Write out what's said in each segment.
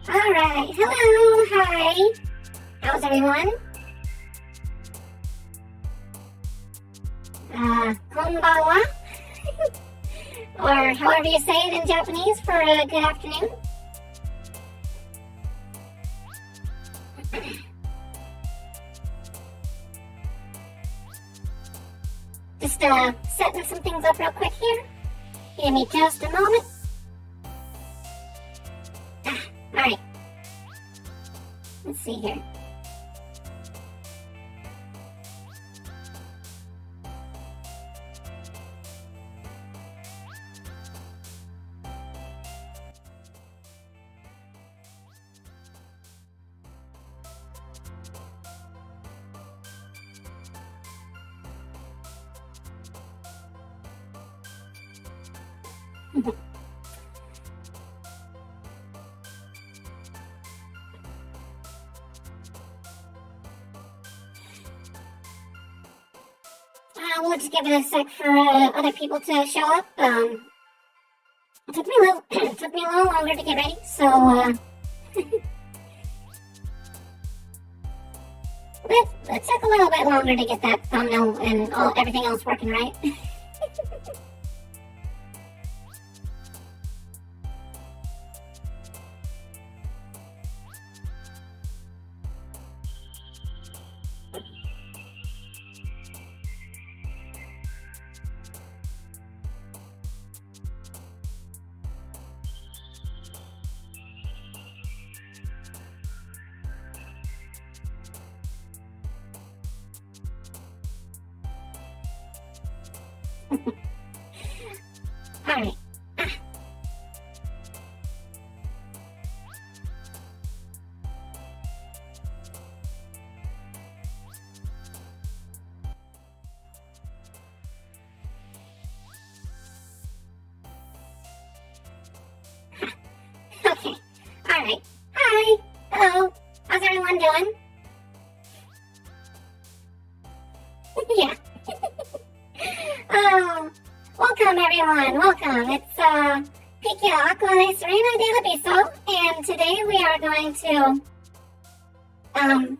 Alright, hello, hi. How's everyone? Konbanwa? Or however you say it in Japanese for a good afternoon. Just setting some things up real quick here. Give me just a moment. Alright. Let's see here. We'll just give it a sec for other people to show up. It took me a little longer to get ready, so it took a little bit longer to get that thumbnail and everything else working right. Alright. Okay. Alright. Hi. Hello. How's everyone doing? Yeah. Welcome everyone, welcome. It's Pikia Aqua Serena de la Biso, and today we are going to hold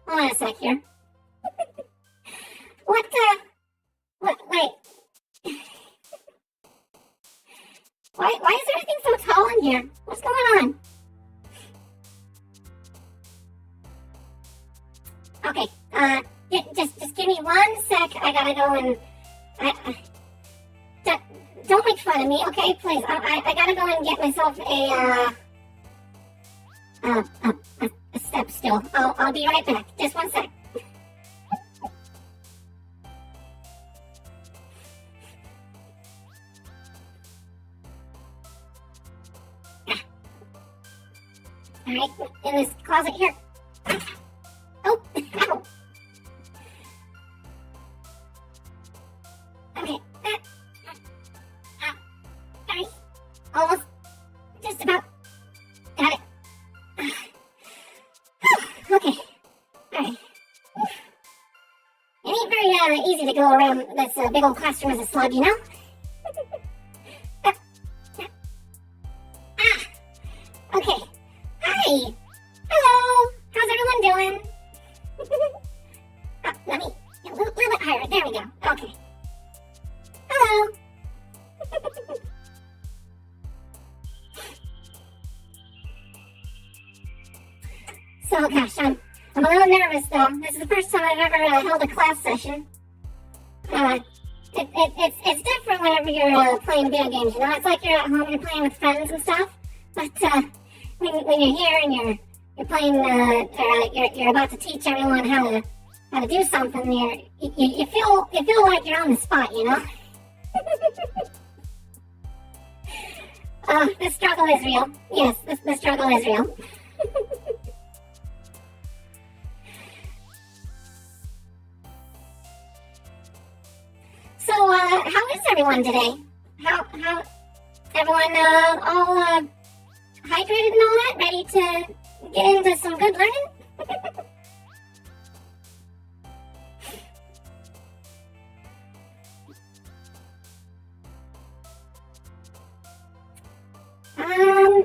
on a sec here. Wait. Why is everything so tall in here? What's going on? Okay, just give me 1 sec. I gotta go and don't make fun of me, okay? Please. I gotta go and get myself a step stool. I'll be right back. Just 1 sec. All right, in this closet here. Oh, ow. Okay. Alright. Almost. Just about. Got it. Okay. Alright. It ain't very easy to go around this big old classroom as a slug, you know? Okay. Hi. Hello. How's everyone doing? Let me a little bit higher. There we go. Okay. Hello. So, gosh, I'm a little nervous though. This is the first time I've ever held a class session. It's different whenever you're playing video games. You know, it's like you're at home, you're playing with friends and stuff. But when you're here and you're playing, you're about to teach everyone how to do something, you feel like you're on the spot, you know. The struggle is real. Yes, the struggle is real. So, how is everyone today? How everyone all hydrated and all that, ready to get into some good learning?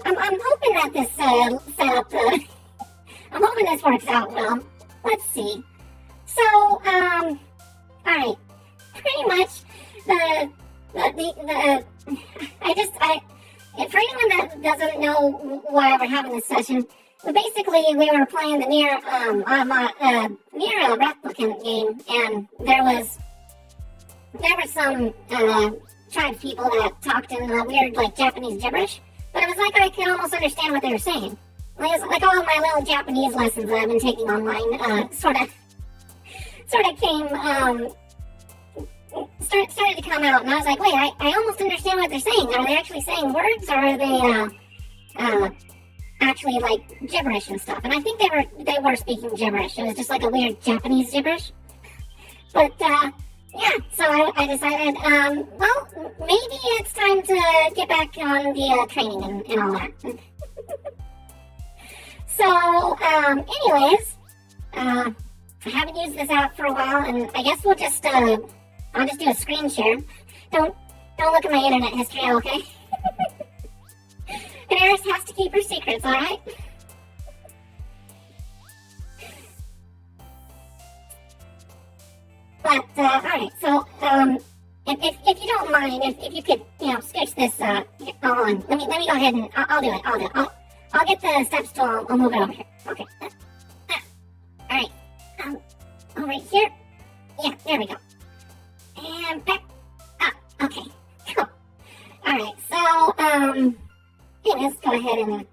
I'm hoping that this setup, I'm hoping this works out well. Let's see. So, alright. Pretty much, for anyone that doesn't know why we're having this session, basically we were playing the near replicant game, and there were some tribe people that talked in weird like Japanese gibberish, but it was like I could almost understand what they were saying. Like all of my little Japanese lessons that I've been taking online, sort of came started to come out, and I was like, wait, I almost understand what they're saying. Are they actually saying words, or are they actually like gibberish and stuff? And I think they were speaking gibberish. It was just like a weird Japanese gibberish. But yeah, so I decided, well, maybe it's time to get back on the training and all that. So, anyways, I haven't used this app for a while, and I guess I'll just do a screen share. Don't look at my internet history, okay? And Heiress has to keep her secrets, alright? But, alright, so, if you don't mind, if you could, sketch this, hold on, let me go ahead and, I'll do it. I'll get the steps tool, I'll move it over here. Okay. Alright, over here. Yeah, there we go. And back up. Okay, cool. Alright, so, let's go ahead and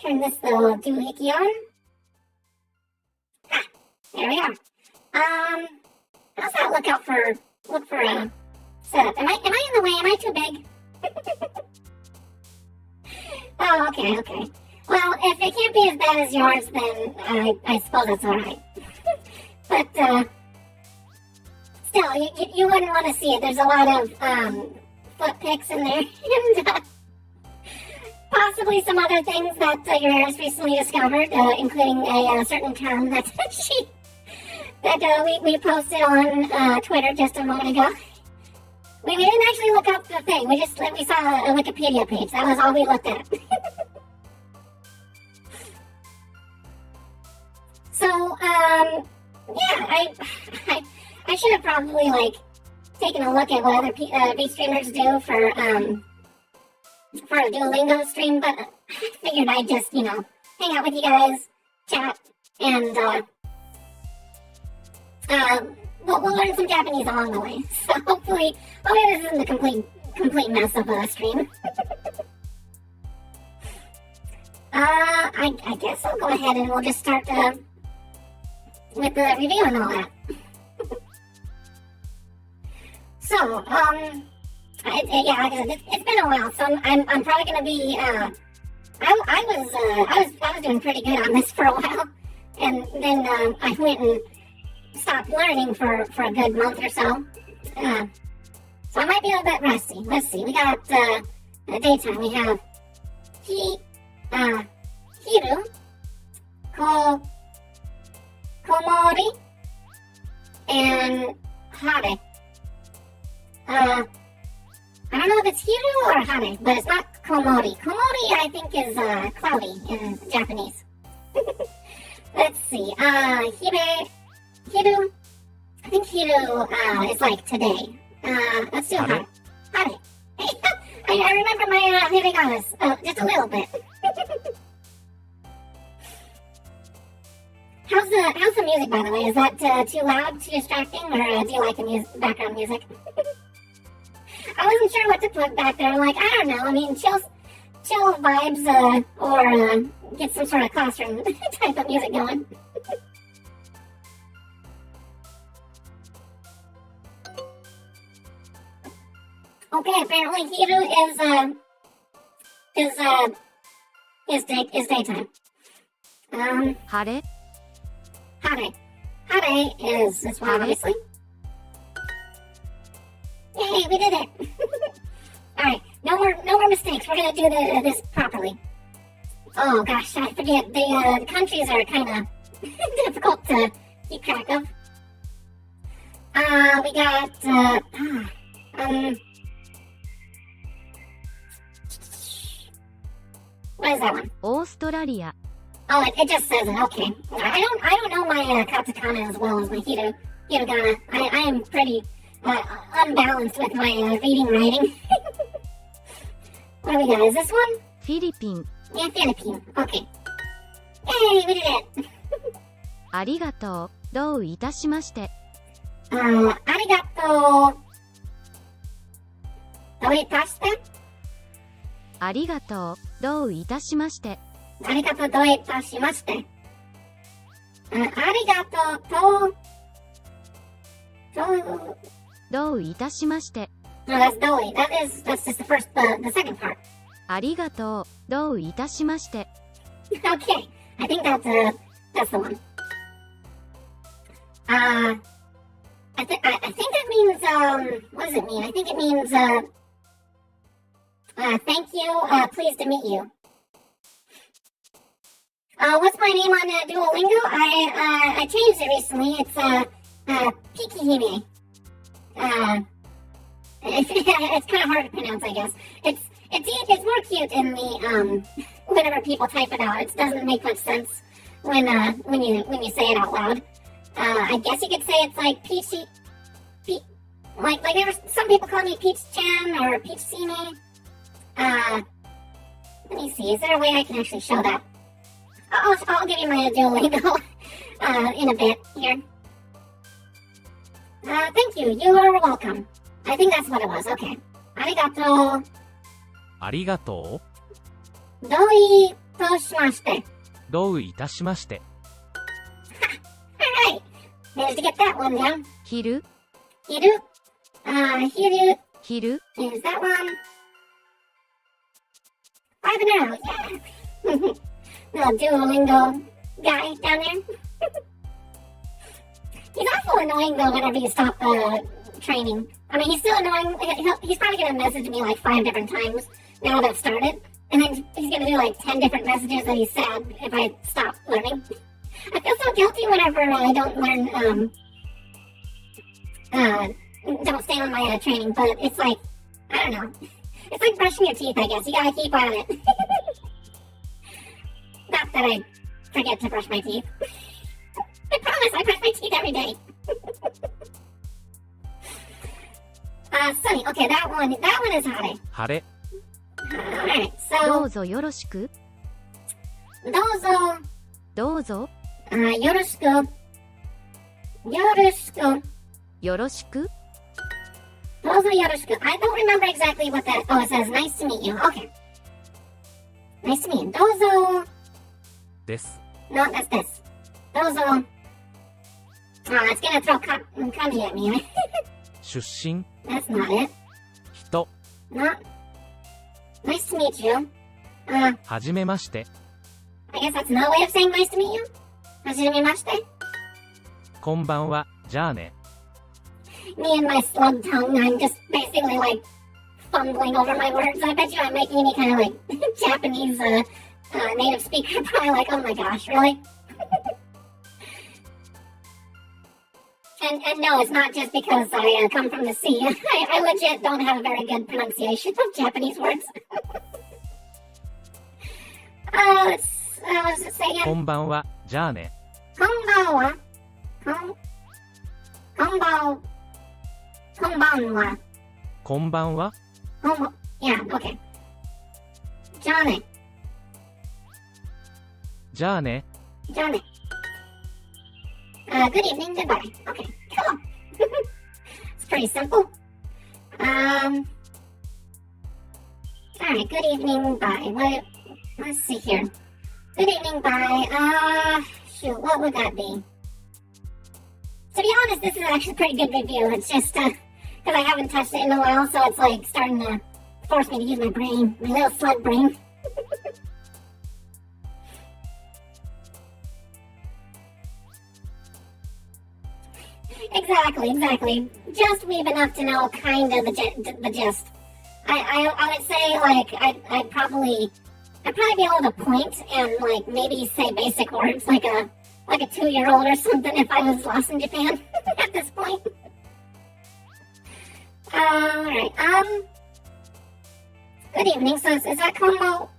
turn this little doohickey on. Ah, there we are. How's that look for a setup? Am I in the way? Am I too big? Oh, okay. Well, if it can't be as bad as yours, then I suppose it's alright. But, still, you wouldn't want to see it. There's a lot of, foot pics in there, and, possibly some other things that your Heiress recently discovered, including a certain term that we posted on Twitter just a moment ago. We didn't actually look up the thing. We saw a Wikipedia page. That was all we looked at. So, yeah, I should have probably, taken a look at what other V-streamers do for a Duolingo stream, but I figured I'd just, hang out with you guys, chat, and, we'll learn some Japanese along the way. So hopefully this isn't a complete mess of a stream. I guess I'll go ahead and we'll just start, with the review and all that. So, it's been a while, so I'm probably gonna be, I was doing pretty good on this for a while, and then, I went and stopped learning for a good month or so, so I might be a little bit rusty. Let's see, we got, daytime, we have, hiru, komori, and hare. I don't know if it's hiru or hare, but it's not komori. Komori, I think, is cloudy in Japanese. Let's see. Hiru. I think hiru is like today. Let's do hare. Hare. Hey, I remember my hiraganas just a little bit. How's the music, by the way? Is that too loud, too distracting, or do you like the background music? I wasn't sure what to put back there. I'm like, I don't know. I mean, chill vibes, or get some sort of classroom type of music going. Okay, apparently Hiru is daytime. Hare? Hare is this one, obviously. Yay, we did it! Alright, no more mistakes. We're gonna do this properly. Oh gosh, I forget. The countries are kind of difficult to keep track of. We got, What is that one? オーストラリア。 Oh, it just says it. Okay. I don't know my katakana as well as my hiragana. I am pretty unbalanced with my reading and writing. What do we got? Is this one? フィリピン。 Yeah, Philippine. Okay. Yay, we did it. ありがとう。どういたしまして。Arigato. Doitashite? ありがとう。どういたしまして。 Arigato doitashimashite. Arigato to... どういたしまして。 No, that's doi. That's just the second part. ありがとう。どういたしまして。 Okay. I think that's the one. I think that means, what does it mean? I think it means, thank you, pleased to meet you. What's my name on Duolingo? I changed it recently. It's, Pikihime. It's kind of hard to pronounce, I guess. It's more cute in the, whenever people type it out. It doesn't make much sense when you say it out loud. I guess you could say it's like Peachy, like some people call me Peach-chan or Peach-sine. Let me see, is there a way I can actually show that? I'll give you my Duolingo in a bit here. Thank you, you are welcome. I think that's what it was, okay. Arigato. ありがと Doitashimashite. う。どういたしまして。Alright, managed to get that one down. 昼。 Hiru. Hiru. 昼。 Is that one? 5 in a row, yeah. Little Duolingo guy down there. He's awful annoying though whenever you stop training. I mean, he's still annoying. He's probably going to message me like 5 different times now that I've started. And then he's going to do like 10 different messages that he's sad if I stop learning. I feel so guilty whenever I don't learn, don't stay on my training, but it's like, I don't know. It's like brushing your teeth, I guess. You gotta keep on it. Not that I forget to brush my teeth. I promise, I brush my teeth every day. Sunny. Okay, that one is Hare. 晴れ。 Alright, ど so, うぞよろしく。 dozo, どうぞ。 yoroshiku. Yoroshiku. よろしく。 Dozo yoroshiku. I don't remember exactly what that, it says nice to meet you. Okay. Nice to meet you. Dozo, です。 no, that's this. Dozo. Oh, it's gonna throw kanji at me. 出身。 That's not it. 人。 Not. Nice to meet you. はじめまして。 I guess that's another way of saying nice to meet you. Hajimemashite. こんばんは。じゃあね。 Me and my slug tongue, I'm just basically like fumbling over my words. I bet you I'm making any kind of like Japanese native speaker probably like, oh my gosh, really? And no, it's not just because I come from the sea. I legit don't have a very good pronunciation of Japanese words. What does it say こ again? んばんは。じゃあね。 Konbanwa. Konbanwa. こんばんは。 Yeah, okay. Johnny. じゃあね。 Johnny. Good evening, goodbye. Okay, cool. It's pretty simple. Alright, good evening, bye. Let's see here. Good evening, bye. Shoot, what would that be? To be honest, this is actually a pretty good review. It's just, because I haven't touched it in a while, so it's like starting to force me to use my brain, my little slug brain. Exactly. Just weave enough to know kind of the gist. I would say like I'd probably be able to point and like maybe say basic words like a 2-year-old or something if I was lost in Japan at this point. Alright, good evening. So is that Konbo?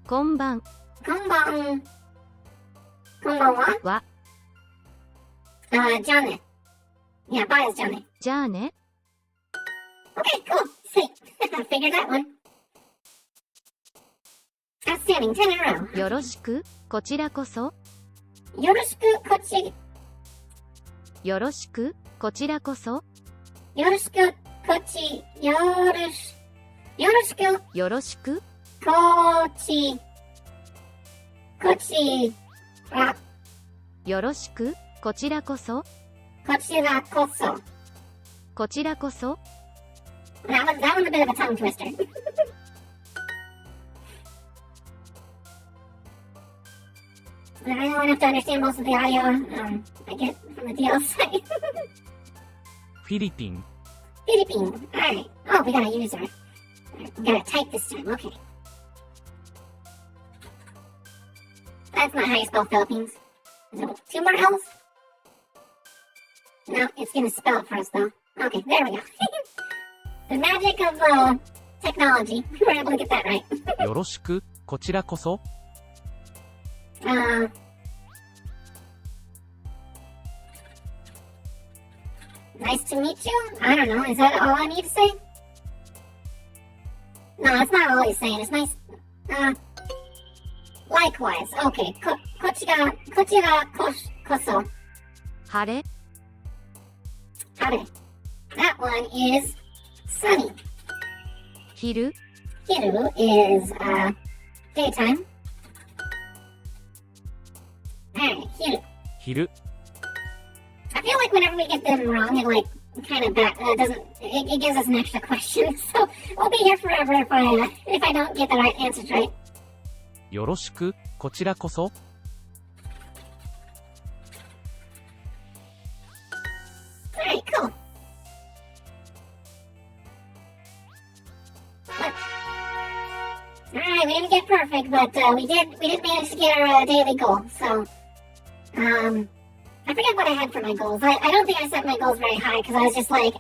こんばんこんばん。こんばんは。は、じゃあね。Yeah, bye is じゃあね。じゃあね。Okay, cool. Sweet. I figured that one. Outstanding. 10 in a row. よろしく、こちらこそ。よろしく、こっち。よろしく、こちらこそ。よろしく、こっち。よろしく、よろしく、こっち。こっち。あ、よろしく、こちらこそ。こちらこそ。こちらこそ。That one's a bit of a tongue twister. I don't have to understand most of the audio I get from the DL site. フィリピン、 Philippine. Alright. Oh, we got a user. We gotta type this time. Okay. That's not how you spell Philippines. Is it 2 more L's? No, it's gonna spell it for us though. Okay, there we go. The magic of technology. We were able to get that right. よろしく、こちらこそ。Nice to meet you? I don't know. Is that all I need to say? No, that's not all he's saying. It's nice. Likewise. Okay. こちらこそ。晴れ、晴れ. That one is sunny. 昼、Hiru is daytime. Alright, hiru. 昼、 I feel like whenever we get them wrong, it like kind of it gives us an extra question. So we'll be here forever if I don't get the right answers right. よろしく、こちらこそ。Alright, cool. Alright, we didn't get perfect, but we did manage to get our daily goal. So, I forget what I had for my goals. I don't think I set my goals very high because I was just like,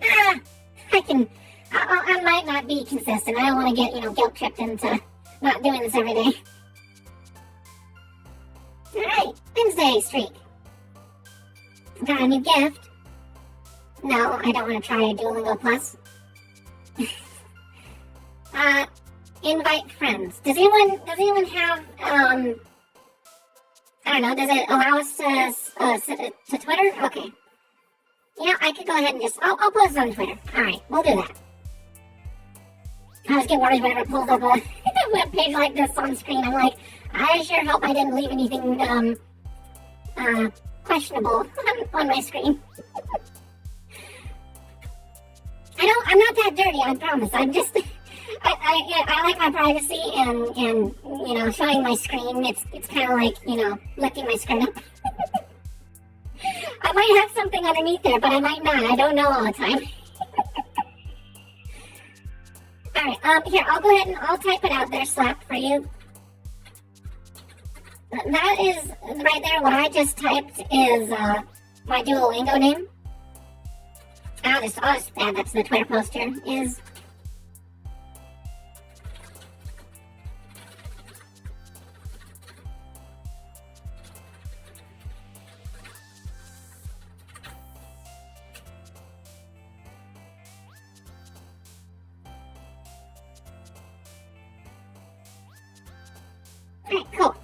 I might not be consistent. I don't want to get, guilt tripped into not doing this every day. Alright, Wednesday streak. Got a new gift. No, I don't want to try a Duolingo Plus. Invite friends. Does anyone have, I don't know, does it allow us to Twitter? Okay. Yeah, I could go ahead and I'll post it on Twitter. Alright, we'll do that. I always get worried whenever it pulls up a web page like this on screen. I'm like, I sure hope I didn't leave anything, questionable on my screen. I'm not that dirty, I promise. I like my privacy and showing my screen. It's kind of like, lifting my skirt up. I might have something underneath there, but I might not. I don't know all the time. Alright, here, I'll go ahead and I'll type it out there, Slap, for you. That is, right there, what I just typed is, my Duolingo name. I'll just add that to the Twitter post here, is... Alright, cool.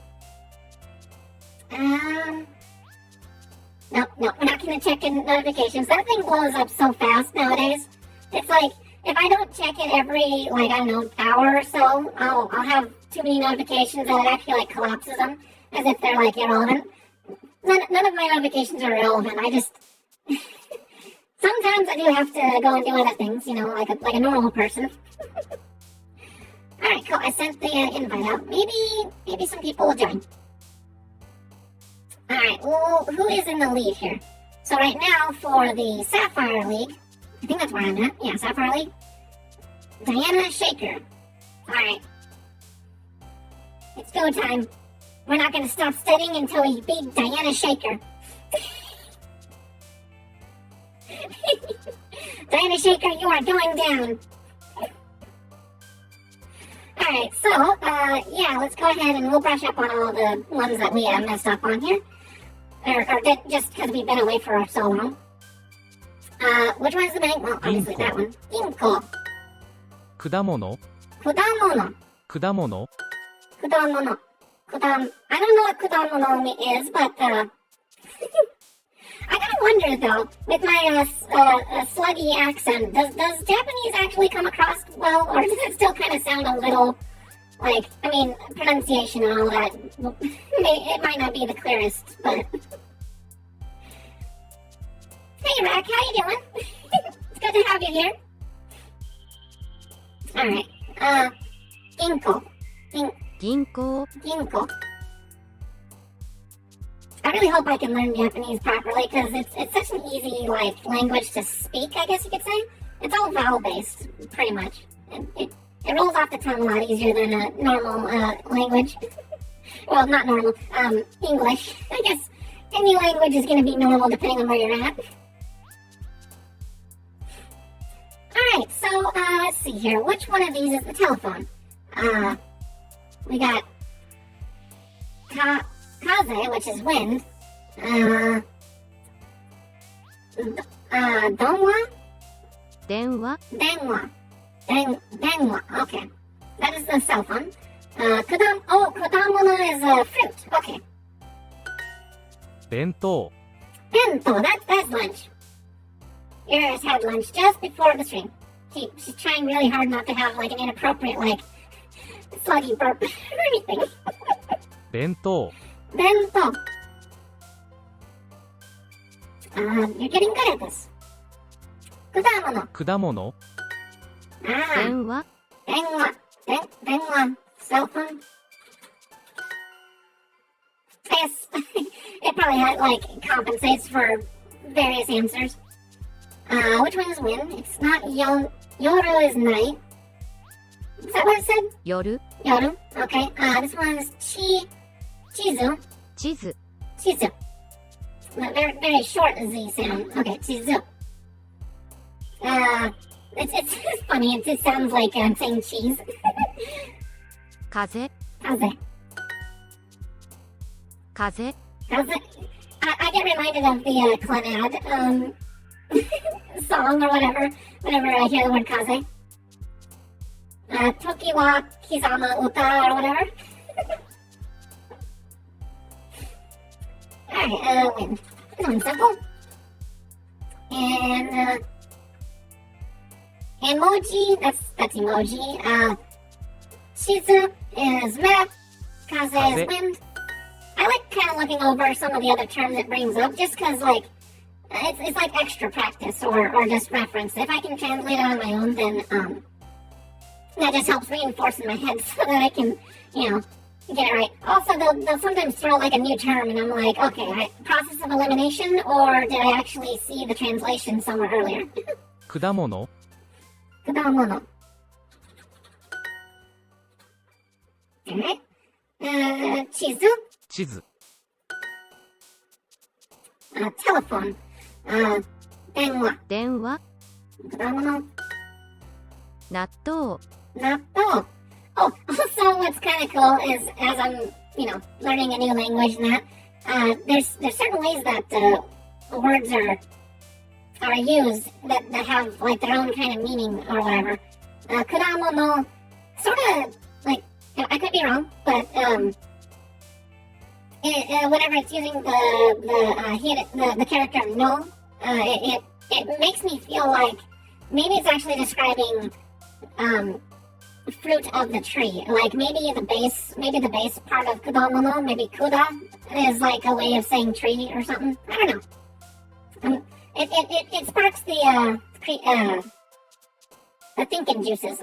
No, we're not gonna check in notifications. That thing blows up so fast nowadays. It's like, if I don't check it every, I don't know, hour or so, I'll have too many notifications that it actually, collapses them, as if they're, irrelevant. None of my notifications are irrelevant. I just... Sometimes I do have to go and do other things, like a normal person. Alright, cool. I sent the invite out. Maybe some people will join. Alright, well, who is in the lead here? So right now, for the Sapphire League, I think that's where I'm at. Yeah, Sapphire League. Diana Shaker. Alright. It's go time. We're not going to stop studying until we beat Diana Shaker. Diana Shaker, you are going down. Alright, Alright, so, yeah, let's go ahead and we'll brush up on all the ones that we messed up on here. Or just because we've been away for so long. Which one's the bank? Well, obviously that one. Ginko. 果物 Kudamono. 果物 Kudamono. I don't know what kudamono is, but, I gotta wonder though, with my sluggy accent, does Japanese actually come across well, or does it still kind of sound a little like, I mean, pronunciation and all that? It might not be the clearest, but. Hey, Rack, how you doing? It's good to have you here. All right. Ginko. 銀行 Ginko. I really hope I can learn Japanese properly because it's such an easy language to speak, I guess you could say. It's all vowel based, pretty much. It rolls off the tongue a lot easier than a normal language. Well, not normal. English. I guess any language is going to be normal depending on where you're at. Alright, so let's see here. Which one of these is the telephone? We got kaze, which is wind. Donwa? 電話 Denwa. Okay. That is the cell phone. Kudamono is fruit. Okay. 弁当 Bento, that's lunch. Heiress had lunch just before the stream. She's trying really hard not to have an inappropriate sluggy burp or anything. 弁当 Bento. You're getting good at this. Kudamono. 果物 電話 Denwa. Cell phone. I guess it probably compensates for various answers. Which one is wind? It's not yoru is night. Is that what it said? 夜 Yoru. Okay. This one is chizu. 地図 Chizu. Very, very short Z sound. Okay, chizu. It's funny. It just sounds like I'm saying cheese. 風 Kaze. 風 Kaze. I get reminded of the Clannad song or whatever whenever I hear the word kaze. Toki wa Kizama Uta or whatever. Alright, wind. This one's simple. And, emoji, that's emoji. Shizu is map. Kaze is Kaze. wind. I like kind of looking over some of the other terms it brings up just because, it's like extra practice or just reference. If I can translate it on my own, then, that just helps reinforce in my head so that I can, get it right. Also, they'll sometimes throw a new term, and I'm like, okay, process of elimination, or did I actually see the translation somewhere earlier? 果物 Kudamono. Alright. Chizu. 地図 Telephone. Denwa. 電話 Kudamono. 納豆 Natto. Oh, also what's kind of cool is as I'm, learning a new language and that, there's certain ways that words are used that have their own kind of meaning or whatever. Kudamono, sort of I could be wrong, but whenever it's using the character no, it makes me feel like maybe it's actually describing fruit of the tree. Maybe the base part of kudamono, maybe kuda is a way of saying tree or something. I don't know. It sparks the thinking juices.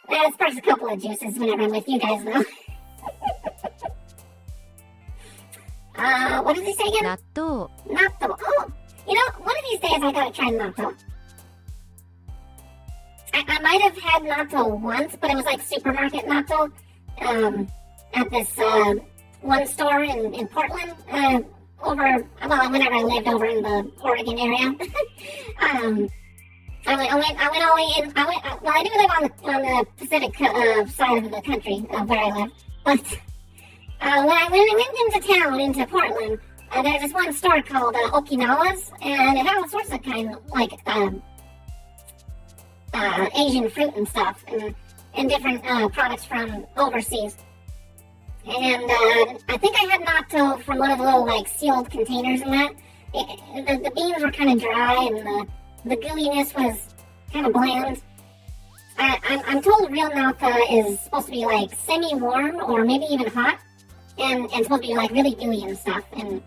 It sparks a couple of juices whenever I'm with you guys, though. What does he say again? 納豆 Natto. Oh, one of these days I gotta try natto. I might have had natto once, but it was supermarket natto at this one store in Portland whenever I lived over in the Oregon area. I went all in. Well, I do live on the Pacific side of the country of where I live. But when I went into town, into Portland, there's this one store called Okinawa's, and it has all sorts of kind of like Asian fruit and stuff, and different products from overseas. And I think I had natto from one of the little like sealed containers in that. The beans were kind of dry, and the gooiness was kind of bland. I'm told real natto is supposed to be like semi-warm or maybe even hot, and supposed to be like really gooey and stuff, and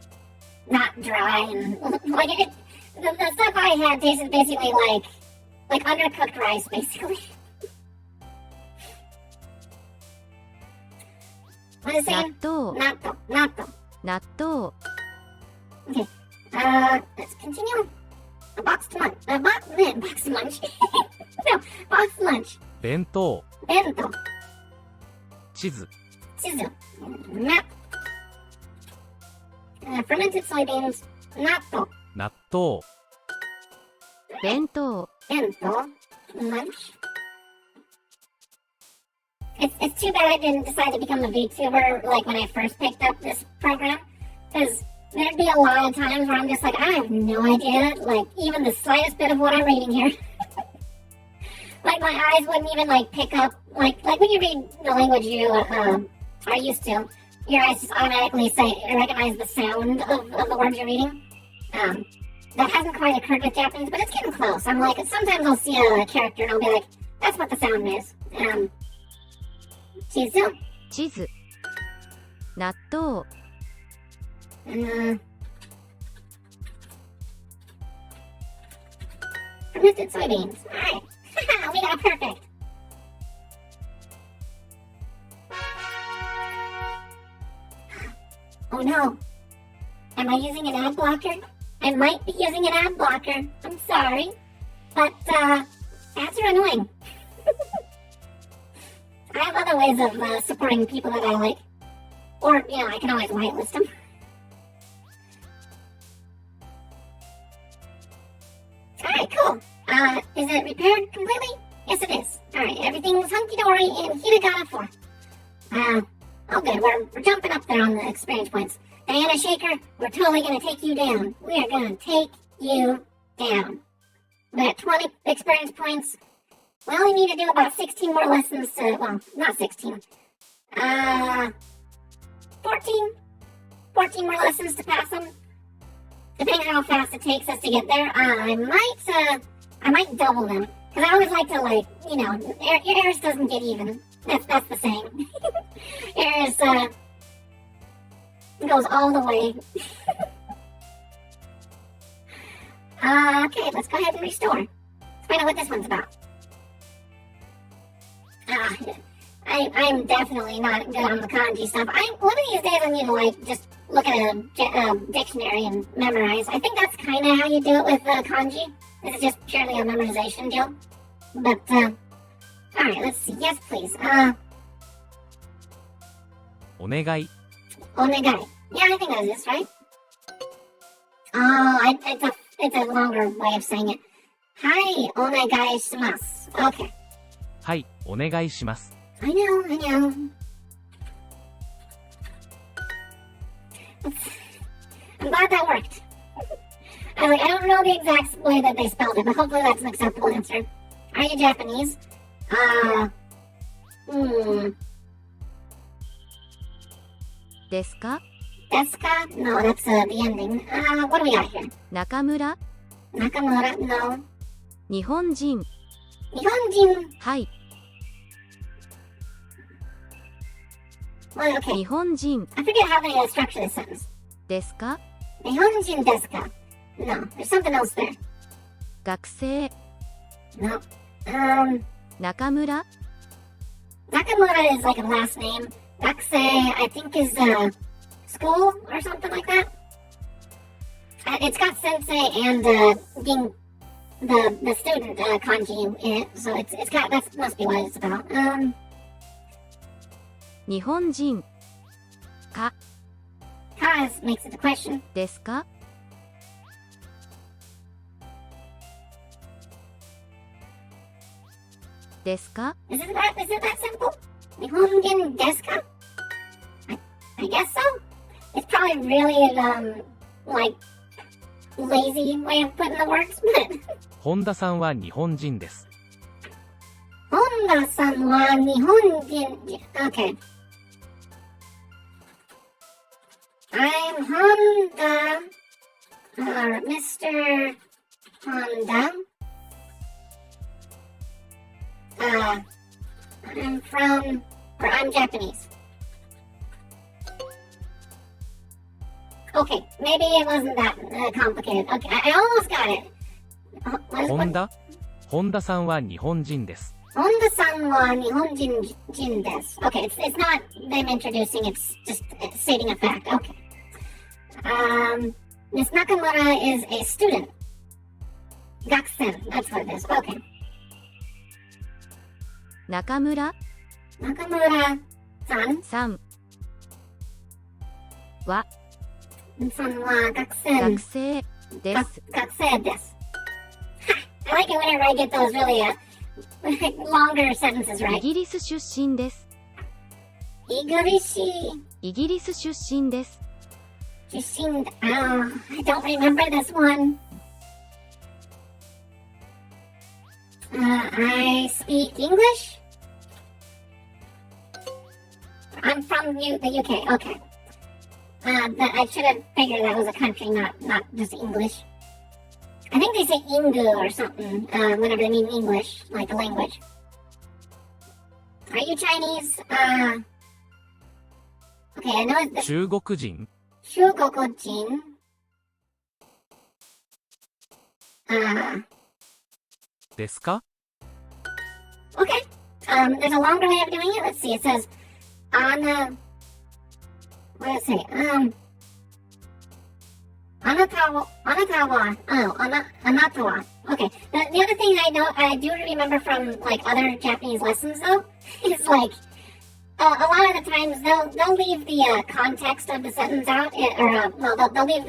not dry, and like the stuff I had tasted basically like undercooked rice, basically. What is it saying? Natto. Natto. Natto. Okay. Let's continue. A box to lunch. Box to lunch. No, box to lunch. 弁当 Bento. 地図 Chizu. Map. Fermented soybeans. Natto. 納豆弁当 Bento. Lunch. It's too bad I didn't decide to become a VTuber like when I first picked up this program, because there'd be a lot of times where I'm just like, I have no idea, like, even the slightest bit of what I'm reading here. Like, my eyes wouldn't even, like, pick up, like when you read the language you are used to, your eyes just automatically recognize the sound of the words you're reading. That hasn't quite occurred with Japanese, but it's getting close. I'm like, sometimes I'll see a character and I'll be like, that's what the sound is. Chizu. 地図納豆 Fermented soybeans. Alright. We got perfect. Oh no. Am I using an ad blocker? I might be using an ad blocker. I'm sorry. But, ads are annoying. I have other ways of supporting people that I like. Or, I can always whitelist them. Alright, cool. Is it repaired completely? Yes, it is. Alright, everything's hunky-dory in hiragana 4. Oh good, we're jumping up there on the experience points. Diana Shaker, we're totally gonna take you down. We are gonna take you down. We're at 20 experience points. We only need to do about 16 more lessons to, well, not 16. 14 more lessons to pass them. Depending on how fast it takes us to get there, I might double them. Because I always like to, Heiress doesn't get even. That's the saying. Heiress, goes all the way. Okay, let's go ahead and restore. Let's find out what this one's about. I'm definitely not good on the kanji stuff. One of these days I need to, just look at a dictionary and memorize. I think that's kind of how you do it with kanji. This is just purely a memorization deal. But, alright, let's see. Yes, please. お願い Onegai. Yeah, I think that's this, right? Oh, it's a longer way of saying it. Hi, onegai shimasu. Okay. はいお願いします I know. I'm glad that worked. I don't know the exact way that they spelled it, but hopefully that's an acceptable answer. Are you Japanese? Hmm. ですか Desu ka? No, that's the ending. What do we got here? 中村 Nakamura? No. 日本人 Nihonjin? はい Well, okay. 日本人 I forget how they structure this sentence. ですか Nihonjin desu ka? No, there's something else there. 学生 No. 中村 Nakamura is like a last name. Gakusei, I think, is school or something like that. It's got sensei and being the student kanji in it, so it's got that must be what it's about. 日本人 Kaz makes it a question. ですかですか Is it that simple? 日本人ですか? I guess so. It's probably really, like, lazy way of putting the words, but 本田さんは日本人です。本田さんは日本人。Okay. I'm Honda, Mr. Honda. I'm Japanese. Okay, maybe it wasn't that complicated. Okay, I almost got it. 本田さんは日本人です。本田さんは日本人です。Okay, it's not them introducing, it's just stating a fact. Okay. Miss Nakamura is a student. 学生, that's what it is. Okay. 中村さんさんは学生です。学生です。I like it whenever I get those really longer sentences イ right. ギリス出身です。イギリス出身です。出身、I don't remember this one. I speak English. I'm from the UK. Okay. I should have figured that was a country, not just English. I think they say Ingu or something whenever they mean English, like a language. Are you Chinese? Okay, I know it's 中国人中国人。ですか Okay. There's a longer way of doing it. Let's see. It says, what does it say? あなたは Okay. The other thing I do remember from like other Japanese lessons though is like a lot of the times they'll leave the context of the sentence out, they'll leave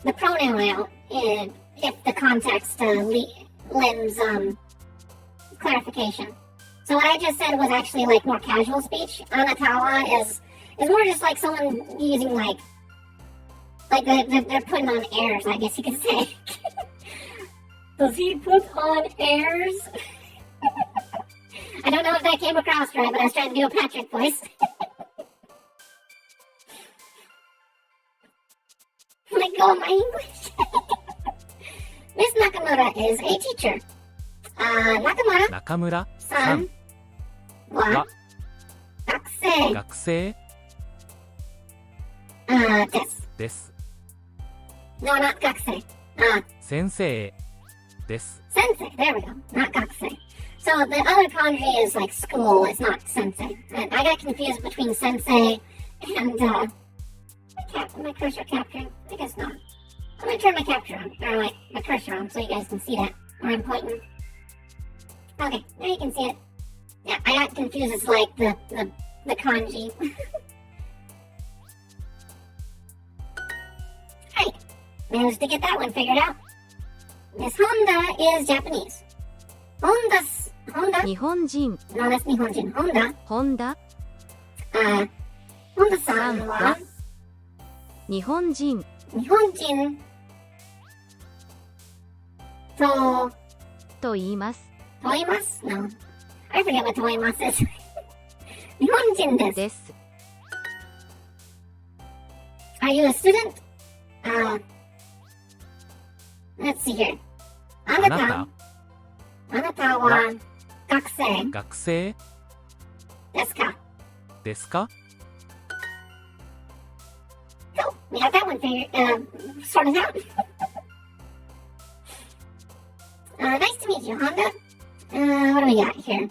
the pronoun out if the context lends clarification. So what I just said was actually like more casual speech. Anatawa is more just like someone using like they're putting on airs, I guess you could say. Does he put on airs? I don't know if that came across right, but I was trying to do a Patrick voice. Let go of my English. Miss Nakamura is a teacher. Nakamura 中村さんは学生です。です。 No, not 学生。先生です。 Sensei. There we go. Not 学生. So the other kanji is like school. It's not sensei. I got confused between sensei and my cursor capturing. I guess not. I'm gonna turn my capture on, or like my cursor on, so you guys can see that where I'm pointing. Okay, now you can see it. Yeah, I got confused. It's like the kanji. Right, managed to get that one figured out. Miss Honda is Japanese. Honda. 日本人 No, that's 日本人. Honda. 本田 Honda さんは日本人と言います。と言います No. I forget what と言います is. 日本人です。です。 Are you a student? Let's see here. あなたは学生ですか? So, we got that one sorted out. Nice to meet you, Honda. What do we got here?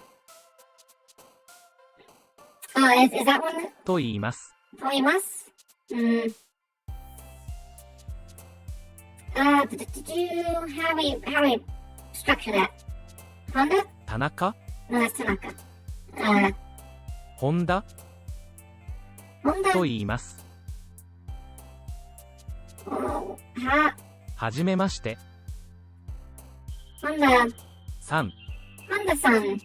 Is that one? と言います。と言います? How do we structure that? Honda? 田中 No, that's Tanaka. 本田 Honda? と言います。はじめまして。Honda さん Honda-san.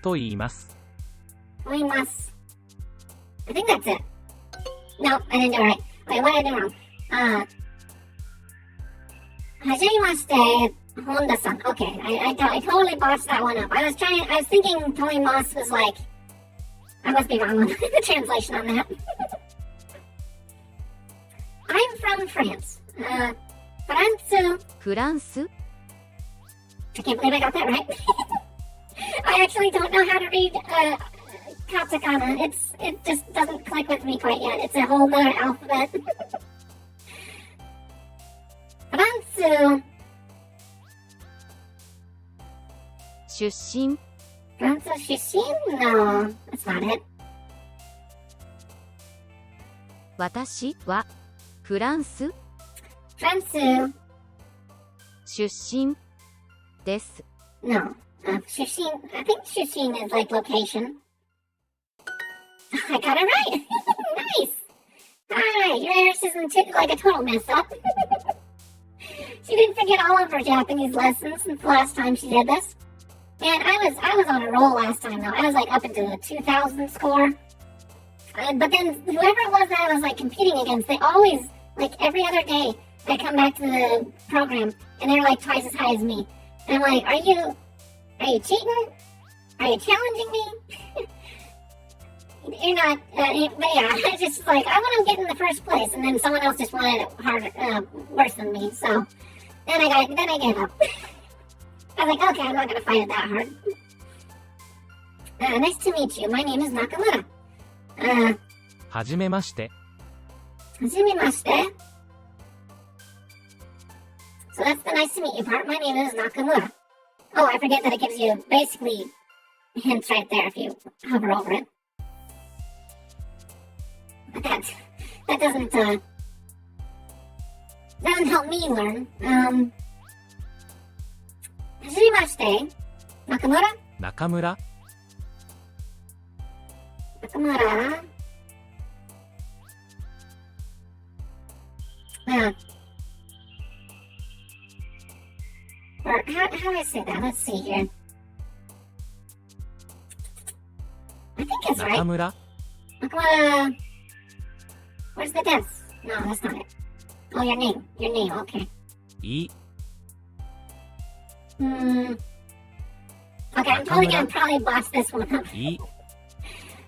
と言います。 Toimasu. I think that's it. No, I didn't do it right. Wait, what did I do wrong? Hajimemashite, Honda-san. Okay, I totally botched that one up. I was thinking Toimasu was like, I must be wrong on the translation on that. I'm from France. Fransu. フランス I can't believe I got that right. I actually don't know how to read katakana. It just doesn't click with me quite yet. It's a whole other alphabet. Fransu. 出身 Fransu Shishin? No, that's not it. 私はフランス Fransu. 出身です No. Shishin. I think Shishin is like location. I got it right. Nice. Alright, your Heiress isn't like a total mess up. She didn't forget all of her Japanese lessons since the last time she did this. And I was on a roll last time though. I was like up into the 2000 score. But then whoever it was that I was like competing against, they always, like every other day, I come back to the program and they're like twice as high as me. And I'm like, are you cheating? Are you challenging me? You're not, but yeah, I just like, I want to get in the first place, and then someone else just wanted it harder, worse than me, so then I gave up. I was like, okay, I'm not going to fight it that hard. Nice to meet you. My name is Nakamura. はじめまして。 Hajimemashite. So that's the nice to meet you part. My name is Nakamura. Oh, I forget that it gives you basically hints right there if you hover over it. But that doesn't help me learn. Hajimemashite. Nakamura? 中村 Nakamura. Or how do I say that? Let's see here. I think it's 中 right. 村 Nakamura. Where's the death? No, that's not it. Oh, your name. Your name, okay. いい Okay, I'm totally gonna probably boss this one up. いい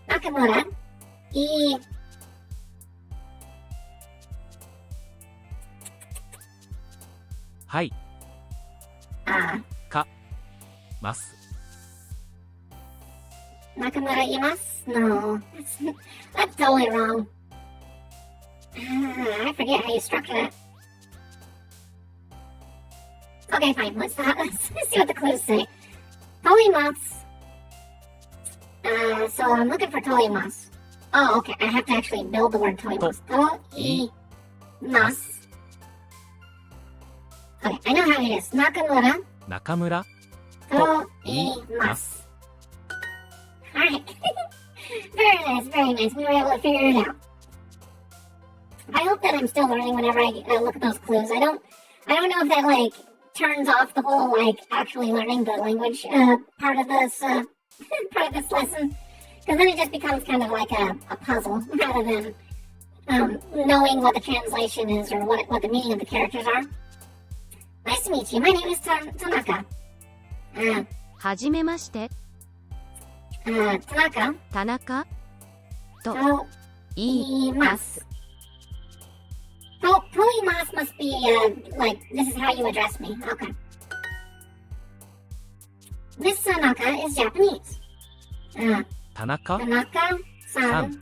Nakamura. E.はい かます Nakamura imasu? No, that's totally wrong. I forget how you structure that. Okay, fine. Let's see what the clues say. Toimasu. So I'm looking for toimasu. Oh, okay. I have to actually build the word toimasu. Toimasu. Okay, I know how it is. Nakamura. 中村 Toimasu. Alright. Very nice, very nice. We were able to figure it out. I hope that I'm still learning whenever I look at those clues. I don't know if that like turns off the whole like actually learning the language part of this lesson, because then it just becomes kind of like a puzzle rather than knowing what the translation is or what the meaning of the characters are. Nice to meet you. My name is Tanaka. はじめまして Tanaka. 田中と言います Toimasu must be like this is how you address me. Okay. Miss Tanaka is Japanese. 田中 Tanaka-san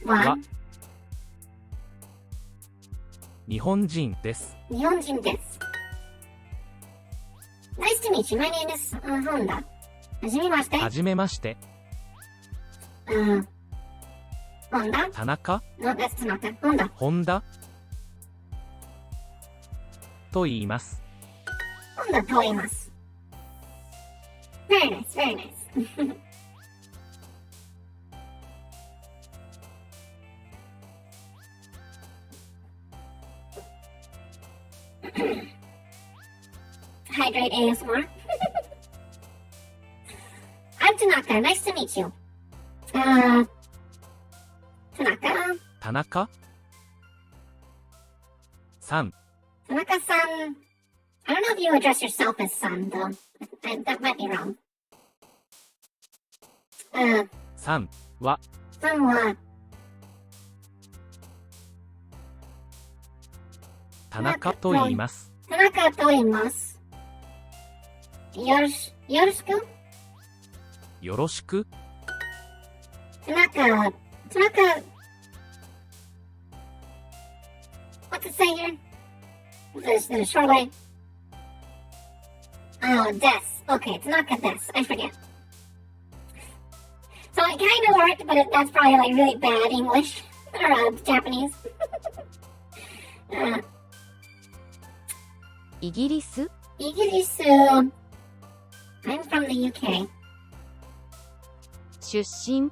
は は日本人です。日本人です。Nice to meet you. My name is Honda. はじめまして。はじめまして。Honda? 田中 No, that's Tanaka. Honda. 本田と言います。 Honda と言います。Very nice, very nice. carbohydrate ASMR. I'm Tanaka. Nice to meet you. Tanaka. 田中さん Tanaka-san. I don't know if you address yourself as son, though. That might be wrong. さんは Son wa 田中と言います。 Tanaka to imasu. Yoroshiku? よろしく Tanaka. What's it say here? The short way. Oh, des. Okay, Tanaka des. I forget. So it kind of worked, but that's probably like really bad English or Japanese. イギリス Igirisu. I'm from the UK. 出身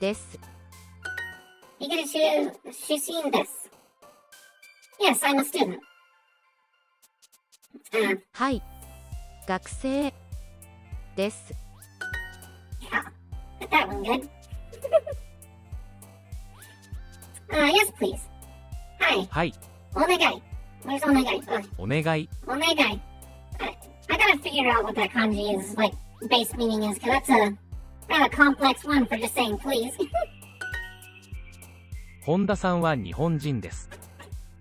です。 Igirisu Shishin desu. Yes, I'm a student. はい。学生です。 Yeah, got that one good. Yes, please. Hi. はい Onegai. Where's onegai? お願い Onegai. I gotta figure out what that kanji is, like, base meaning is, because that's a rather complex one for just saying please. 本田さんは日本人です。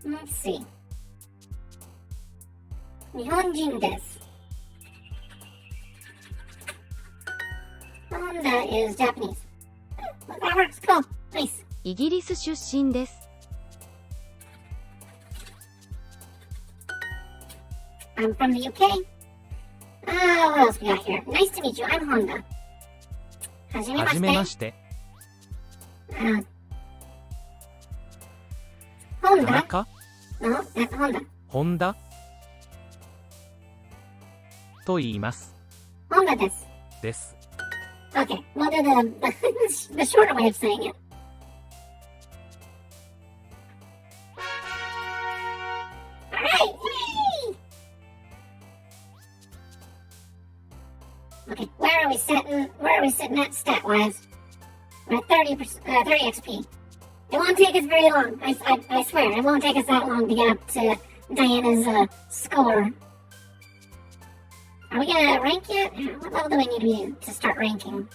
Let's see. Nihonjin desu. Honda is Japanese. That works. Cool. Nice. イギリス出身です。 I'm from the UK. What else we got here? Nice to meet you. I'm Honda. はじめはじめままし。してて。 田 Honda? 中 No, that's Honda. 本田と言います。 Honda desu. です。 Okay, we'll do the shorter way of saying it. Alright, yay! Okay, where are we sitting at stat-wise? We're at 30 XP. It won't take us very long. I swear, it won't take us that long to get up to Diana's score. Are we gonna rank yet? What level do we need to be to start ranking?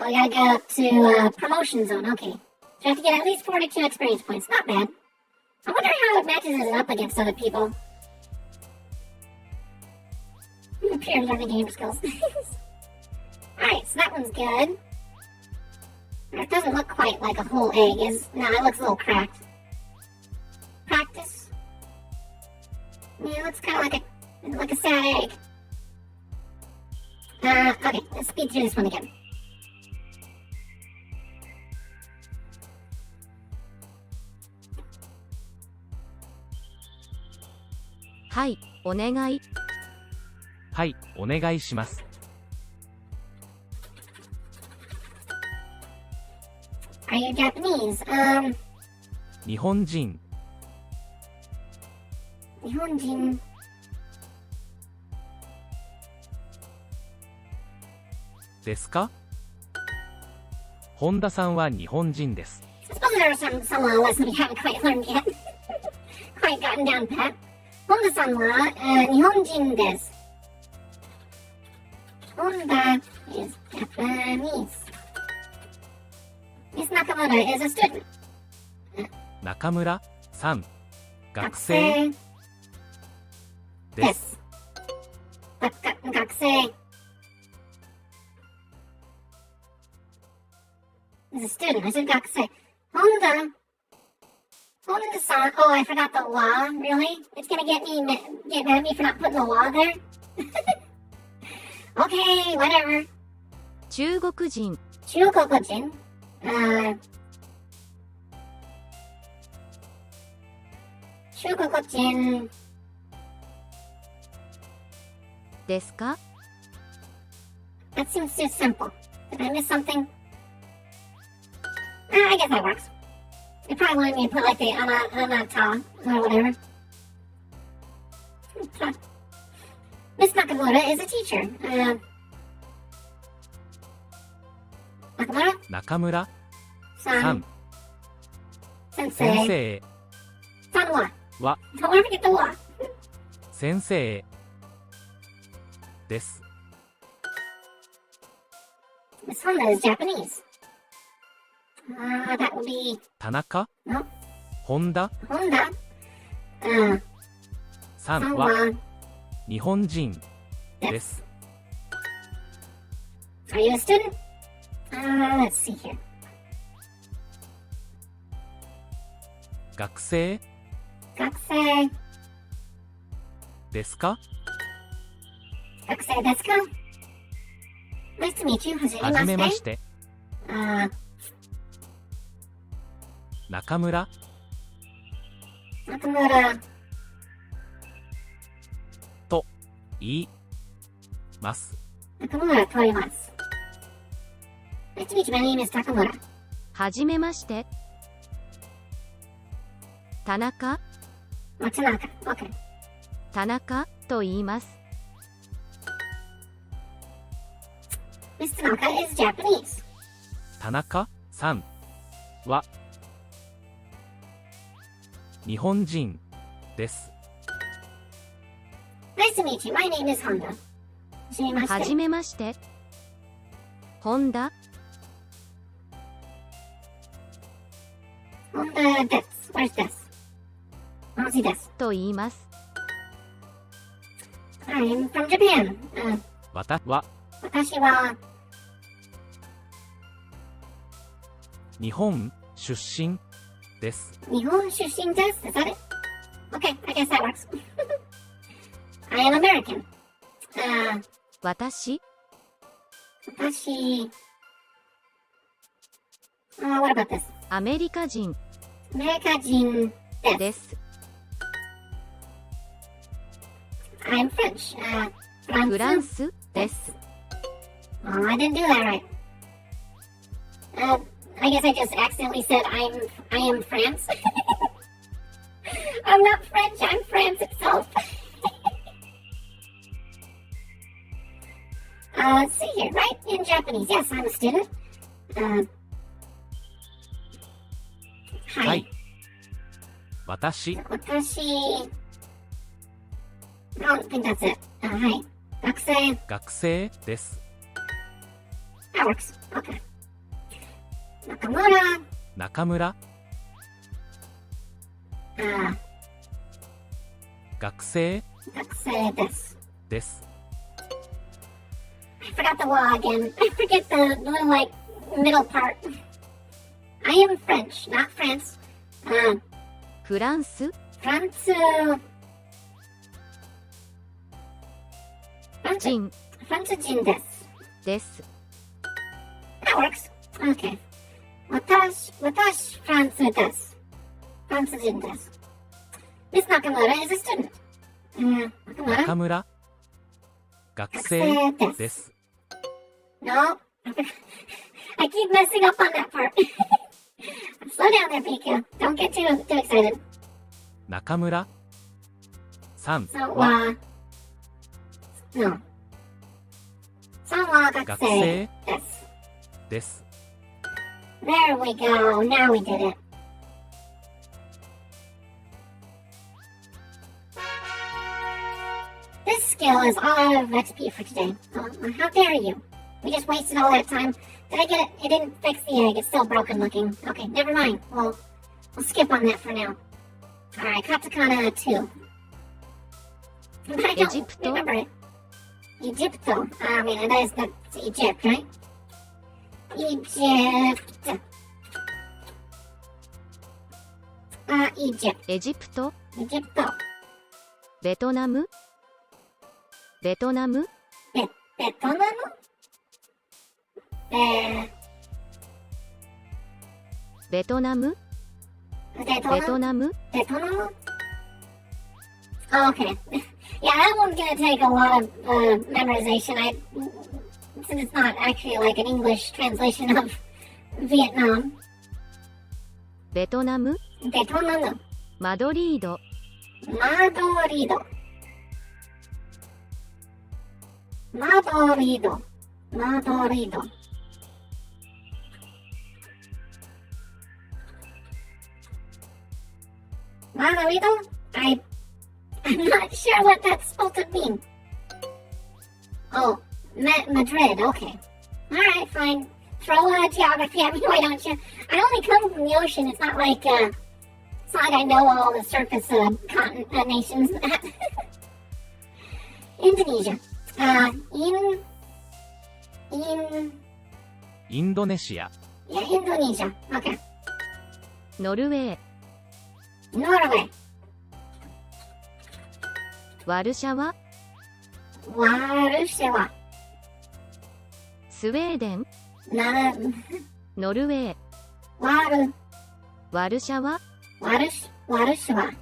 We gotta go up to promotion zone. Okay. So we have to get at least 42 experience points. Not bad. I wonder how it matches it up against other people. Pure learning game skills. Alright, so that one's good. It doesn't look quite like a whole egg. No, it looks a little cracked. Practice. Yeah, it looks kind of like a sad egg. Okay, let's speed through this one again. Hi, お願い。はい、お願いします。 Are you Japanese? 日本人 Nihonjin. ですか？本田さんは日本人です。 I suppose there are some lessons we haven't quite learned yet. Quite gotten down pat. Honda-san wa Nihonjin desu. Honda is Japanese. Miss Nakamura is a student. 中村さん、学生です。 Gakusei is a student. I said Gakusei. Honda-san. Oh, I forgot the wa. Really? It's gonna get mad at me for not putting the wa there? Okay, whatever. 中国人 Chugokojin. 中国人ですか？ That seems too simple. Did I miss something? I guess that works. You probably wanted me to put like the anata or whatever. Miss Nakamura is a teacher. Nakamura? 中村 San. さん Sensei. 先生 San wa. は Don't ever forget the wa. 先生です。 Miss Honda is Japanese. That would be 田中 no 本田 Honda. さん San は wa. 日本人です。 Are you a student? Let's see here. 学生学生ですか？学生ですか Nice to meet you. はじはじめまめまし。してて。 中中村村と言います。中村と言います。Nice to meet you. My name is 中村。はじめまして。田中松中。Okay. 田中と言います。Miss Tanaka is Japanese. 田中さんは日本人です。 Nice to meet you. My name is Honda. はじめまして。はじめまして。本田 Honda です。Where's this? マジです。と言います。 I'm from Japan. 私は私は日本出身です。日本出身です。Is that it? Okay, I guess that works. I am American. 私私what about this? アメリカ人アメリカ人です。です。 I'm French. フランススです。 Oh, I didn't do that right. I guess I just accidentally said I am France. I'm not French, I'm France itself. Let's see here, right? In Japanese. Yes, I'm a student. ははいい。私私、I don't think that's it. はい。学生、学生です。 that works. Okay. 中村、中村学生学生です。です。 I forgot the wa again. I forget the little, like, middle part. I am French, not France. フランスフランス、フ人ランス人です。です。 That works. Okay. 私、フランスです。フランス人です。Miss Nakamura is a student. 中村学学生生で。ですす。 No. I keep messing up on that part. Slow down there, PQ. Don't get too excited. 中村さん So, は no. さんは学学生生です。です。 There we go. Now we did it. This skill is all out of XP for today. How dare you? We just wasted all that time. Did I get it? It didn't fix the egg. It's still broken looking. Okay, never mind. We'll skip on that for now. Alright, katakana 2. But I don't Egypto? remember it. Egypto. I mean, that's Egypt, right? Egypt. Egypt. エジプト Egypto. ベトナムベトナム ベトナムベトナムベベトナム Oh, okay. Yeah, that one's gonna take a lot of memorization. Since it's not actually like an English translation of Vietnam. ベトナムベトナムマドリードマドリード Madrido. Madrido. Madrido? I'm not sure what that's supposed to mean. Oh, Madrid, okay. Alright, fine. Throw geography at me, why don't you? I only come from the ocean, it's not like I know all the surface nations. Indonesia.インドネシア、 Yeah, Indonesia. Okay. ノルウェー、 Norway. ワルシャワ、 Warsaw. スウェーデン、 ノルウェー、 ワルシャワ、 Warsaw.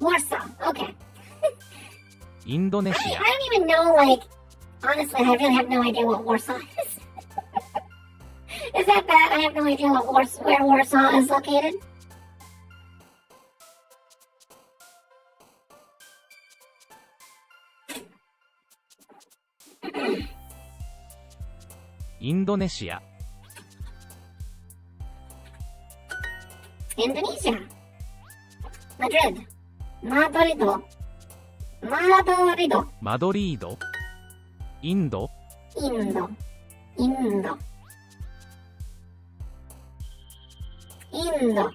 Warsaw. Okay. インドネシ I ア、 don't even know, like, honestly, I really have no idea what Warsaw is. Is that bad? I have no idea where Warsaw is located. インドネシア、 Indonesia. Madrid. Madrido. Madrido. マドリード、インド、 Indo. Indo. Indo.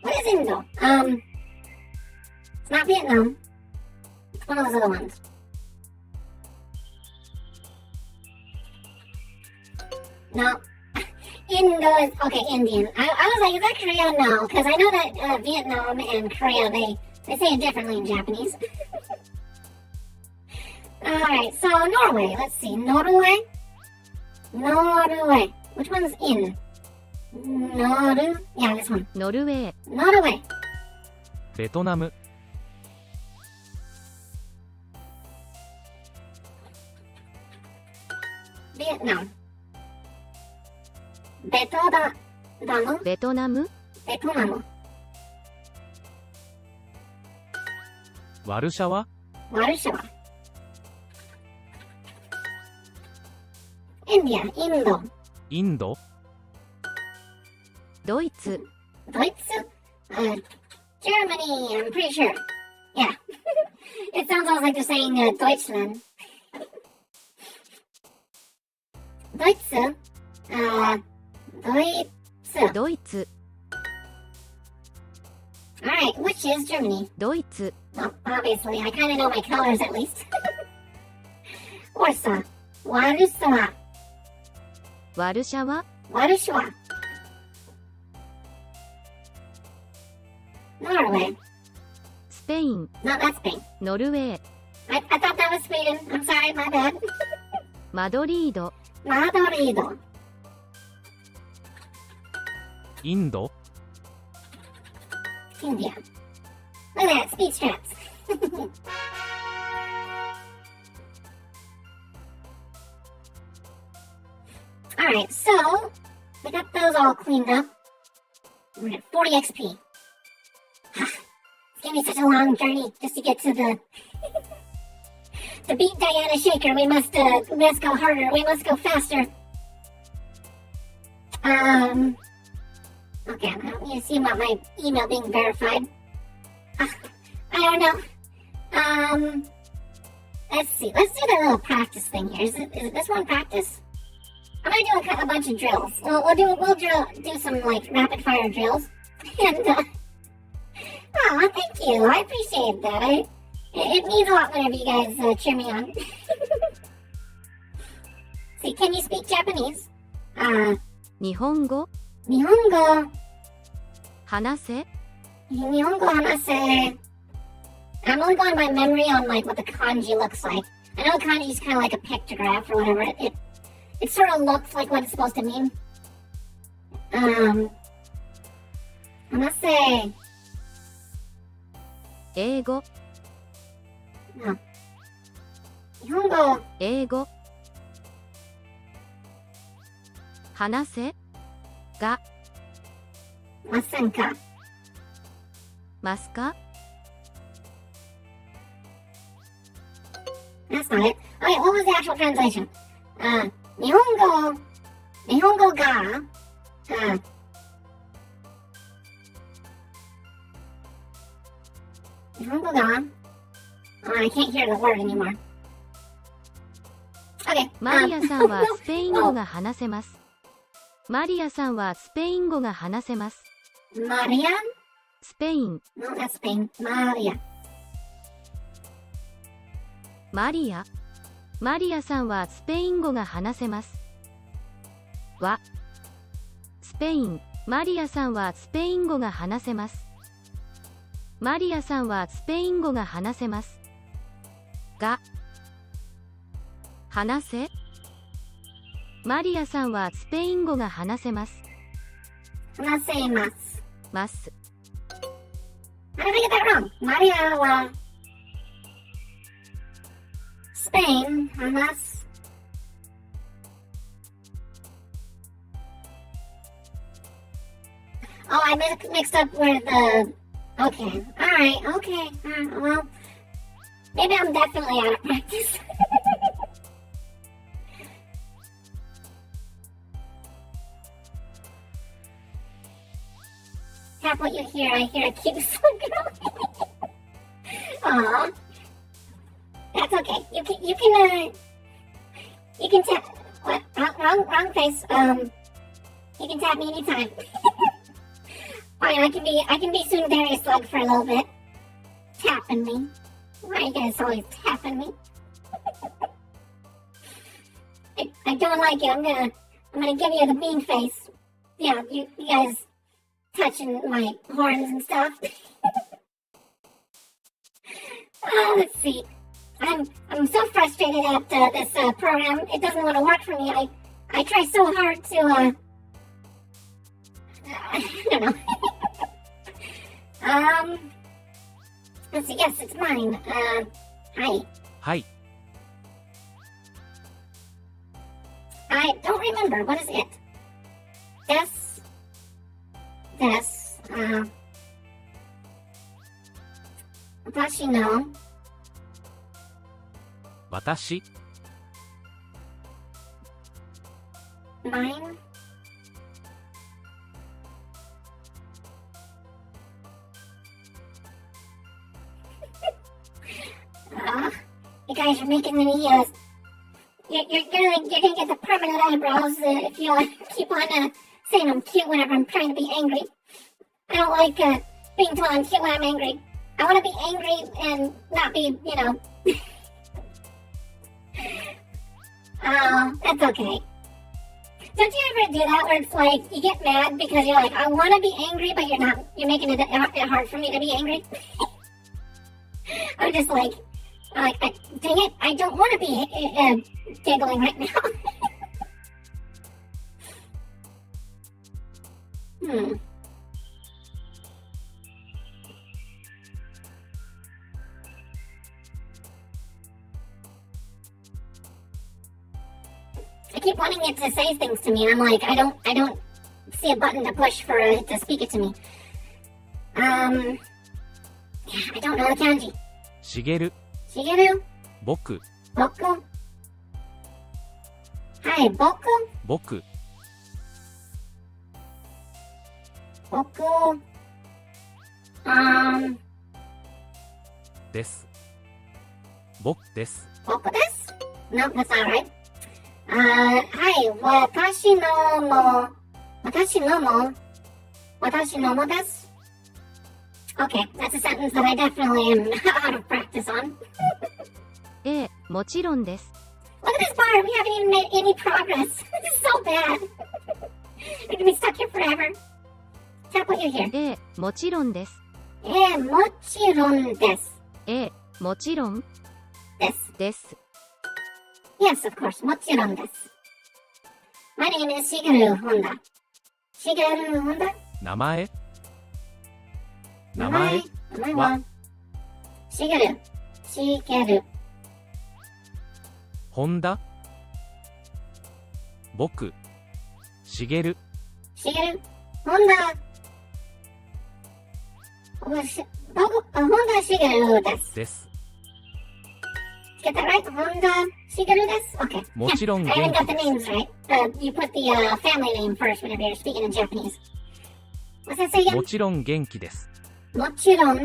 What is Indo? It's not Vietnam. It's one of those other ones. No. Indo is, okay, Indian. I was like, is that Korea? No, because I know that Vietnam and Korea, they say it differently in Japanese. Alright, so Norway. Let's see. Norway? Norway. Which one's in? Noru? Yeah, this one. ノルウェー、 Norway. ベトナム、 Vietnam. Damu? ベトナム、 Vietnam. ワルシャワ、 Warsaw. India. Indo. インド、 ドイツ、 Deutsch? Germany, I'm pretty sure. Yeah. It sounds almost like they're saying Deutschland. Deutsch? Deutsch. ドイツ、 Alright, which is Germany? ドイツ、 Well, obviously, I kind of know my colors at least. Warsaw. Warsaw. ワルシャワ、 Warsaw. Norway. スペイン、 No, that's Spain. ノルウェー、 I thought that was Sweden. I'm sorry, my bad. マドリード、 Madrido. インド、 India. Look at that, speed straps. Alright, so we got those all cleaned up. We're at 40 XP. It's gonna be such a long journey just to get to the to beat Diana Shaker. We must go harder. We must go faster. Okay, I don't need to see about my email being verified. I don't know. Let's see. Let's do the little practice thing here. Is it this one practice? I'm gonna do a bunch of drills. We'll do some like rapid fire drills. And thank you. I appreciate that. It means a lot whenever you guys cheer me on. See, can you speak Japanese? 日本語、 Nihongo. 話せ、 Nihongo hanase. I'm only going by memory on like what the kanji looks like. I know kanji is kind of like a pictograph or whatever. It sort of looks like what it's supposed to mean. Hanase. 英語、 No. Nihongo. 英語、話せ、が、 Masenka. ますか、That's not it. Okay, what was the actual translation? 日本語が、Oh, I can't hear the word anymore. Okay. マリアさんはスペイン語が話せます。マリアさんはスペイン語が話せます。Maria? スペイン。No, that's Spain. Maria. マリア。マリアさんはスペイン語が話せます。は。スペイン。マリアさんはスペイン語が話せます。マリアさんはスペイン語が話せます。が。話せ。マリアさんはスペイン語が話せます。話せます。ます。How did I get that wrong? Maria は Spain 話す。Oh, I mixed up where the... Okay, alright, okay. Well, maybe I'm definitely out of practice. Tap what you hear. I hear a cute song girl. Aw. That's okay. You can tap. What? Wrong face. You can tap me anytime. Fine, I can be Sundari Slug for a little bit. Tapping me. Why are you guys always tapping me? I don't like it. I'm gonna give you the bean face. Yeah, you guys touching my horns and stuff. Let's see. I'm so frustrated at this program. It doesn't want to work for me. I try so hard to I don't know. Let's see. Yes, it's mine. Hi. はい。 I don't remember. What is it? This. Watashi no. 私。 Mine. You guys are making me you're gonna get the permanent eyebrows if you keep on saying I'm cute whenever I'm trying to be angry. I don't like being told I'm cute when I'm angry. I want to be angry and not be, Oh, that's okay. Don't you ever do that where it's like you get mad because you're like, I want to be angry, but you're making it hard for me to be angry? I'm just like, dang it, I don't want to be giggling right now. I keep wanting it to say things to me, and I'm like, I don't see a button to push for it to speak it to me. I don't know the kanji. しげる。 Shigeru? 僕。 Boku? Hi, boku? 僕。 Boku? です。僕です。 Boku desu? No, that's not right. Hi, watashi no mo desu? Okay, that's a sentence that I definitely am out of practice on. ええ、もちろんです。 Look at this bar, we haven't even made any progress. This is so bad. We're gonna be stuck here forever. Tap what you hear. ええ、もちろんです。もちろんです。ええ、もちろんです。です。 Yes, of course, もちろんです。My name is Shigeru Honda. Shigeru Honda? 名前。名前はShigeru. Shigeru. 本田。僕。しげる。Shigeru. Honda. Honda Shigeru です。です。Get that right? Honda Shigeru desu? Okay. もちろん I 元 haven't got 気 the です。 names right. You put the family name first whenever you're speaking in Japanese. What's that say も again? ちろん元気です。もちろん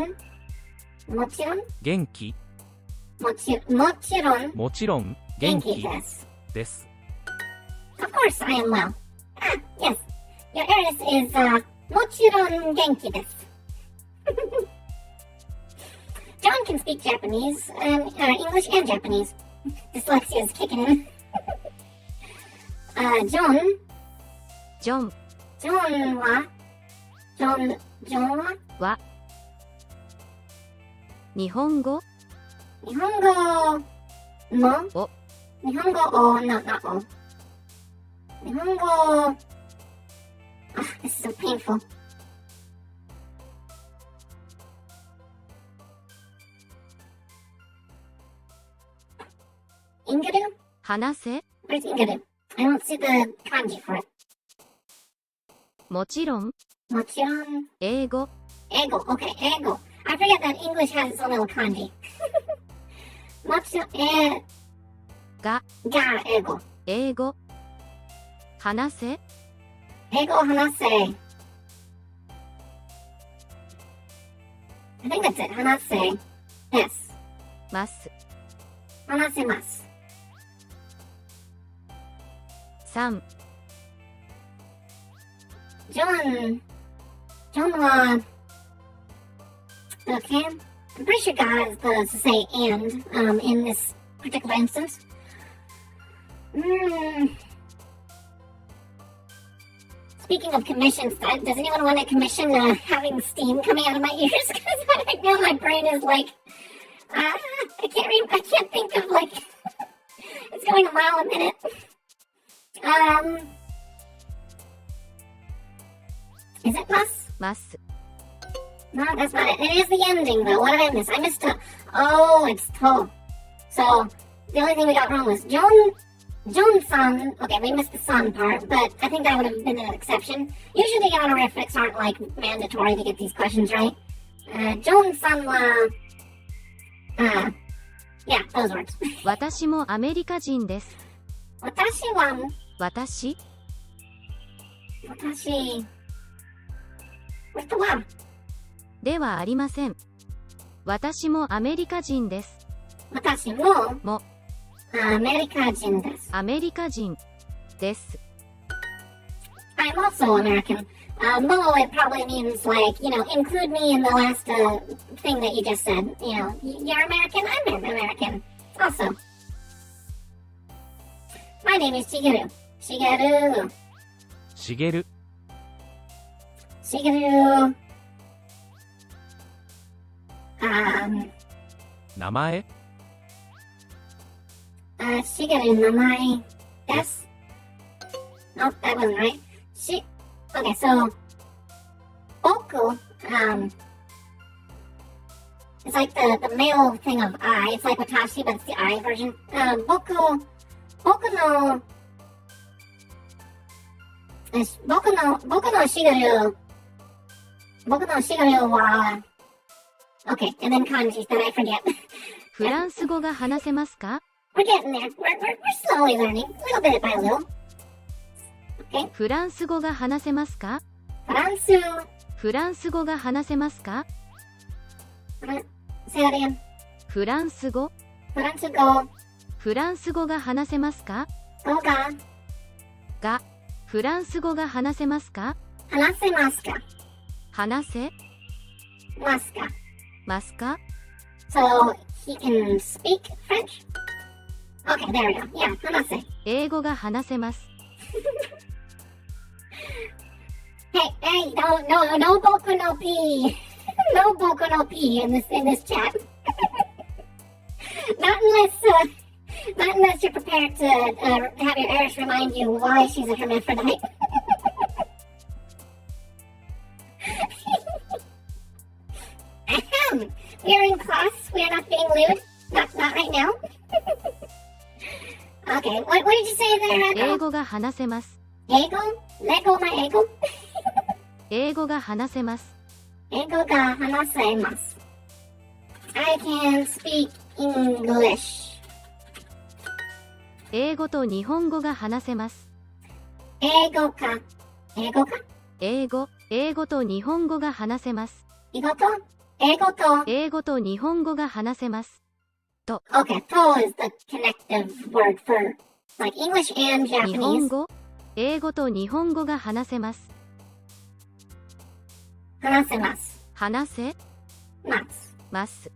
もちろん元気、もちろんもちろん元元気気です。です。 Of course I am well. Ah, yes. Your Heiress is, もちろん元気です。John can speak Japanese, English and Japanese. Dyslexia is kicking in. John ジョン John はは日本語日本語のお日本語をnotお日本語this is so painful. イングル話せ Where's Ingaru? I don't see the kanji for it. もちろんもちろん英語英語 Okay, 英語 I forget that English has its own little kanji. もちろんが英語英語話せ英語を話せ I think that's it. 話せですます話せます3ジョンは Okay, I'm pretty sure God is supposed to say and in this particular instance. Speaking of commissions, does anyone want to commission having steam coming out of my ears? Because right now my brain is like, I can't think of like, it's going a mile a minute. Is it plus? ます No, that's not it. It is the ending, though. What did I miss? I missed a... Oh, it's to. So, the only thing we got wrong was John-san. Okay, we missed the son part, but I think that would have been an exception. Usually honorifics aren't, like, mandatory to get these questions right. John-san wa... yeah, those words. 私もアメリカ人です。私は... 私 Where's the wa? ではありません。私もアメリカ人です。私ももアメリカ人です。アメリカ人です。I'm also American. Mo, it probably means like, include me in the last thing that you just said. You're American, I'm American. Also. My name is Shigeru. Shigeru. しげる、 Shigeru. 名前、 Shigeru 名前です。Nope, that wasn't right. Okay, so, 僕, it's like the male thing of I. It's like watashi, but it's the I version. 僕のShigeruは Okay, and then kanji that I forget. フランス語が話せますか We're getting there. We're slowly learning, little bit by little. Okay. フランス語が話せますかフランスフランス語が話せますか Say that again. フランス語フランス語フランス語が話せますかがフランス語が話せますか話せますか話せますかますか So, he can speak French? Okay, there we go. Yeah, 話せ。英語が話せます。Hey, no boku no P. No boku no P in this chat. Not unless you're prepared to have your Heiress remind you why she's a hermaphrodite. Ahem. We are in class. We are not being lewd. Not right now. Okay, what did you say there? 英語が話せます。英語 Lego の英語英語が話せます。英語が話せます。I can speak English. 英語と日本語が話せます。英語か。英語か英語と日本語が話せます。英語と英語と日本語が話せます。Okay, to is the connective word for like English and 日本 Japanese. 語英語と日本語が話せます。話せます。話せます。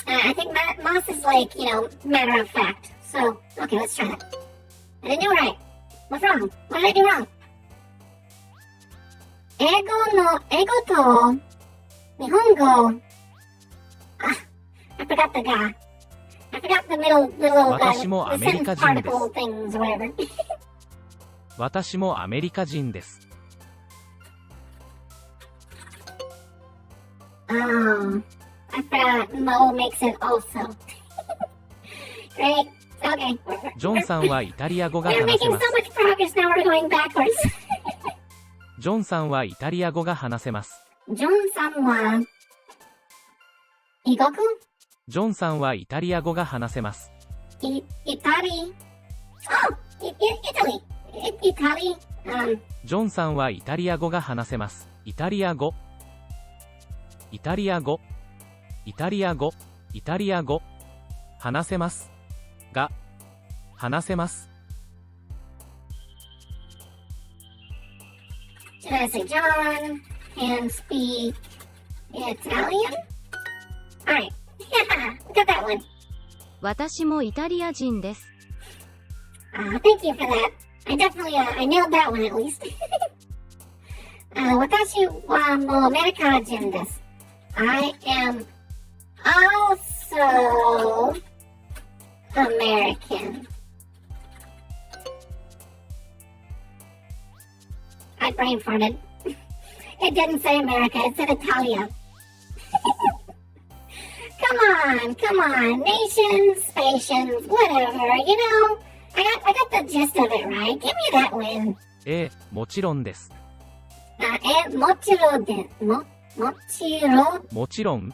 I think mas is like, matter of fact. So, okay, let's try that. I didn't do it right. What's wrong? What did I do wrong? 英語と日本語 I forgot the ga. I forgot the middle 私もア the メリ sentence カ人です。 particle things or whatever. 私もアメリカ人です。Oh, I forgot Mo makes it also. Great. Okay. ジョンさんはイタリア語が We're 話せ making ま so す。 much progress now we're going backwards. ジョンさんはイタリア語が話せます。ジョンさんは異国ジョンさんはイタリア語が話せます。イタリ Oh! Italy! Italy! ジョンさんはイタリア語が話せます。イタリア語イタリア語イタリア語イタリア語話せますが話せます。 Should I say John can speak Italian? Alright. Yeah, got that one. 私もイタリア人です。Thank you for that. I definitely, I nailed that one at least. 私はもうアメリカ人です。I am also American. I brain farted. It didn't say America, it said Italia. Come on. Nations, spations, whatever, I got the gist of it right. Give me that win. もちろんです。もちろんで、もちろん、もちろん、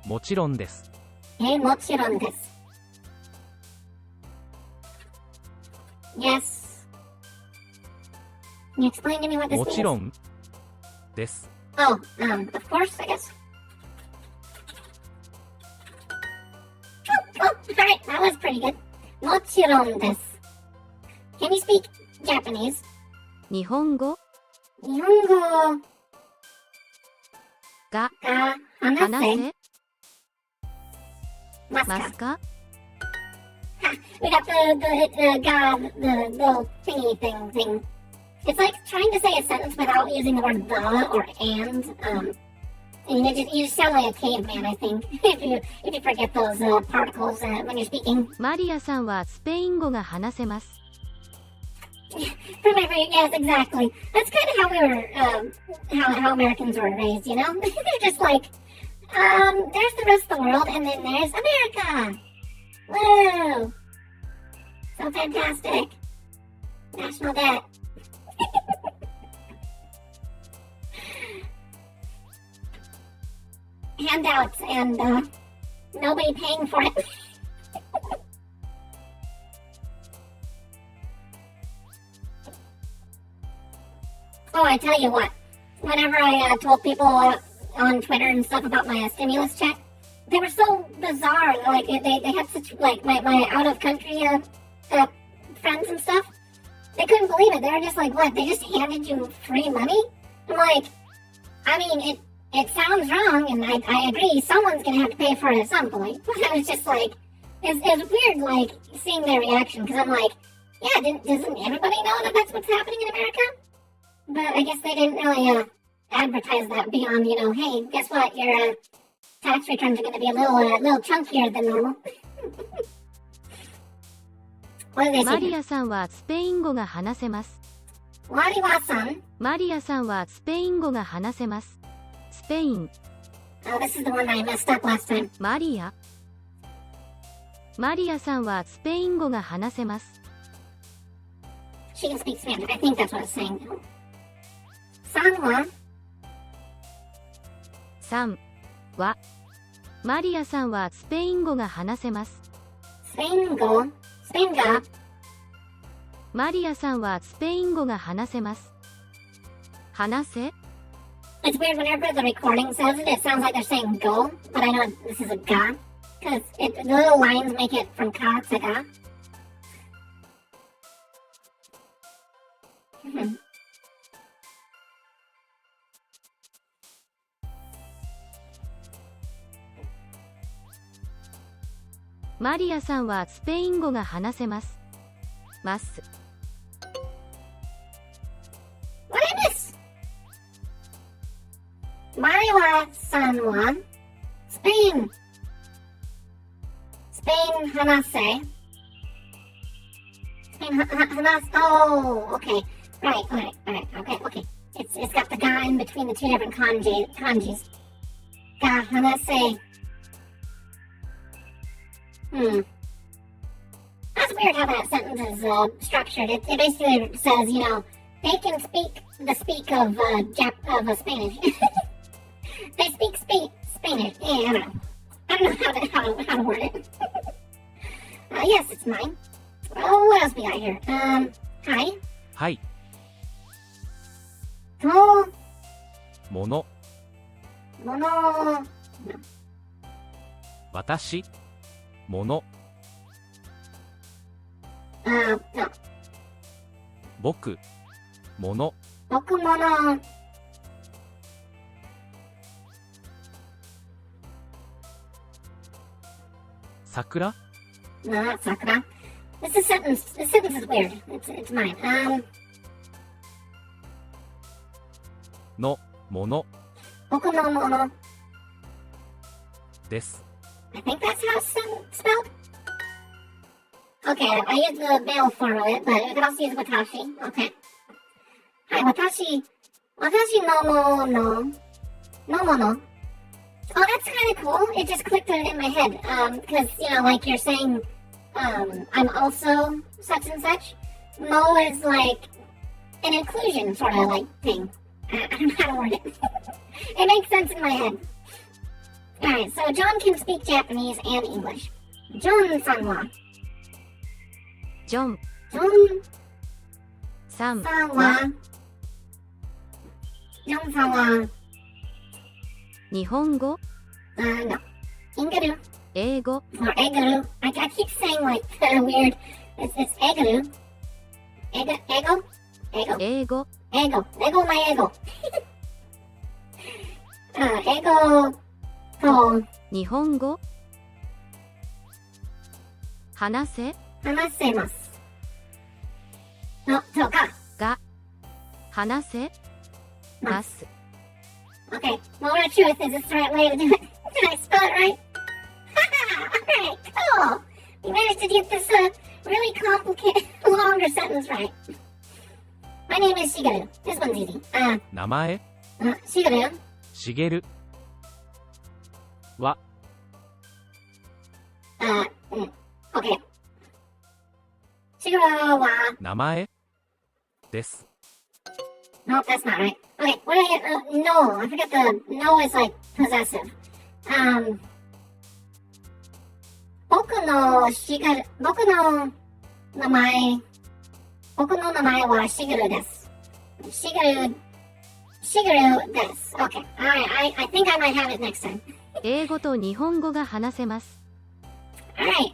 もちろんです。もちろんです。Yes. Can you explain to me what this means? もちろんです。Oh, of course, I guess. Oh, alright, that was pretty good. もちろんです。Can you speak Japanese? 日本語日本語がが話話せせますかますか We got the little thingy thing. It's like trying to say a sentence without using the word the or and. And you just sound like a caveman, I think, if you forget those particles when you're speaking. マリアさんはスペイン語が話せます。Remember, yes, exactly. That's kind of how we were, how Americans were raised, They're just like, there's the rest of the world, and then there's America. Woo! So fantastic. National debt. Handouts and nobody paying for it. Oh, I tell you what. Whenever I told people on Twitter and stuff about my stimulus check, they were so bizarre. Like they had such like my out of country friends and stuff. They couldn't believe it. They were just like, "What? They just handed you free money?" I'm like, I mean, it sounds wrong, and I agree. Someone's gonna have to pay for it at some point. But I was just like, it's weird, like seeing their reaction because I'm like, yeah, doesn't everybody know that that's what's happening in America? But I guess they didn't really advertise that beyond, hey, guess what? Your tax returns are going to be a little chunkier than normal. What did they マ say? リアさんはスペイン語が話せます。 Wariwa-san. マリアさんはスペイン語が話せます。スペイン、 Oh, this is the one that I messed up last time. マリアさんはスペイン語が話せます。 She can speak Spanish. I think that's what it's saying. San wa? 3はマリアさんはスペイン語が話せます。スペイン語スペイン語。マリアさんはスペイン語が話せます。話せ It's weird whenever the recording says it, it sounds like they're saying go, but I know this is a ga. Because the little lines make it from ka to ga. Mhm. マリアさんはスペイン語が話せます。ます。What I miss? Maria san wa Spain. Spain hanase. Spain hanase. Oh, okay. Right. Okay. It's got the ga in between the two different kanjis. Ga hanase. That's weird how that sentence is structured. It basically says, they can speak the speak of Spanish. They speak Spanish. Yeah, I don't know how to word it. Yes, it's mine. Oh, what else we got here? Hi. はい。 To もの、 mono. 私、もの、 No. 僕、もの、 Boku mono. 桜、 No, not sakura. This sentence is weird. It's mine. の、もの Boku no mono. です。 I think that's how it's spelled. Okay, I used the male form of it, but you could also use watashi. Okay. Hi, watashi no mono. No mono. Oh, that's kind of cool. It just clicked it in my head. Because, like you're saying, I'm also such and such. Mo is like an inclusion sort of like thing. I don't know how to word it. It makes sense in my head. Alright, so John can speak Japanese and English. John-san wa. ジョン John-san さん wa. John-san wa. 日本語 No. Ingaru. 英語 Or egaru. I keep saying like weird. It's egaru. Ego? Ego? 英語 Ego. Ego my ego. Ego と日本語話せ話せます。の、そうか。が話せます。Okay. Moment of truth. Is this the right way to do it? Did I spell it right? Haha! Alright, cool! We managed to get this really complicated, longer sentence right. My name is Shigeru. This one's easy. 名前、 Shigeru. しげるは、 Okay. Shigeru wa. 名前です。 No, that's not right. Okay, what did I get? No, I forget the no is like possessive. 僕の名前はシゲルです。シゲルです。Okay, alright, I think I might have it next time. 英語と日本語が話せます。 Alright,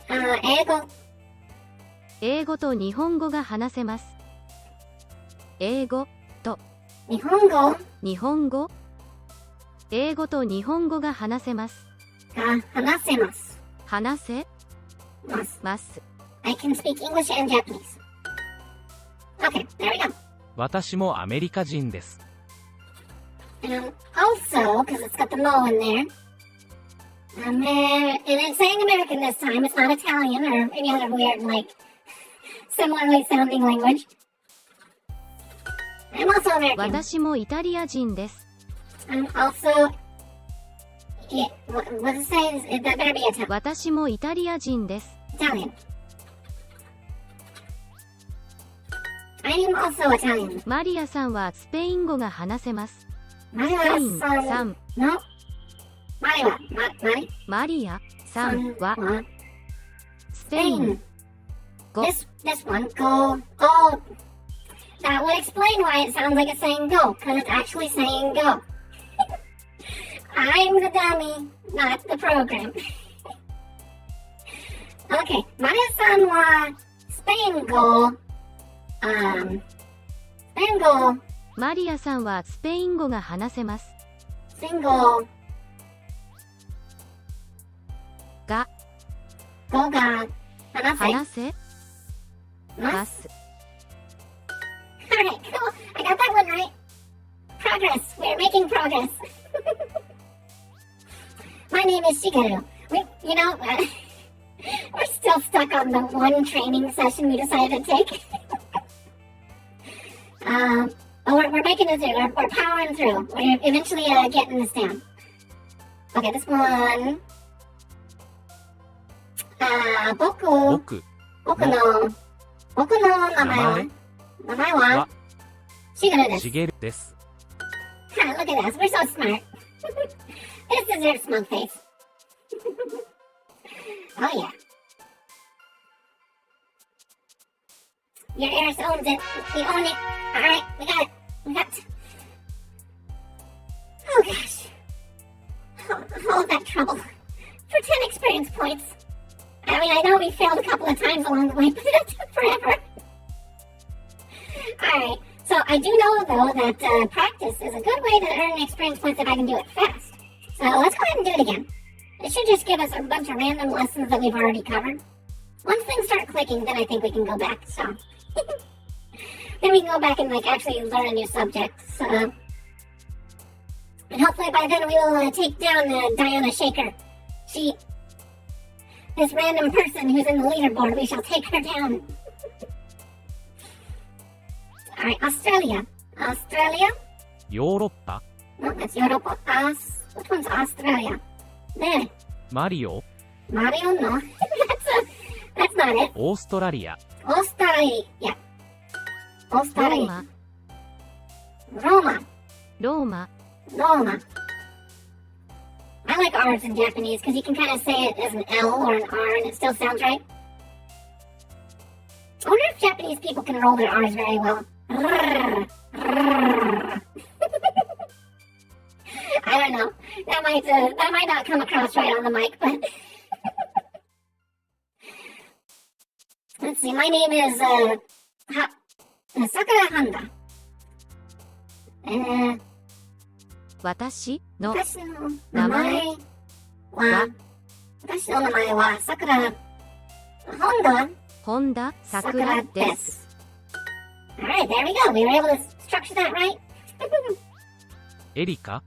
英語と日本語が話せます。英語と日本語日本語英語と日本語が話せます。が話せます。話せます。 I can speak English and Japanese. Okay, there we go. 私もアメリカ人です。 Also, because it's got the mo in there, and it's saying American this time, it's not Italian or any other weird, like, similarly sounding language. I'm also American. 私もイタリア人です。 I'm also, yeah, what does it say? That better be Italian. 私もイタリア人です。 Italian. I'm also Italian. マリアさんはスペイン語が話せます。 Maria さ san. ん No. Maria. マリアさんは San. スペイン Go. This one, go. Oh, that would explain why it sounds like it's saying go, because it's actually saying go. I'm the dummy, not the program. Okay, マリアさんはスペイン語、スペイン語、マリアさんはスペイン語が話せます。スペイン語が、語が話せます。Alright, cool. I got that one right. Progress. We're making progress. My name is Shigeru. We're still stuck on the one training session we decided to take. We're making it through. We're powering through. We're eventually getting this down. Okay, this one. 僕の名前はシゲルです。しげるです。Look at us, we're so smart. This deserves smug face. Oh yeah. Your Heiress owns it. We own it. Alright, we got it. Oh gosh. All of that trouble. For 10 experience points. I mean, I know we failed a couple of times along the way, but it took forever. Alright, so I do know, though, that practice is a good way to earn experience points if I can do it fast. So let's go ahead and do it again. It should just give us a bunch of random lessons that we've already covered. Once things start clicking, then I think we can go back, so... then we can go back and, actually learn a new subject, so... And hopefully by then we will take down Diana Shaker. This random person who's in the leaderboard, we shall take her down. Alright, Australia.ヨーロッパ No, that's Europe. Which one's Australia? There. マリオ Mario? No. That's not it. オーストラリア Australia. ロー Australia. マ、 Roma. ローマ、 Roma. I like R's in Japanese because you can kind of say it as an L or an R and it still sounds right. I wonder if Japanese people can roll their R's very well. I don't know. That might not come across right on the mic, but let's see. My name is Sakura Handa. 私の私の名前はSakura Honda. 本田さくらです。Alright, there we go. We were able to structure that right. エリカ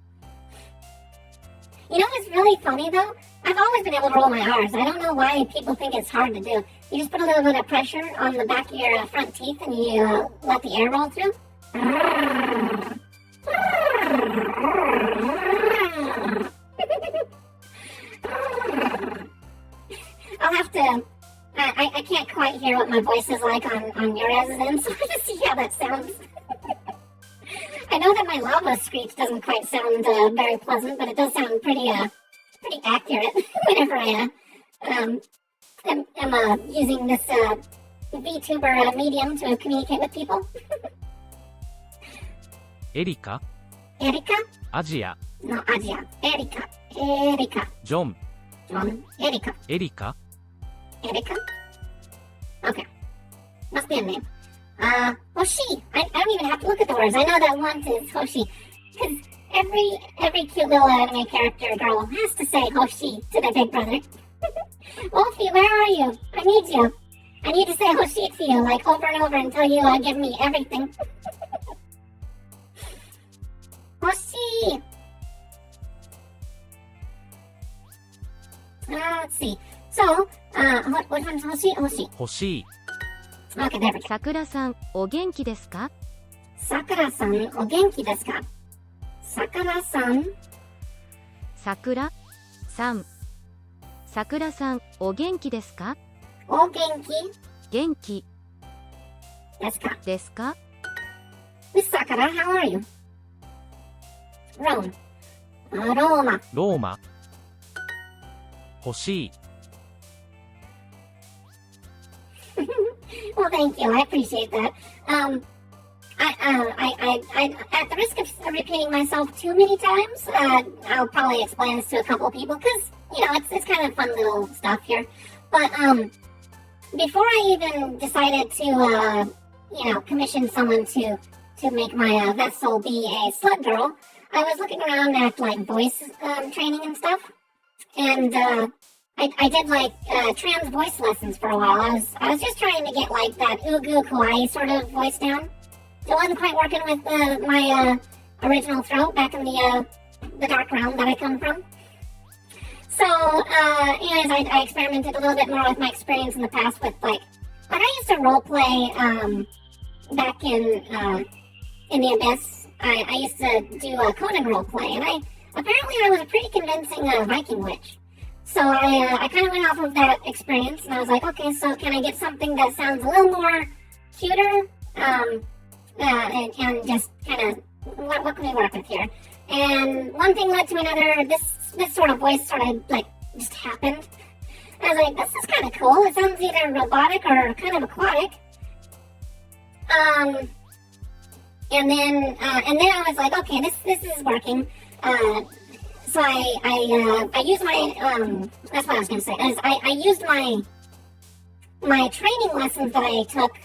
You know what's really funny though? I've always been able to roll my R's. I don't know why people think it's hard to do. You just put a little bit of pressure on the back of your front teeth and you let the air roll through. I'll have to... I can't quite hear what my voice is like on your residence, so to see how that sounds. I know that my lava screech doesn't quite sound very pleasant, but it does sound pretty accurate whenever I am using this VTuber medium to communicate with people. エリカ Erika? アジア No, Asia. Erika. ジョン John. Erika. エリカ Erika? Okay. Must be a name. Hoshi. I don't even have to look at the words. I know that one is Hoshi. Because every cute little anime character girl has to say Hoshi to their big brother. Wolfie, where are you? I need you. I need to say Hoshi to you, over and over until you give me everything. Hoshi! Let's see. So, what one's Hoshi? Hoshi. 欲しい Okay, there we go. さくらさん、お元気ですか？ Sakura-san, o genki desu ka? Sakura-san? さくらさん。さくらさん、お元気ですか？ O genki 元気 desu ka? ですか？ Miss Sakura, how are you? Rome. Roma. ローマ欲しい Well, thank you. I appreciate that. I at the risk of repeating myself too many times, I'll probably explain this to a couple of people because, it's kind of fun little stuff here. But, before I even decided to, commission someone to make my vessel be a slut girl, I was looking around at, voice training and stuff. And, I did, trans voice lessons for a while. I was just trying to get, that ugu kawaii sort of voice down. It wasn't quite working with my original throat back in the dark realm that I come from. So, anyways, I experimented a little bit more with my experience in the past with, I used to role play back in the Abyss. I used to do a Conan role play, and apparently I was a pretty convincing Viking witch. So I kind of went off of that experience, and I was like, okay, so can I get something that sounds a little more cuter, and just kind of, what can we work with here? And one thing led to another. This sort of voice sort of, just happened. I was like, this is kind of cool. It sounds either robotic or kind of aquatic. And then I was like, okay, this is working. So I used my, that's what I was going to say, is I used my training lessons that I took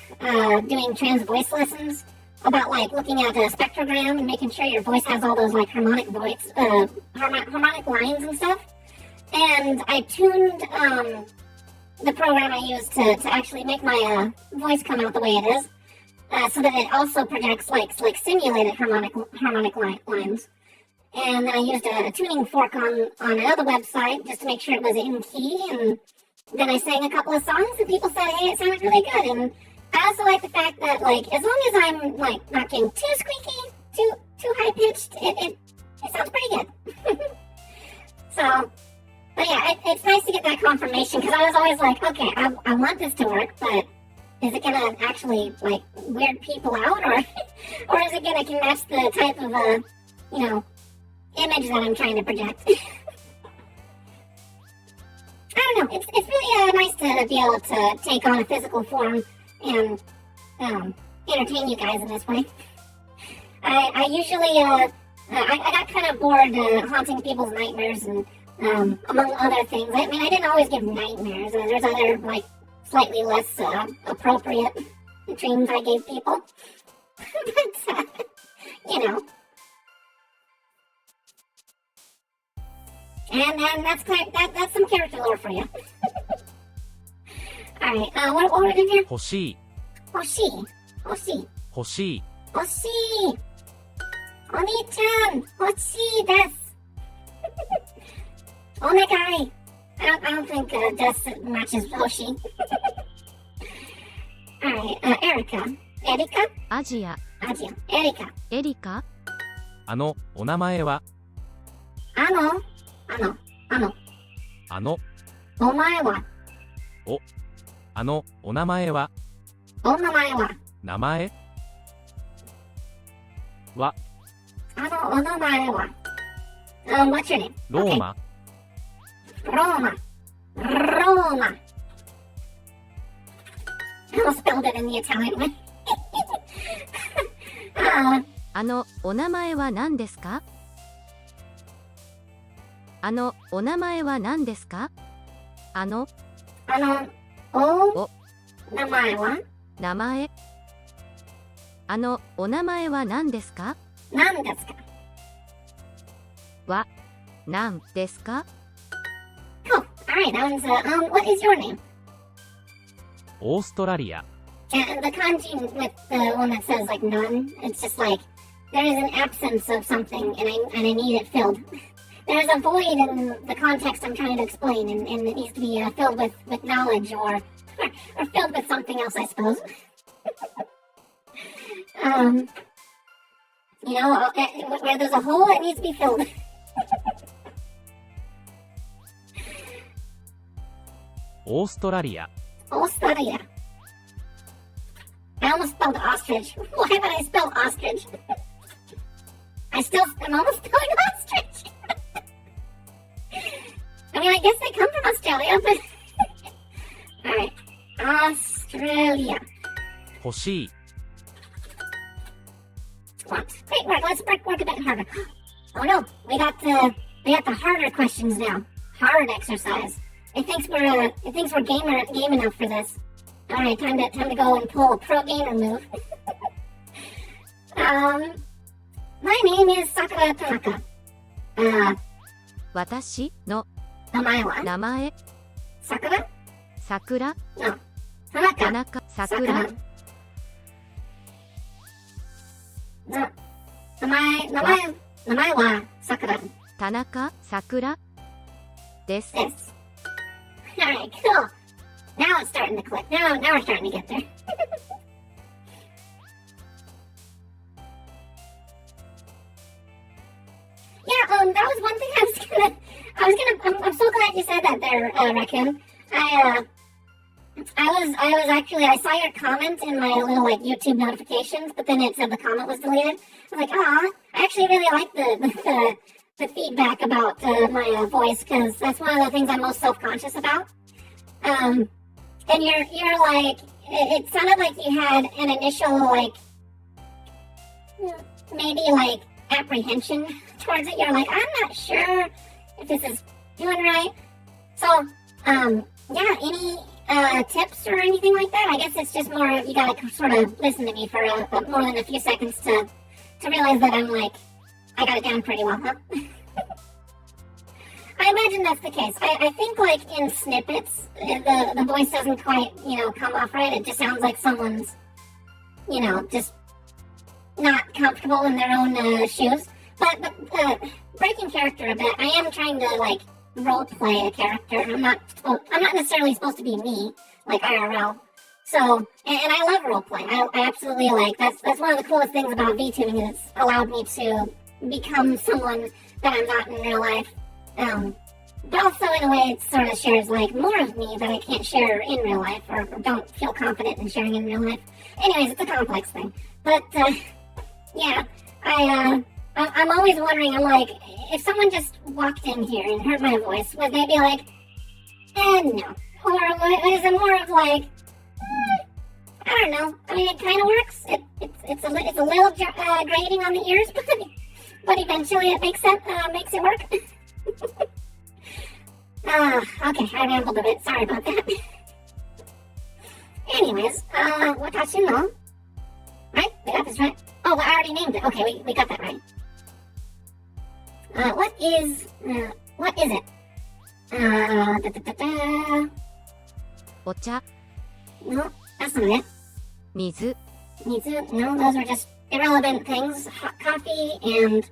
doing trans voice lessons about looking at a spectrogram and making sure your voice has all those harmonic harmonic lines and stuff. And I tuned the program I used to actually make my voice come out the way it is, so that it also projects simulated harmonic lines. And then I used a tuning fork on another website just to make sure it was in key. And then I sang a couple of songs and people said, hey, it sounded really good. And I also like the fact that, as long as I'm, not getting too squeaky, too high-pitched, it sounds pretty good. So, but yeah, it's nice to get that confirmation, because I was always like, okay, I want this to work, but is it going to actually, weird people out, or is it going to match the type of, image that I'm trying to project? I don't know, it's really nice to be able to take on a physical form and entertain you guys in this way. I usually, I got kind of bored haunting people's nightmares and among other things. I mean, I didn't always give nightmares. There's other, slightly less appropriate dreams I gave people. But, And that's some character lore for you. Alright, what were we doing here? 欲しい Hoshi. 欲しい お兄ちゃん、欲しいです。お願い。I don't think this matches Hoshi. Alright, Erika. アジア Erika. エリカお名前はあの、お前はお名前はお名前は名前はお名前はWhat's your name? ローマ Roma. I almost spelled it in the Italian way. お名前は何ですか？お名前は何ですか？お名前は名前お名前は何ですか？何ですか？は何ですか？ Cool. Alright, that one's, what is your name? オーストラリア And the kanji with the one that says, none, it's just there is an absence of something, and I need it filled. There's a void in the context I'm trying to explain, and it needs to be filled with knowledge or filled with something else, I suppose. Where there's a hole, it needs to be filled. Australia. Australia. I almost spelled ostrich. Why did I spell ostrich? I'm almost spelling ostrich. I mean, I guess they come from Australia, but... Alright. Australia. 欲しい。Want. Great work. Let's work a bit harder. Oh no, we got the harder questions now. Hard exercise. It thinks we're game enough for this. All right, time to go and pull a pro gamer move. My name is Sakura Tanaka. 私の名前は名前、Sakura? 桜、 No. 田 Tanaka. 中、桜、の名前はSakura田中、桜です。です。Alright, cool. Now it's starting to click. Now we're starting to get there. Yeah, that was one thing I'm so glad you said that there, Raccoon. I saw your comment in my little, like, YouTube notifications, but then it said the comment was deleted. I was like, I actually really like the feedback about my voice, because that's one of the things I'm most self-conscious about. And you're like, it sounded like you had an initial, like, maybe, like, apprehension towards it. You're like, I'm not sure if this is doing right. So, yeah, any tips or anything like that? I guess it's just more, you gotta sort of listen to me for more than a few seconds to realize that I'm like, I got it down pretty well, huh? I imagine that's the case. I think, like, in snippets, the voice doesn't quite, come off right. It just sounds like someone's, just not comfortable in their own shoes. But breaking character a bit, I am trying to, like, role play a character. I'm not necessarily supposed to be me, like IRL. So, and I love role play. I absolutely like, that's one of the coolest things about VTubing, is it's allowed me to become someone that I'm not in real life. But also in a way it sort of shares, like, more of me that I can't share in real life, or don't feel confident in sharing in real life. Anyways, it's a complex thing. But, yeah, I'm always wondering, I'm like, if someone just walked in here and heard my voice, would they be like, no? Or is it more of like, I don't know. I mean, it kind of works. It's a little grating on the ears, but eventually it makes it work. Okay, I rambled a bit. Sorry about that. Anyways, watashi no? Right? We got this right? Oh, I already named it. Okay, we got that right. What is it?お茶、 No, that's not it. 水、 No, those are just irrelevant things. Hot coffee and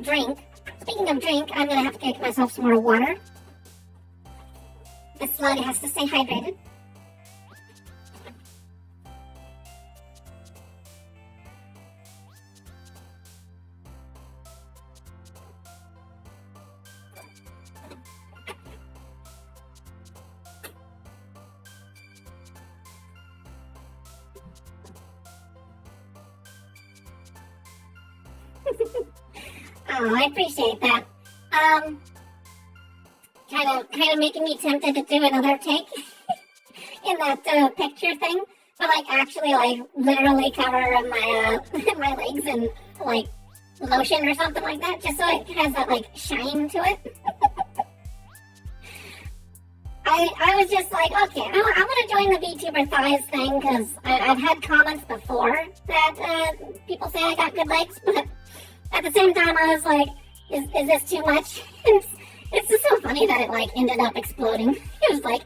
drink. Speaking of drink, I'm gonna have to get myself some more water. This slug has to stay hydrated. Oh, I appreciate that. Kind of making me tempted to do another take in that picture thing, but like actually like literally cover my my legs in like lotion or something like that, just so it has that like shine to it. I was just like, okay, I want to join the VTuber thighs thing, because I've had comments before that people say I got good legs, but at the same time I was like, is this too much? It's just so funny that it like ended up exploding. It was like,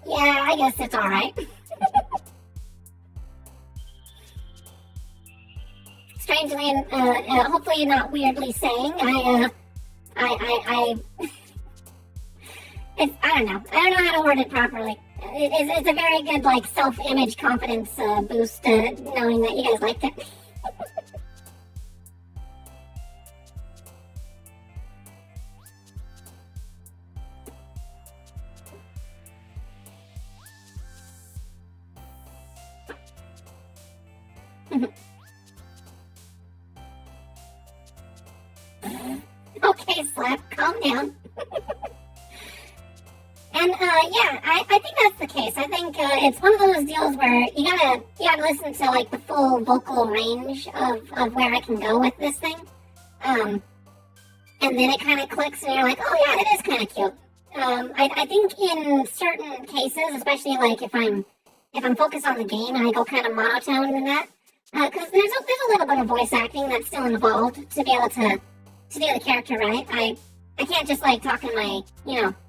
yeah, I guess it's alright. Strangely, and hopefully not weirdly saying, I don't know how to word it properly. It's a very good, like, self-image confidence boost, knowing that you guys liked it. Okay, Slap, calm down. And yeah, I think that's the case. I think it's one of those deals where you gotta listen to like the full vocal range of where I can go with this thing. And then it kind of clicks and you're like, oh yeah, that is kind of cute. I think in certain cases, especially like if I'm focused on the game and I go kind of monotone in that, because there's a little bit of voice acting that's still involved to be able to do the character right. I can't just like talk in my,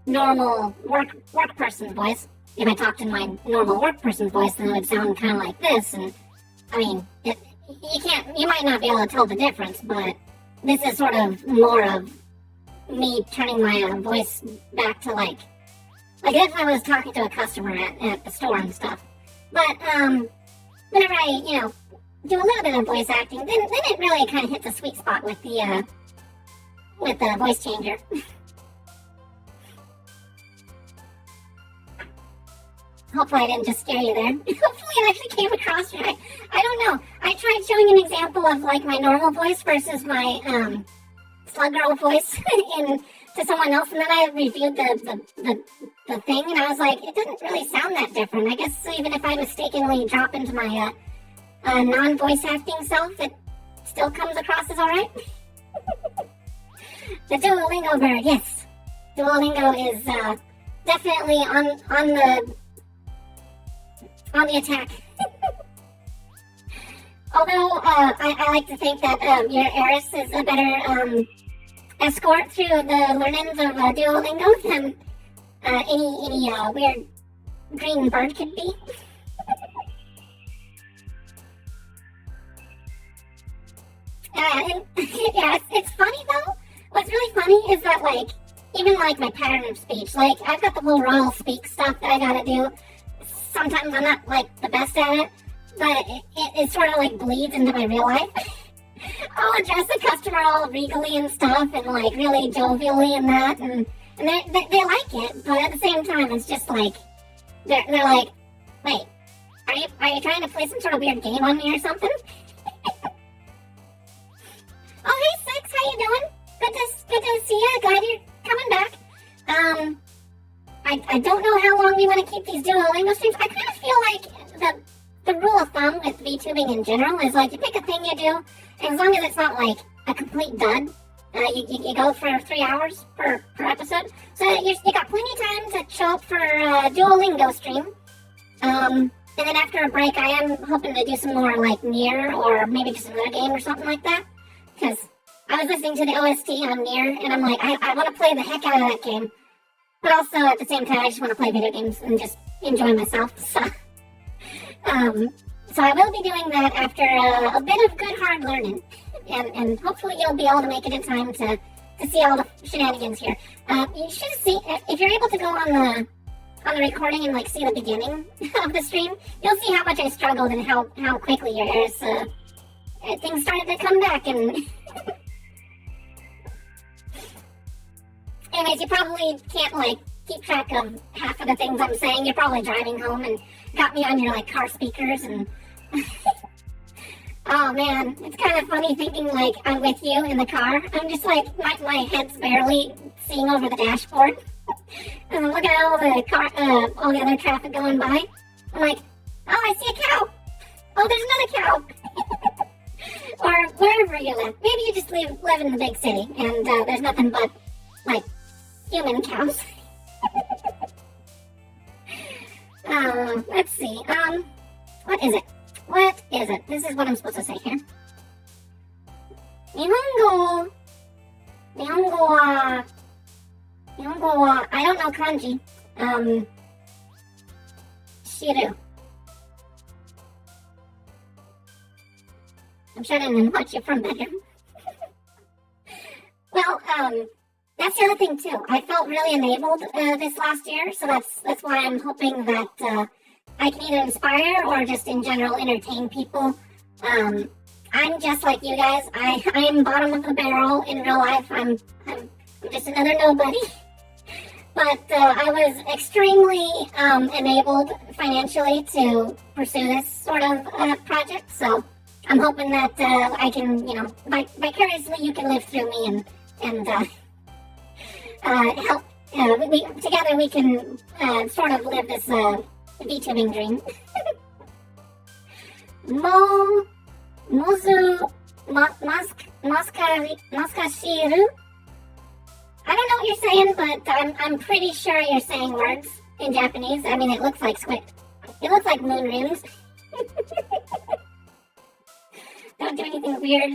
normal work person's voice. If I talked in my normal work person's voice, then it would sound kind of like this. And I mean, you might not be able to tell the difference, but this is sort of more of me turning my voice back to like if I was talking to a customer at the store and stuff. But whenever I, do a little bit of voice acting, then it really kind of hits a sweet spot with the voice changer. Hopefully I didn't just scare you there. Hopefully it actually came across right. I don't know. I tried showing an example of like my normal voice versus my slug girl voice to someone else, and then I reviewed the thing, and I was like, it doesn't really sound that different. I guess even if I mistakenly drop into my non-voice acting self, it still comes across as alright. The Duolingo bird, yes. Duolingo is definitely on the attack. Although I like to think that your Heiress is a better escort through the learnings of Duolingo than any weird green bird could be. It's funny though. What's really funny is that like even like my pattern of speech, like I've got the whole royal speak stuff that I gotta do. Sometimes I'm not like the best at it, but it sort of like bleeds into my real life. I'll address the customer all regally and stuff, and like really jovially and that, and they like it, but at the same time, it's just like they're like, wait, are you trying to play some sort of weird game on me or something? Oh hey Six, how you doing? Good to see you. Glad you're coming back. I don't know how long we want to keep these Duolingo streams. I kind of feel like the rule of thumb with VTubing in general is like you pick a thing you do, and as long as it's not like a complete dud, you go for 3 hours per episode. So you got plenty of time to show up for a Duolingo stream. And then after a break, I am hoping to do some more like Nier or maybe just another game or something like that. Because I was listening to the OST on Nier, and I'm like, I want to play the heck out of that game. But also at the same time, I just want to play video games and just enjoy myself. So I will be doing that after a bit of good hard learning. And hopefully you'll be able to make it in time to see all the shenanigans here. You should see, if you're able to go on the recording and like see the beginning of the stream, you'll see how much I struggled and how quickly your Heiress things started to come back. And anyways, you probably can't like keep track of half of the things I'm saying. You're probably driving home and got me on your like car speakers and oh man, it's kind of funny thinking like I'm with you in the car. I'm just like my head's barely seeing over the dashboard. And I'm looking at all the other traffic going by. I'm like, oh, I see a cow. Oh, there's another cow. Or wherever you live. Maybe you just live in the big city and there's nothing but like human cows. Let's see. What is it? What is it? This is what I'm supposed to say here. Nihongo wa, I don't know kanji. Shiru. I'm sure I didn't watch you from better. Well, that's the other thing too. I felt really enabled this last year, so that's why I'm hoping that I can either inspire or just in general entertain people. I'm just like you guys. I'm bottom of the barrel in real life. I'm just another nobody. But I was extremely enabled financially to pursue this sort of project. So I'm hoping that I can, vicariously you can live through me and help together we can sort of live this VTubing dream. Moskashiru? I don't know what you're saying, but I'm pretty sure you're saying words in Japanese. I mean, it looks like squid. It looks like moon rims. Don't do anything weird.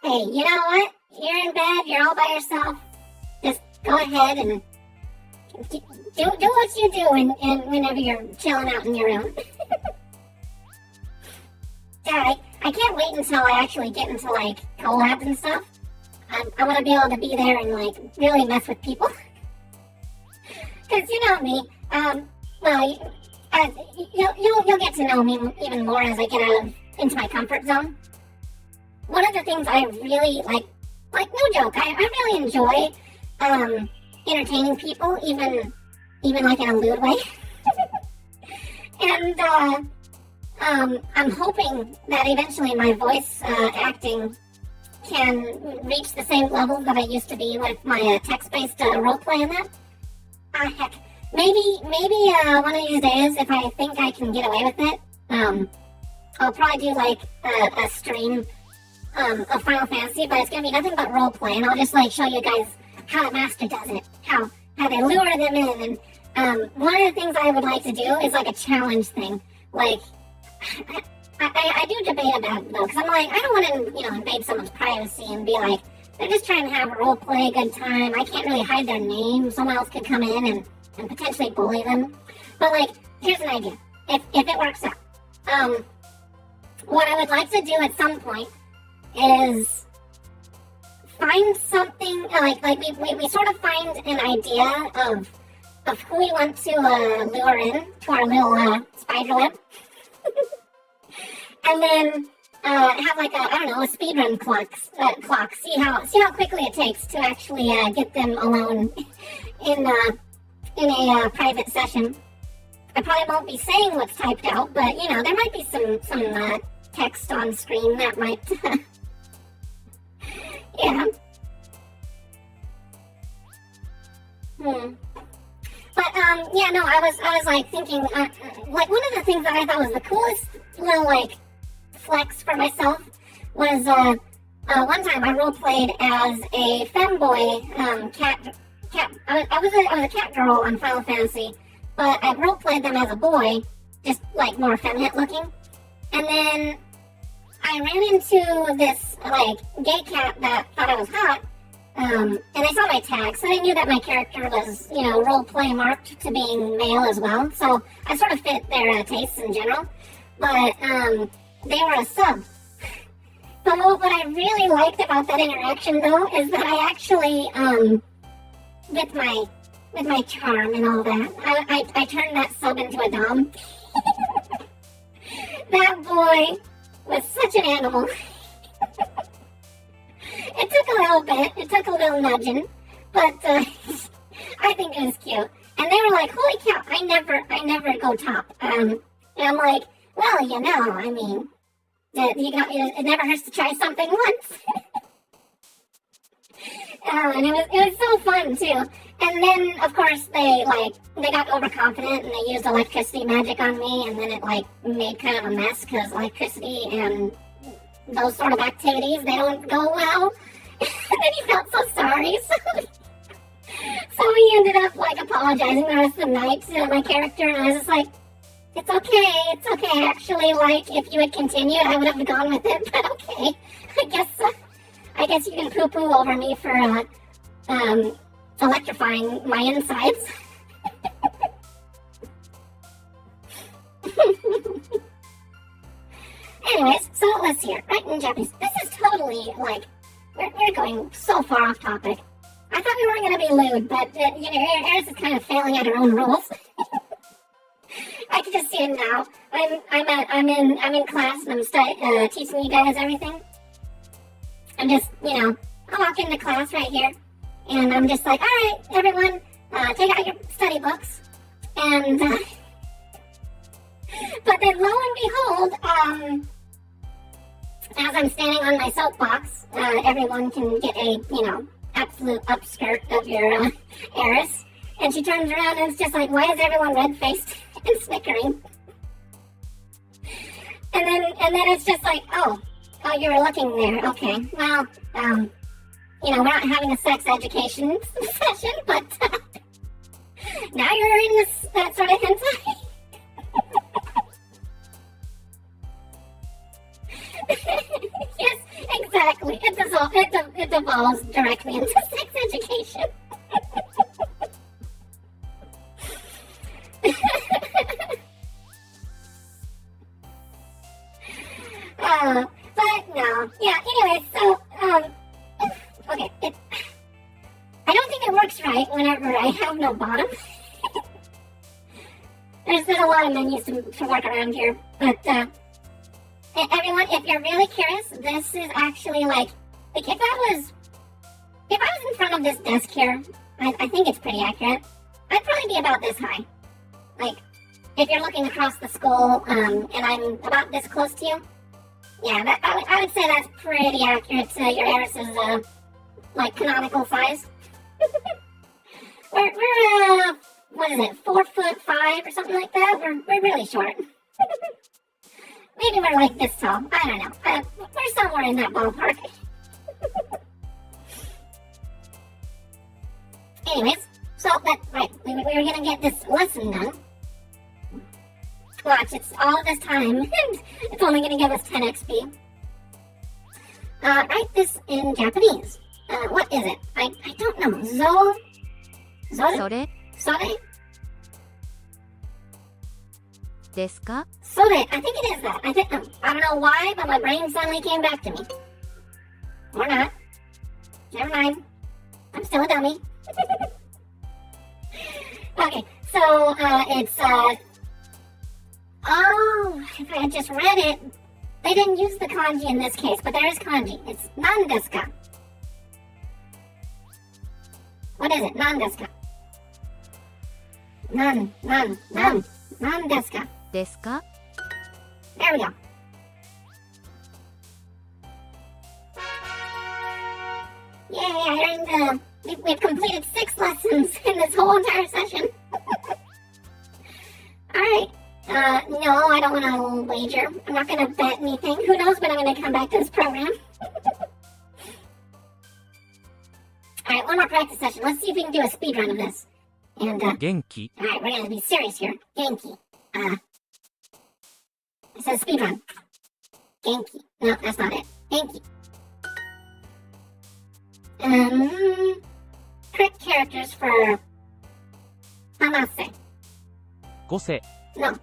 Hey, you know what? You're in bed, you're all by yourself. Just go ahead and do what you do whenever you're chilling out in your room. Yeah, I can't wait until I actually get into, like, collabs and stuff. I want to be able to be there and, like, really mess with people. Because you know me, you'll get to know me even more as I get into my comfort zone. One of the things I really, like no joke, I really enjoy entertaining people, even like in a lewd way. And I'm hoping that eventually my voice acting can reach the same level that I used to be with my text-based roleplay and that. Heck, maybe one of these days, if I think I can get away with it, I'll probably do like a stream of Final Fantasy, but it's gonna be nothing but roleplay, and I'll just like show you guys how the master does it, how they lure them in, and one of the things I would like to do is like a challenge thing, like. I do debate about it though, because I'm like, I don't want to, invade someone's privacy and be like, they're just trying to have a role play, a good time. I can't really hide their name. Someone else could come in and potentially bully them. But like, here's an idea. If it works out, what I would like to do at some point is find something like we sort of find an idea of who we want to lure in to our little spider web. And then have like a speedrun clock. See how quickly it takes to actually get them alone in a private session. I probably won't be saying what's typed out, but there might be some text on screen that might yeah. But I was like thinking like one of the things that I thought was the coolest little like flex for myself was one time I role played as a femboy cat. I was a cat girl on Final Fantasy, but I role played them as a boy, just like more feminine looking. And then I ran into this like gay cat that thought I was hot. And I saw my tag, so I knew that my character was, role play marked to being male as well. So I sort of fit their tastes in general. But they were a sub. But what I really liked about that interaction, though, is that I actually, with my charm and all that, I turned that sub into a dom. That boy was such an animal. It took a little bit. It took a little nudging, but I think it was cute. And they were like, "Holy cow! I never go top." And I'm like, "Well, I mean, it never hurts to try something once." And it was so fun too. And then, of course, they got overconfident and they used electricity magic on me, and then it made kind of a mess because electricity and those sort of activities, they don't go well. And then he felt so sorry. So he ended up apologizing the rest of the night to my character, and I was just like, it's okay. Actually, if you had continued, I would have gone with it. But okay, I guess you can poo-poo over me for electrifying my insides. Anyways, so let's see here. Right in Japanese. This is totally we're going so far off topic. I thought we weren't going to be lewd, but Heiress is kind of failing at her own rules. I can just see it now. I'm in class and I'm teaching you guys everything. I'm just I walk into class right here, and I'm just like, all right, everyone, take out your study books, and but then lo and behold, as I'm standing on my soapbox, everyone can get a absolute upskirt of your heiress, and she turns around and it's just like, why is everyone red-faced and snickering? And then it's just like, oh, you were looking there. Okay, well, we're not having a sex education session, but now you're reading that sort of hentai. Yes, exactly. It devolves directly into sex education. But no, yeah. Anyway, so okay. I don't think it works right whenever I have no bottom. There's a lot of menus to work around here, but everyone, if you're really curious, this is actually like if I was in front of this desk here, I think it's pretty accurate. I'd probably be about this high. Like, if you're looking across the skull, and I'm about this close to you, yeah, I would say that's pretty accurate to your Heiress's, canonical size. we're what is it, 4'5" or something like that? We're really short. Maybe we're like this tall. I don't know. We're somewhere in that ballpark. Anyways, so we were gonna get this lesson done. Watch, it's all this time, and it's only gonna give us 10 XP. Write this in Japanese. What is it? I don't know. Sore Sore? ですか? Sore, I think it is that. I don't know why, but my brain suddenly came back to me. Or not. Never mind. I'm still a dummy. Okay, so it's if I had just read it, they didn't use the kanji in this case, but there is kanji. It's nan desu ka? What is it? Nan desu ka? Nan desu ka? ですか? There we go. Yay, we've completed 6 lessons in this whole entire session. Alright. No, I don't want to wager. I'm not going to bet anything. Who knows when I'm going to come back to this program. Alright, one more practice session. Let's see if we can do a speed run of this. And, 元気 alright, we're going to be serious here. Genki. It says speed run. Genki. No, that's not it. Genki. Correct characters for hanase. 5せ No,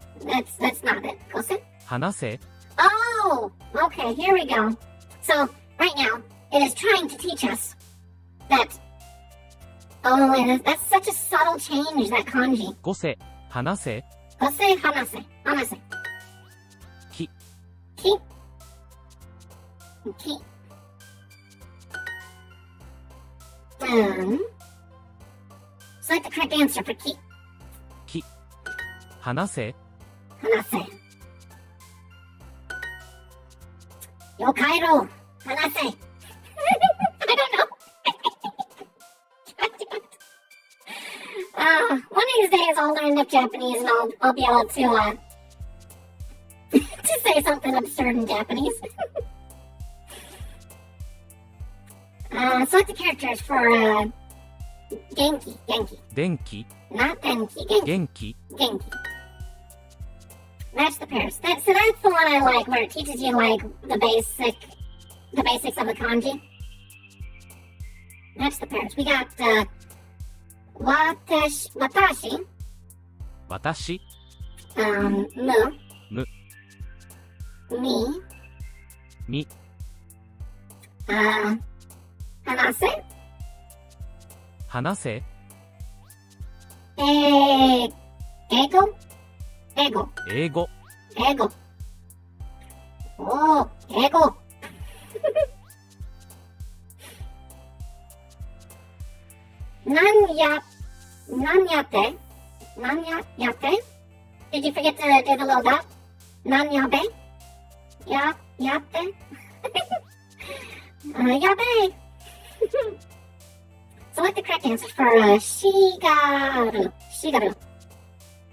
that's not it. Kose? 話せ Oh, okay, here we go. So, right now, it is trying to teach us that... Oh, and that's such a subtle change, that kanji. 5せ話せ Kose, hanase. き Ki. Ki. Select the correct answer for ki. き話せ Hanase. Yokairo. Hanase. I don't know. One of these days I'll learn enough Japanese and I'll be able to to say something absurd in Japanese. Select the characters for Genki. 電気 Not Denki. Genki. 元気 Genki. Match the pairs. That's the one I like, where it teaches you like the basics of the kanji. Match the pairs. We got watashi, 私 mu, む me, み hanase, 話せ ego. 英語 Oh, ego. Nanyate. Did you forget to do the little dot? Nanyabe. Yate. Yabe. Select the correct answers for shigaru. Shigaru.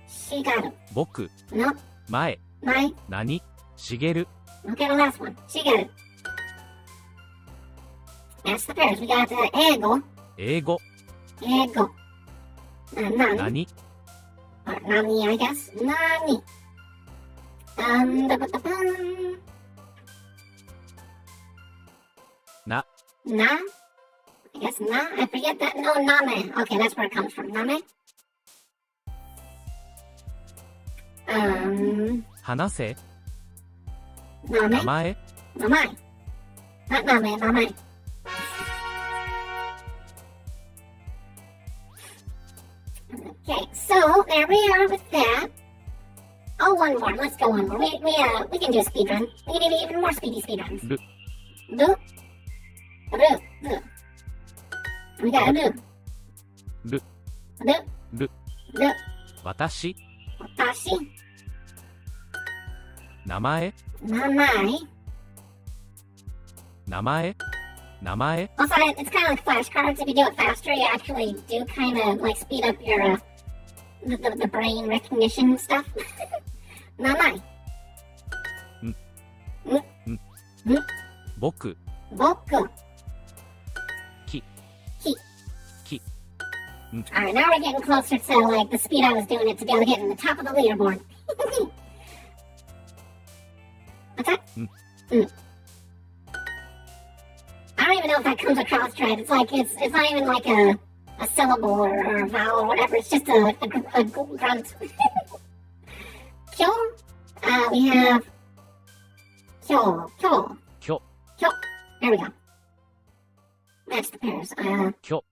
Shigaru. 僕、 No. 前、 My. 何、茂る、 Okay, the last one. Shigaru. That's the pairs. We got ego. 英語、 Ego. Nani. 何、 Or nani, I guess. Nani. Ba-ba-ba-bum. な、 Na? I guess na? I forget that. No, name. Okay, that's where it comes from. Name? 話せ、 Name? 名前、 Name. Not name, name. Okay, so there we are with that. Oh, one more. Let's go one more. We can do a speed run. We can do even more speedy speed runs. Ru. Do. Ru. Ru. We got a do. Ru. Do. Ru. Do. 私、 Watashi. 名前、 Namai. 名前、名前、 Also, it's kind of like flashcards. If you do it faster, you actually do kind of like speed up your the brain recognition stuff. Namai. 僕、 Boku. Ki. Ki. Ki. Alright, now we're getting closer to like the speed I was doing it to be able to get in the top of the leaderboard. What's that? I don't even know if that comes across right. It's like it's not even like a syllable or a vowel or whatever. It's just a grunt. Kyo. We have kyo. Kyo. きょ、 Kyo. There we go. That's the pairs. きょ、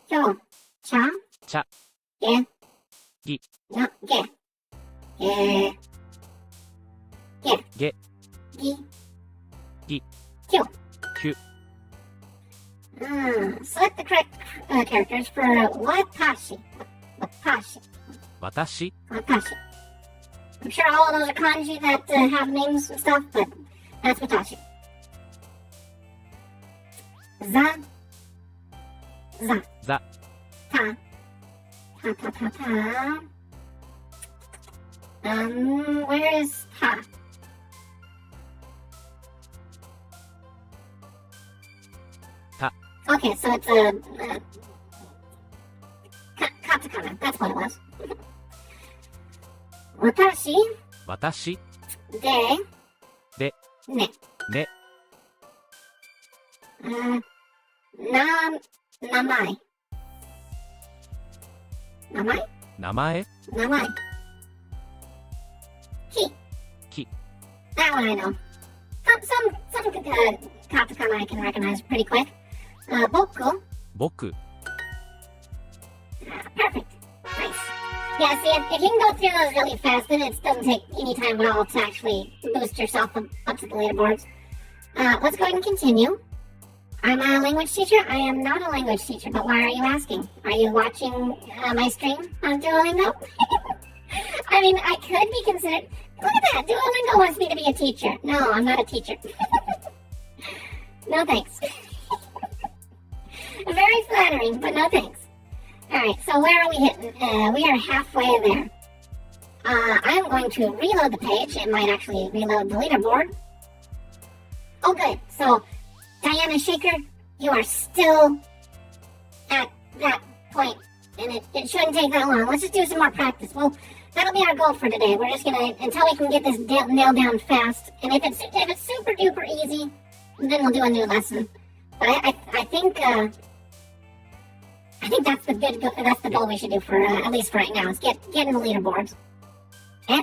Kyo. Cha. 茶、 Ge. ぎ、 No. Ge. Ge. Ge. げ、 Gi. ぎ、 Kyo. きゅ、 Select the correct characters for watashi. Watashi. 私、 Watashi. I'm sure all of those are kanji that have names and stuff, but that's watashi. Za. Za. ざ、 Ta. Ta ta ta ta. Where is ta? Ta. Okay, so it's katakana. That's what it was. Watashi 私、 de で、 ne. ね、 Namai. Namai? 名前、 Namai. Ki. Ki. That one I know. Some katakana I can recognize pretty quick. Boku. 僕、 Perfect. Nice. Yeah, see, if you can go through those really fast, then it doesn't take any time at all to actually boost yourself up to the leaderboards. Let's go ahead and continue. I'm a language teacher. I am not a language teacher, but why are you asking? Are you watching my stream on Duolingo? I mean, I could be considered... Look at that! Duolingo wants me to be a teacher. No, I'm not a teacher. No thanks. Very flattering, but no thanks. Alright, so where are we hitting? We are halfway there. I'm going to reload the page. It might actually reload the leaderboard. Oh, good. So, Diana Shaker, you are still at that point, and it shouldn't take that long. Let's just do some more practice. Well, that'll be our goal for today. We're just gonna, until we can get this nailed down fast, and if it's super duper easy, then we'll do a new lesson. But I think that's the goal we should do for at least for right now. Is get in the leaderboards. Yeah.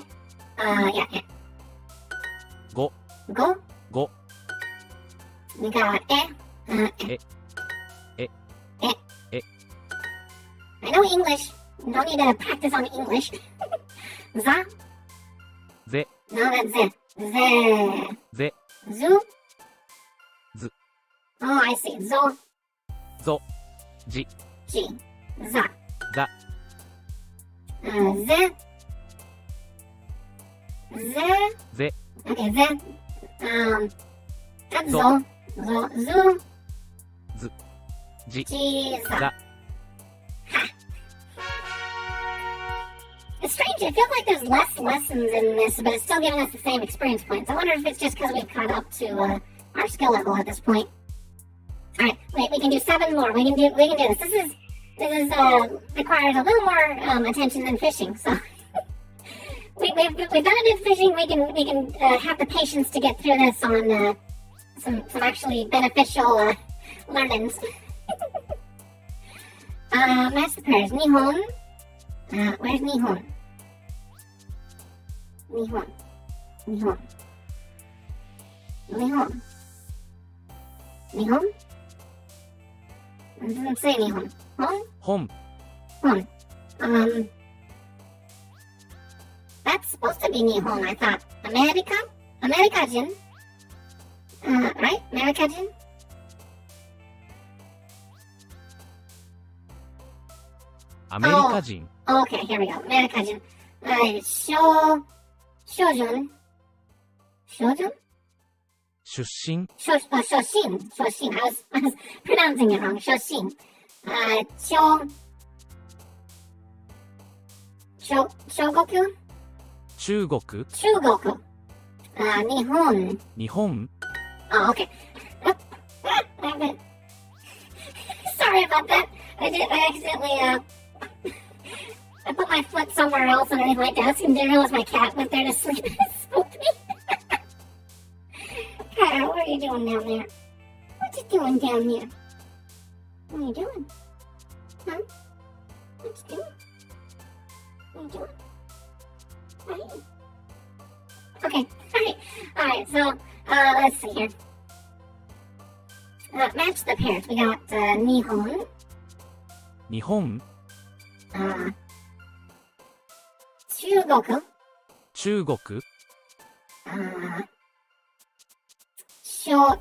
ご、 Go. ご、 We gotえ、 I know English. No need to practice on English. Za. ぜ、 No, that's ze. Ze. ぜ、 Zu. Z. Oh, I see. Zo. ぞ、じ、 Ji. Za. ざ、 Ze. Ze. ぜ、 Okay, ze. That's Zo. zo. Zo. Zu. Z. じ、 G's. ざ、 It's strange. It feels like there's less lessons in this, but it's still giving us the same experience points. I wonder if it's just because we've caught up to our skill level at this point. All right, wait. We can do 7 more. We can do this. This requires a little more attention than fishing. So we've done it in fishing. We can have the patience to get through this on some actually beneficial learnings. Match the pairs. Nihon. Where's Nihon? Nihon. Nihon. Nihon. Nihon? It doesn't say Nihon. Hon? 本、 Hon. That's supposed to be Nihon, I thought. America? Amerikajin? Right? Amerikajin? American. アメリカ人、 Okay, here we go. Amerikajin. Shojun? Shojun? 出身、 Shoshin. I was pronouncing it wrong. Shoshin. Shogoku? 中国、 Chugoku. Nihon. 日本、 Oh, okay. Sorry about that. I accidentally, I put my foot somewhere else underneath my desk and didn't realize my cat went there to sleep and it spooked me. Cat, what are you doing down there? What you doing down here? What are you doing? Huh? What you doing? What are you doing? Hey. Okay, alright, so, let's see here. Match the pairs. We got, Nihon, 日本、 Chugoku, 中国、 Shoshun,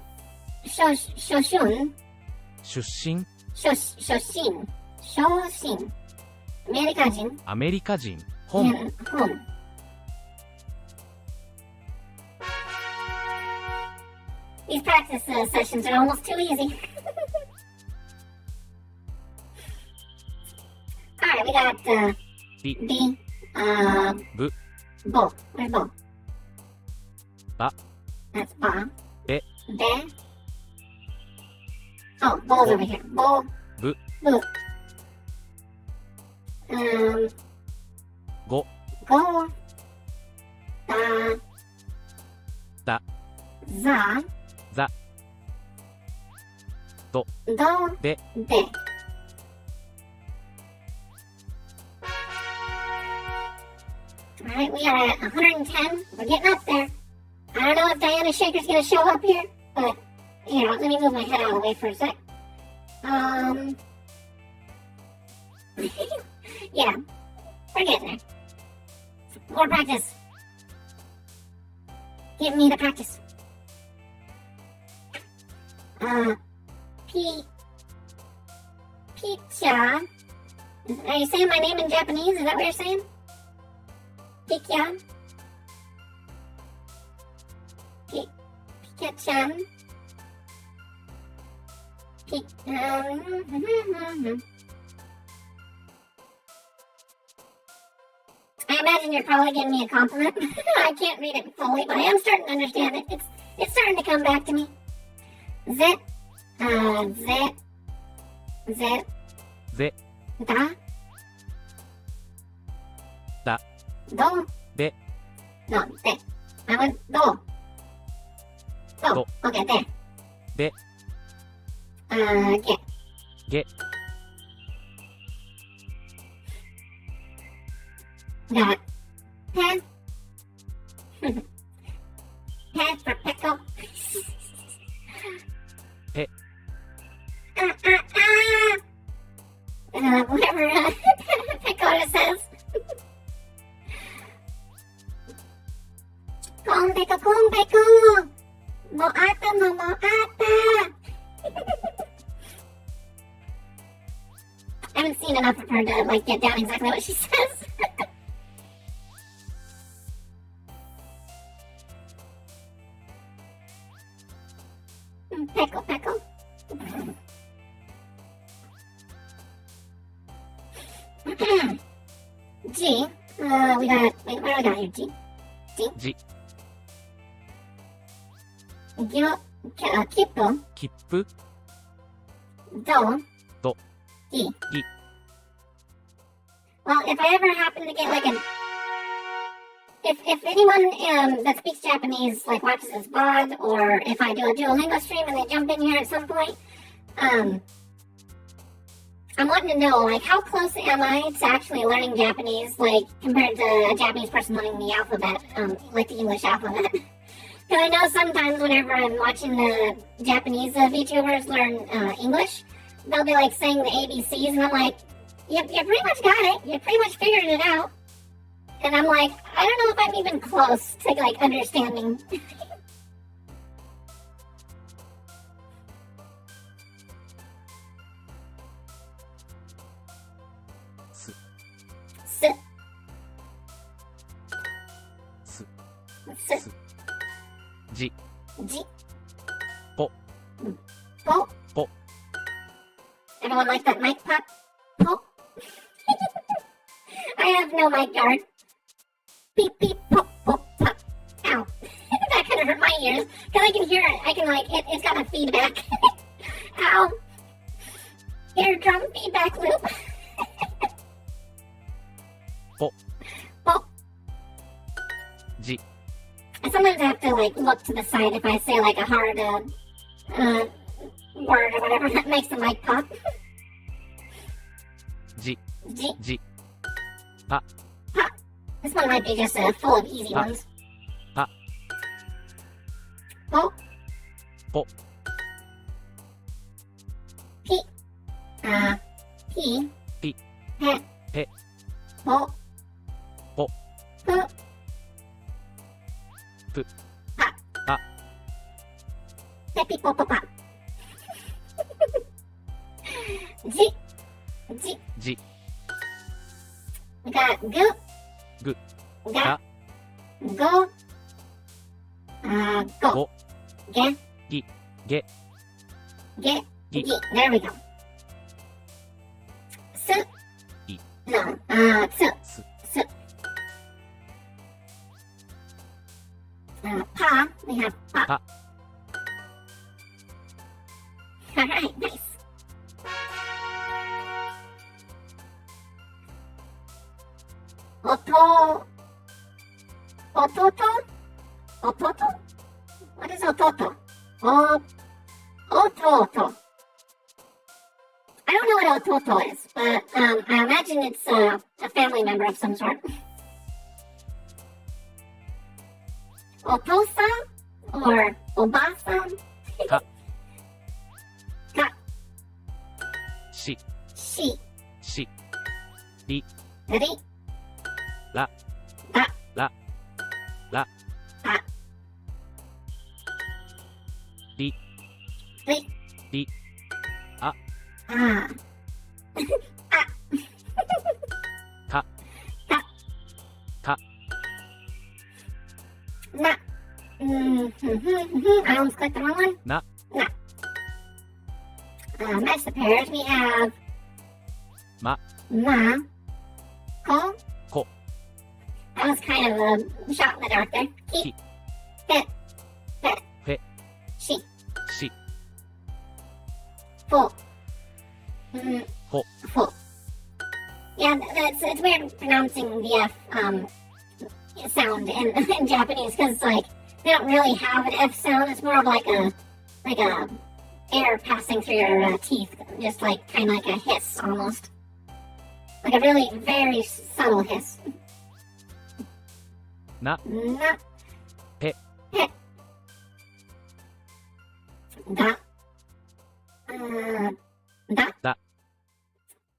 出身、 Shoshin, Amerikajin, アメリカ人、本、 and Hon. These practice sessions are almost too easy. Alright, we got, り、 B, ぶ、 Bo. Where's Bo? Ba. That's Ba. Be. Be. Oh, Bo's over here. Bo. Bu. Bu. ご、 Go. Da. Da. Za. Za. Do. Do. De. De. Alright, we are at 110. We're getting up there. I don't know if Diana Shaker's gonna show up here, but here, let me move my head out of the way for a sec. Yeah, we're getting there. More practice. Give me the practice. Picha. Are you saying my name in Japanese? Is that what you're saying? Pikya. Pika-chan. I imagine you're probably giving me a compliment. I can't read it fully, but I am starting to understand it. It's starting to come back to me. Zet. Zet. Zet. ぜ、 Da. Da. Do. De. No, de. I went do. Do. Do. Okay, there. De. Get. げ、 Got pen. Pen for pickle. Pe. Whatever Pickle says. Kung pickle. Moata no moata. I haven't seen enough of her to get down exactly what she says. Pickle. G. We got. Wait, what do we got here? G. G. Kippo. 切符 Do. Do. Gi. Gi. Well, if I ever happen to get like an. If anyone that speaks Japanese like watches this VOD, or if I do a Duolingo stream and they jump in here at some point, I'm wanting to know, like, how close am I to actually learning Japanese, like, compared to a Japanese person learning the alphabet, like the English alphabet? Because I know sometimes whenever I'm watching the Japanese VTubers learn English, they'll be, like, saying the ABCs, and I'm like, you pretty much got it. You pretty much figured it out. And I'm like, I don't know if I'm even close to, like, understanding. S. S. S. S. G. G. Po. Po. Po. Everyone like that mic pop? Po. I have no mic guard. Beep, beep, pop, pop, pop. Ow. That kind of hurt my ears. Because I can hear it. I can, like, it's got a feedback. Ow. Eardrum feedback loop. Po. Po. G. I sometimes have to, like, look to the side if I say, like, a hard word or whatever that makes the mic pop. G. G. G. Pa. Pa. This one might be just full of easy Pa. ones. Pa. Po. Po. P. P. P. Pe. Pe. Po. Po. Pu. Pu. Pa. Pa. Pepi po po pa. G. G. G. We got gu. Gu. Ga. Go. Go. Go. Ge. Gi. Ge. Ge. Gi. Gi. There we go. S. I. No. S. S. S. Pa. We have pa. Pa. All right. Nice. Oto. Ototo? Ototo? What is ototo? Ototo. I don't know what ototo is, but I imagine it's a family member of some sort. Otosan or obasan? Ka. Ka. Shi. Shi. Shi. Ri. Ri. La. Da. La. La. Da. Ri. Ri. Ri. A. Ah. Ah. Ka. Ka. Ka. Na. I almost clicked the wrong one. Na. Na. Match the pairs. We have Ma. Ma. Ko. Ko. That was kind of a shot in the dark there. Ki. Ki. Pe. Pe. Pe. Shi. Shi. Fo. Fo. Fo. Yeah, it's weird pronouncing the F sound in Japanese because like they don't really have an F sound. It's more of like a air passing through your teeth, just like kind of like a hiss almost, like a really very subtle hiss. Na. Na. Pe. Pe. Da. Da. Da.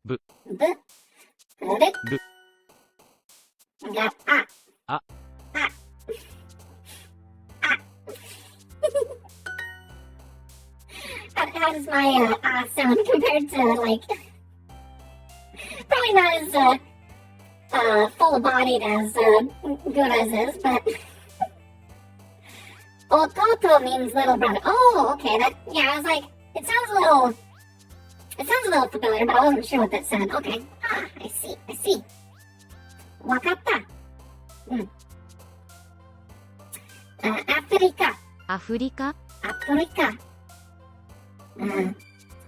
Bu. B. B. Bu. We got A. A. A. A. How does my sound compared to like probably not as full-bodied as Gura's is, but Ototo means little brother. Oh, okay. I was like, it sounds a little familiar, but I wasn't sure what that said. Okay. I see, I see. わかった。うん。アフリカ。アフリカ。アフリカ。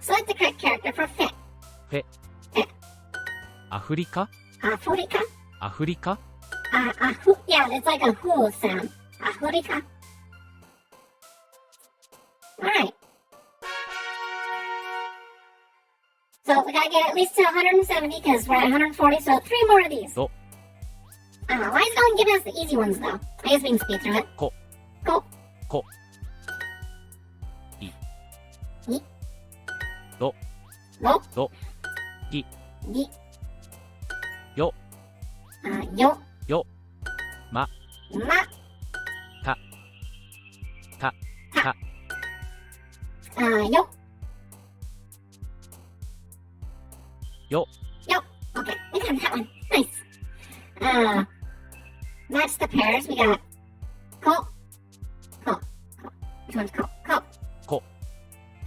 Select the correct character for fit. フェ。アフリカ。アフリカ。アフリカ。Yeah, it's like a who sound. アフリカ。Alright. So we gotta get at least to 170 because we're at 140, so 3 more of these. Do. Why is it only giving us the easy ones though? I guess we can speed through it. Ko. Ko. Ko. I. Ni. Do. Do. Do. Gi. Gi. Yo. Yo. Yo. Ma. Ma. Ta. Ta. Ta. Yo. Yo. Yo. Okay, we got that one. Nice. Match the pairs. We got ko. Ko. Ko. Which one's ko? Ko. Ko.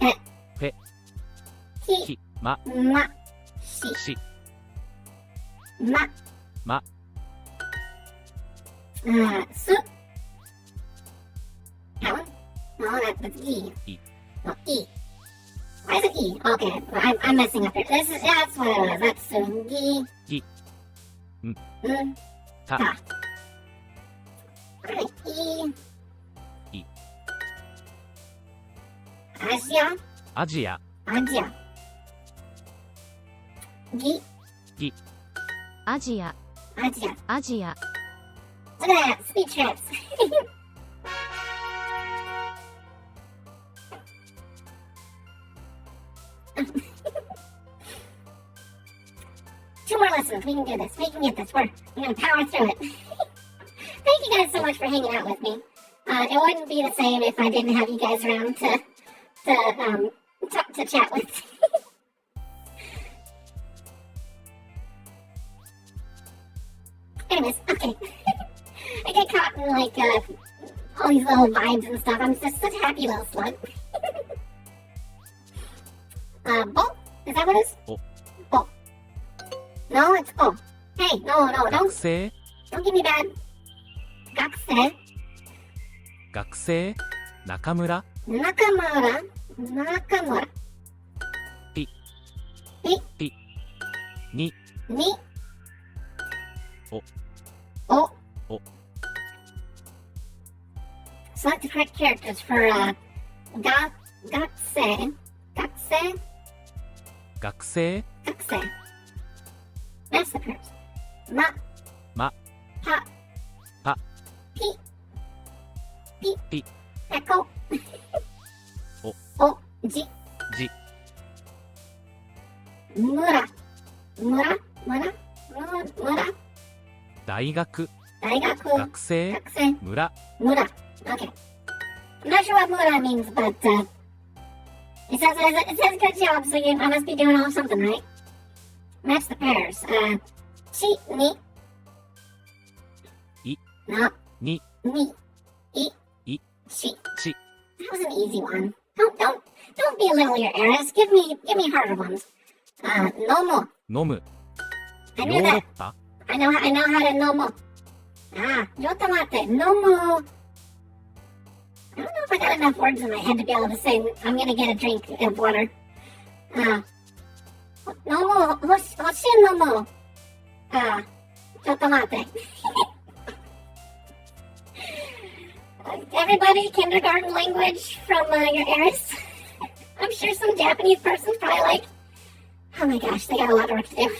Fe. Fe. Ki. Ki. Ma. Ma. Shi. Shi. Ma. Ma. Su. That one? No, that's E. E. No, E. Why is it E? Okay, I'm messing up here. That's what it was. That's Su. Gi. Gi. Ta. Ta. Alright, E. E. Asia. アジア。 Asia. Gi. アジア。 Asia. アジア。 Look at that. Speed traps. Two more lessons. We can do this. We can get this. We're gonna power through it. Thank you guys so much for hanging out with me. It wouldn't be the same if I didn't have you guys around to chat with. Anyways, okay. I get caught in like all these little vibes and stuff. I'm just such a happy little slug. Bo? Is that what it is? Bo. Bo. No, it's Bo. Hey, no, 学生。 don't give me bad. 学生学生。中村。中村ピ。ピ。ピ。に。に。お。お。お。Select the correct characters for 学生。学生。学生。学生。That's the pairs. ま。ま。ぱ。ぱ。ぴ。ぴ。ぴ。ぺこ。お。お。じ。じ。村。村。大学。大学。学生。学生。村。村. Okay. I'm not sure what mura means, but it says good job, so I must be doing something right. Match the pairs. Chi, ni. I. No. Ni. Ni. I. I. Chi. Chi. That was an easy one. Don't belittle your Heiress. Give me harder ones. Nomo. 飲む。 I ヨ knew ーロ that. ッパ。 I know how to nomo. Yotamate. Nomo. I don't know if I got enough words in my head to be able to say I'm gonna get a drink of water. Nomo. Hoshin nomo. Yotamate. Everybody, kindergarten language from your Heiress. I'm sure some Japanese person's probably like, oh my gosh, they got a lot of work to do.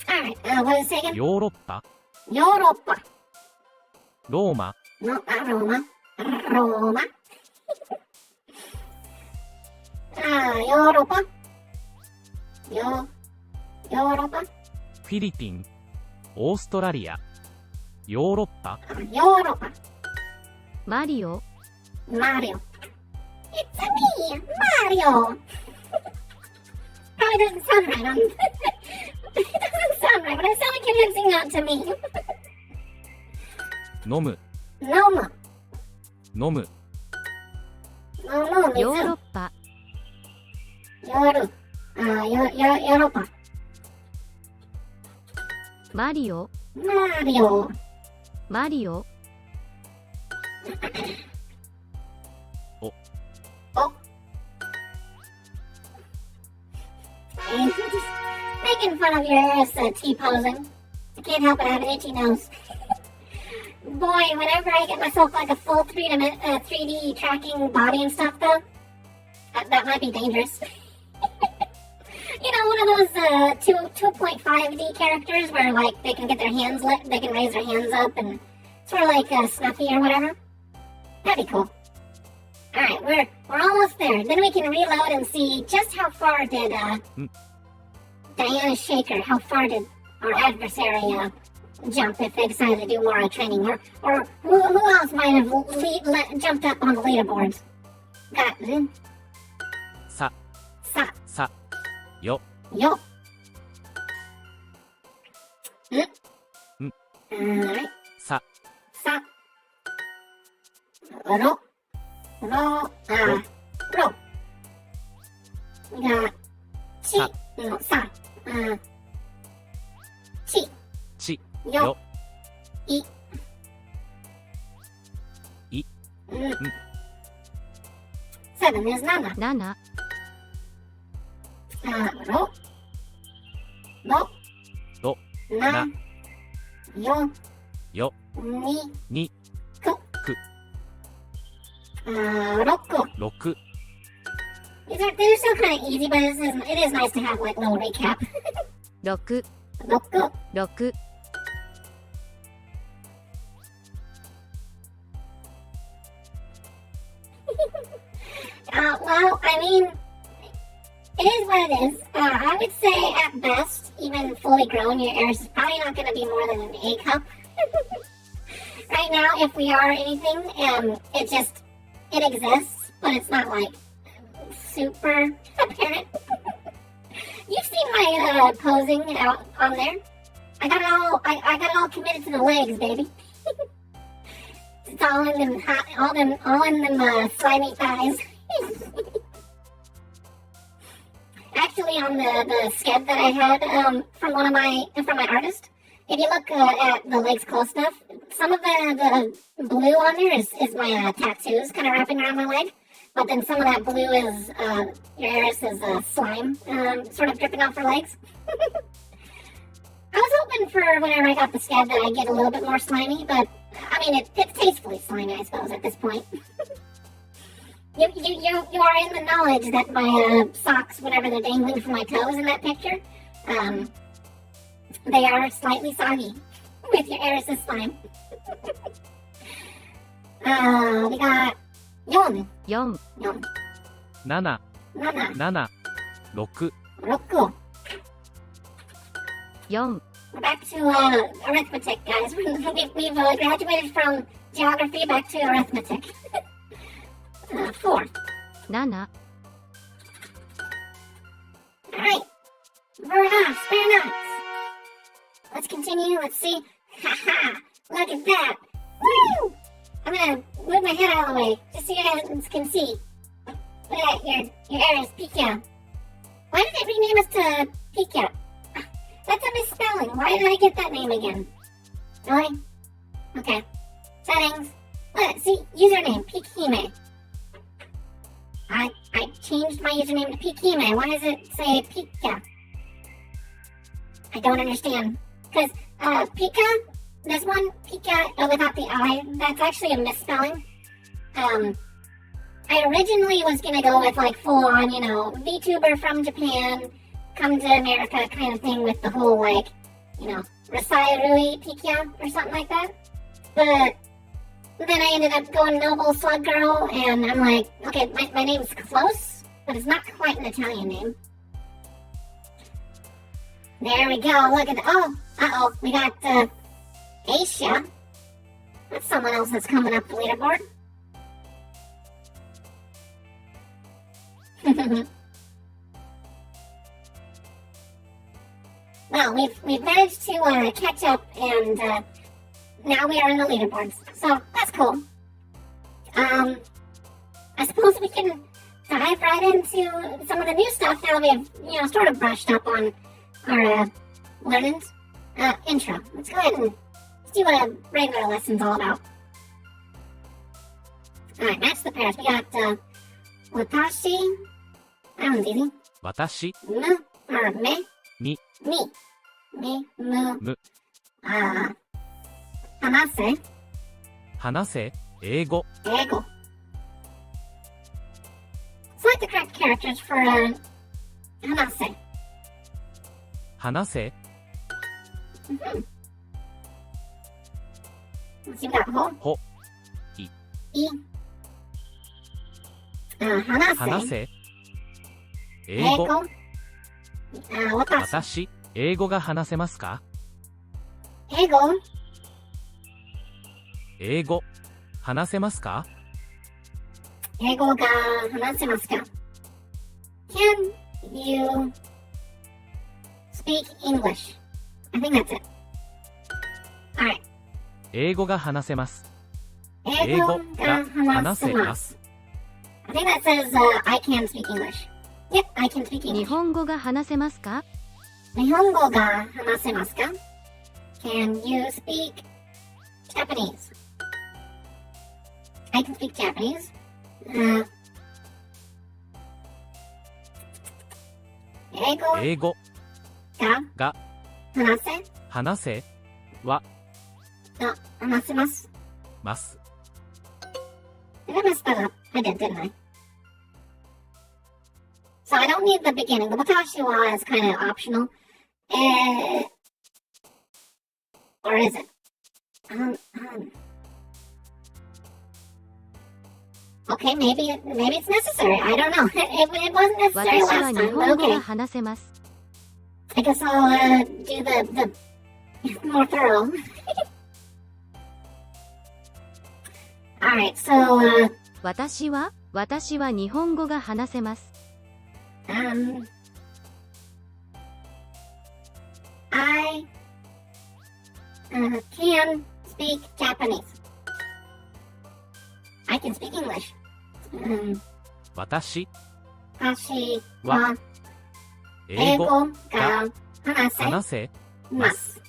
Alright, what does it say again? ヨーロッパ。 Europa. ローマ。 No, not Roma. Roma. Europa. Europa. フィリピン。オーストラリア。ヨーロッパ。 Europa. マリオ。 Mario. It's me, Mario. Probably doesn't sound right on but it sounded convincing not to me. 飲む Noma. 飲む Nomu ヨーロ mizu. ッパ Yoru. Europa. マリオ Mario. マリオ お Oh. I'm just making fun of your T-posing. I can't help it, I have an itchy nose. Boy, whenever I get myself like a full 3D tracking body and stuff though, that might be dangerous. You know, one of those 2.5D characters where like they can get their hands lit, they can raise their hands up and sort of like Snuffy or whatever. That'd be cool. Alright, we're almost there. Then we can reload and see just how far did Diana Shaker, how far did our adversary jump if they decided to do more training, or who else might have jumped up on the leaderboards? Got さ sa さよ yo. Mm. Alright, さ sa ro ro ro. We got chi no sa chi ち yo よ i い 7 is nana. 7 Ro ro ろ na な yo よ ni に ku く roku. 6 They're still kind of easy, but it is nice to have like a little recap. 6 Roku. 6 Well, I mean, it is what it is. I would say at best, even fully grown, your Heiress is probably not going to be more than an A cup. Right now, if we are anything, it exists, but it's not like super apparent. You've seen my posing out on there. I got it all committed to the legs, baby. It's all in them hot, all in them slimy thighs. Actually, on the sked that I had from my artist, if you look at the legs close enough, some of the blue on there is my tattoos kind of wrapping around my leg. But then some of that blue is your Heiress's slime sort of dripping off her legs. I was hoping for whenever I got the scab that I'd get a little bit more slimy, but I mean it's tastefully slimy, I suppose, at this point. You are in the knowledge that my socks, whenever they're dangling from my toes in that picture, they are slightly soggy with your Heiress's slime. We got Yon. 4 Yon. 7 Nana. 7 6 Roku. 4 We're back to arithmetic, guys. We've graduated from geography back to arithmetic. 4. 7 Alright. Very nice, very nice. Let's continue. Let's see. Haha! Look at that. Woo! I'm gonna move my head out of the way, just so you guys can see. Look at that, your Heiress, Pika. Why did it rename us to Pika? That's a misspelling. Why did I get that name again? Really? Okay. Settings. Look, see, username, Pikime. I changed my username to Pikime. Why does it say Pika? I don't understand. Because, Pika, this one, Pika, without the I, that's actually a misspelling. I originally was gonna go with, like, full-on, VTuber from Japan, come to America kind of thing with the whole, like, Rasai Rui Pika or something like that. But then I ended up going Noble Slug Girl, and I'm like, okay, my name's close, but it's not quite an Italian name. There we go, look at uh-oh, we got, Asia. That's someone else that's coming up the leaderboard. Well, we've managed to catch up, and now we are in the leaderboards. So that's cool. I suppose we can dive right into some of the new stuff now that we've, sort of brushed up on our learning intro. Let's go ahead and see what a regular lesson's all about. Alright, match the pairs. We got watashi. That one's easy. 私 M or me. に Me. Me. Mu. む Hanase. 話せ英語 Ego. Select the correct characters for hanase. 話せ Let's see, we got ho. ほ I. Hanase. 話せ英語 Ego. Watashi. 私英語が話せますか Ego. 英語話せますか Ego ga hanasemasu ka? Can you speak English? I think that's it. Alright. 英語が話せます 英 Ego 語 ga が話せま hanasemasu. す I think that says I can speak English. Yep, I can speak 日 English. 本語が話せますか Nihongo ga hanasemasu ka? Can you speak Japanese? I can speak Japanese. Ego 英語 ga が hanase 話せは no, hanasemasu. ます Did I mess that up? I did, didn't I? So I don't need the beginning. The watashi wa is kind of optional. Or is it? Okay, maybe it's necessary. I don't know. It wasn't necessary 私は last 日 time, 本 but 語が okay. 話せます I guess I'll do the more thorough. Alright, so 私は日本語が話せます I can speak Japanese. I can speak English. 私私は英語英語が話せ話せます。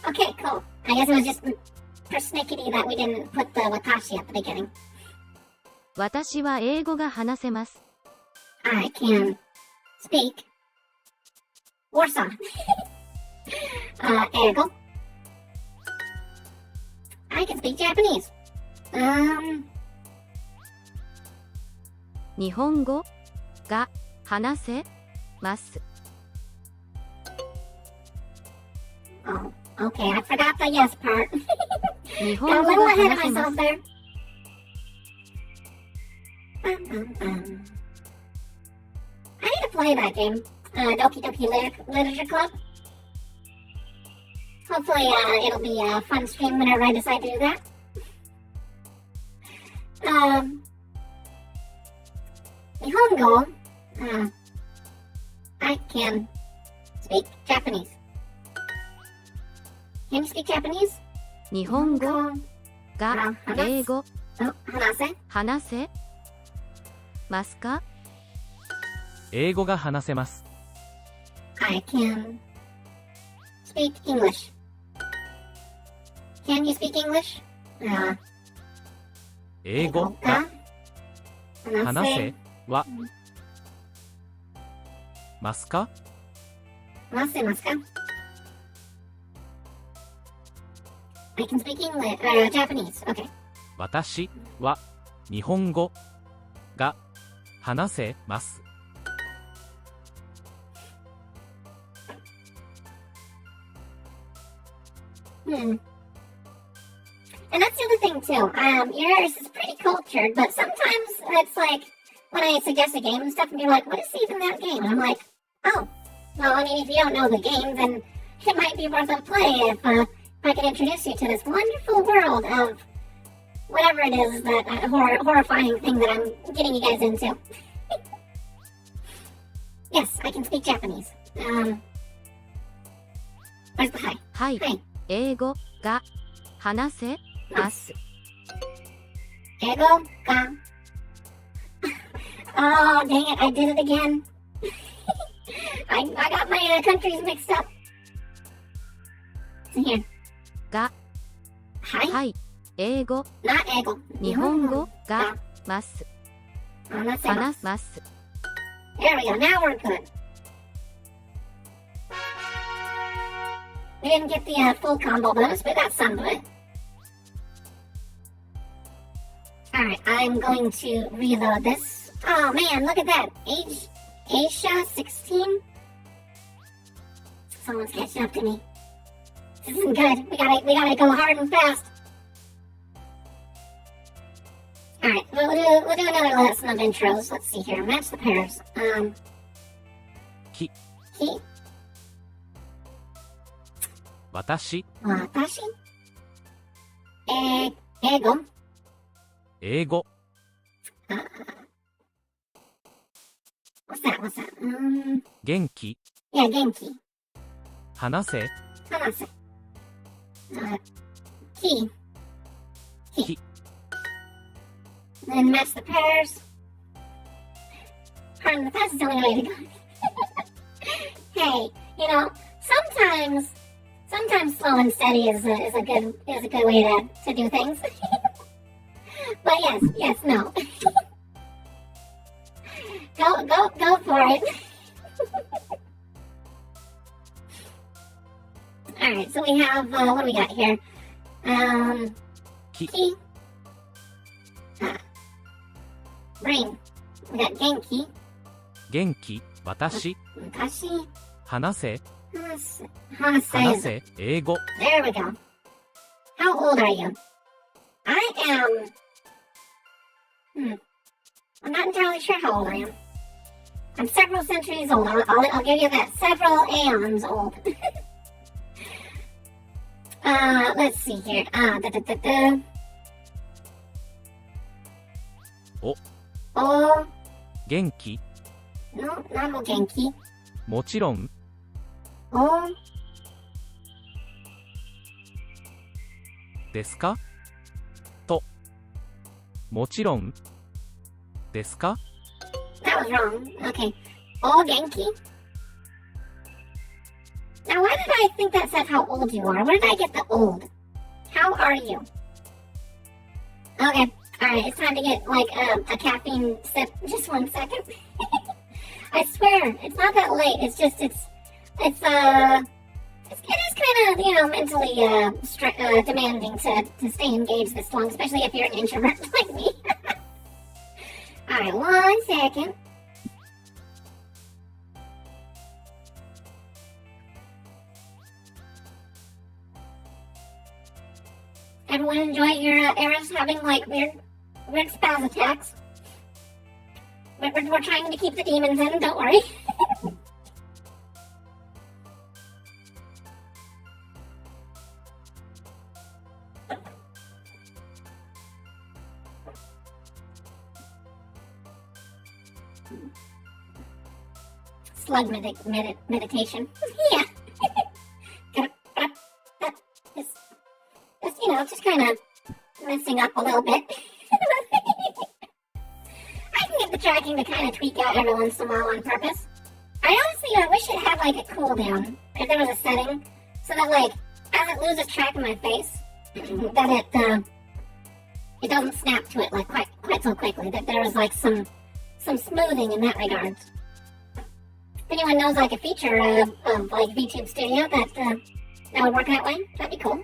Okay, cool. I guess it was just persnickety that we didn't put the watashi at the beginning. 私は英語が話せます I can speak Warsaw. 英語 I can speak Japanese. 日本語が話せます Oh, okay, I forgot the yes part. 日 Got 本 a 語 little が ahead 話 of せま myself す there. I need to play that game. Doki Doki Literature Club. Hopefully, it'll be a fun stream whenever I decide to do that. Nihongo. I can speak Japanese. Can you speak Japanese? 日本語が英語 Hanase? 話せますか 英語が話せます I can speak English. Can you speak English? 英語が話せはますか話せますか I can speak English, Japanese. Okay. 私は日本語が話せます And that's the other thing too. Heiress is pretty cultured, but sometimes it's like when I suggest a game and stuff, and you're like, "What is even that game?" And I'm like, "Oh, well, I mean, if you don't know the game, then it might be worth a play if I could introduce you to this wonderful world of whatever it is that horrifying thing that I'm getting you guys into." Yes, I can speak Japanese. Where's the hi? はい、 Hi. 英語が話せます。 Ego ga. Oh, dang it, I did it again. I got my countries mixed up. It's in here. が Hi? はい、英語 Not ego. 日本語がます。 話せます。話すます。 There we go, now we're good. We didn't get the full combo bonus, but that's some of it. Alright, I'm going to reload this. Oh man, look at that. Asia 16? Someone's catching up to me. This isn't good. We gotta go hard and fast. Alright, we'll do another lesson of intros. Let's see here. Match the pairs. き、 He, 私、 watashi, ego, 英語、 what's that? 元気、 Yeah, genki, 話せ、 hanase, ki, Ki. Then match the pairs. Pardon the fast is the only way to go. Hey, you know, sometimes slow and steady is a good way to do things. But yes, no. Go for it. Alright, so we have what do we got here? Ki. Ki. Brain. We got Genki. 元気、私、 Kashi. 話せ、 Hanase. 話せ、英語、 There we go. How old are you? I am. I'm not entirely sure how old I am. I'm several centuries old. I'll give you that. Several aeons old. Let's see here. O. Oh. 元気、 No, not Genki. もちろん、 Oh. ですかと、もちろん、ですか That was wrong. Okay. Oh, Genki. Now, why did I think that said how old you are? Where did I get the old? How are you? Okay. Alright, it's time to get, like, a caffeine sip. Just 1 second. I swear, it's not that late. It's just, it is kind of, you know, mentally, demanding to stay engaged this long, especially if you're an introvert like me. Alright, 1 second. Everyone enjoy your Heiress having like weird spaz attacks. We're trying to keep the demons in, don't worry. Slug meditation. Yeah. Just, you know, just kind of messing up a little bit. I can get the tracking to kind of tweak out every once in a while on purpose. I wish it had like a cooldown. If there was a setting so that like, as it loses track of my face, that it doesn't snap to it like quite so quickly. That there was like some smoothing in that regard. If anyone knows like a feature of like VTube Studio that would work that way, that'd be cool.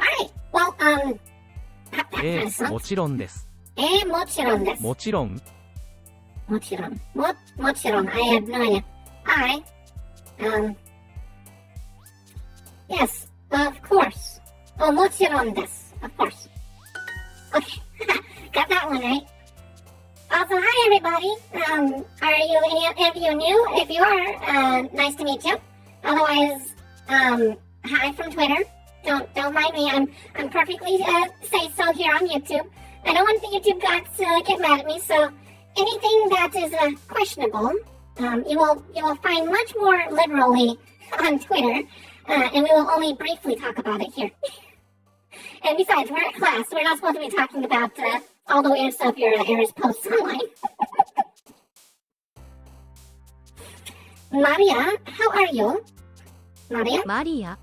Alright, well, that kind of も sucks. ちろんです。もちろんです。もちろん、もちろん。もちろん。I have no idea. Alright. Yes, of course. Oh, もちろんです. Of course. Okay. Got that one right. Also, hi everybody. Are you any of you new? If you are, nice to meet you. Otherwise, hi from Twitter. Don't mind me. I'm perfectly safe so here on YouTube. I don't want the YouTube gods to get mad at me. So anything that is questionable, you will find much more liberally on Twitter, and we will only briefly talk about it here. And besides, we're at class. We're not supposed to be talking about all the weird stuff your Heiress posts online. Maria, how are you? Maria? マリア、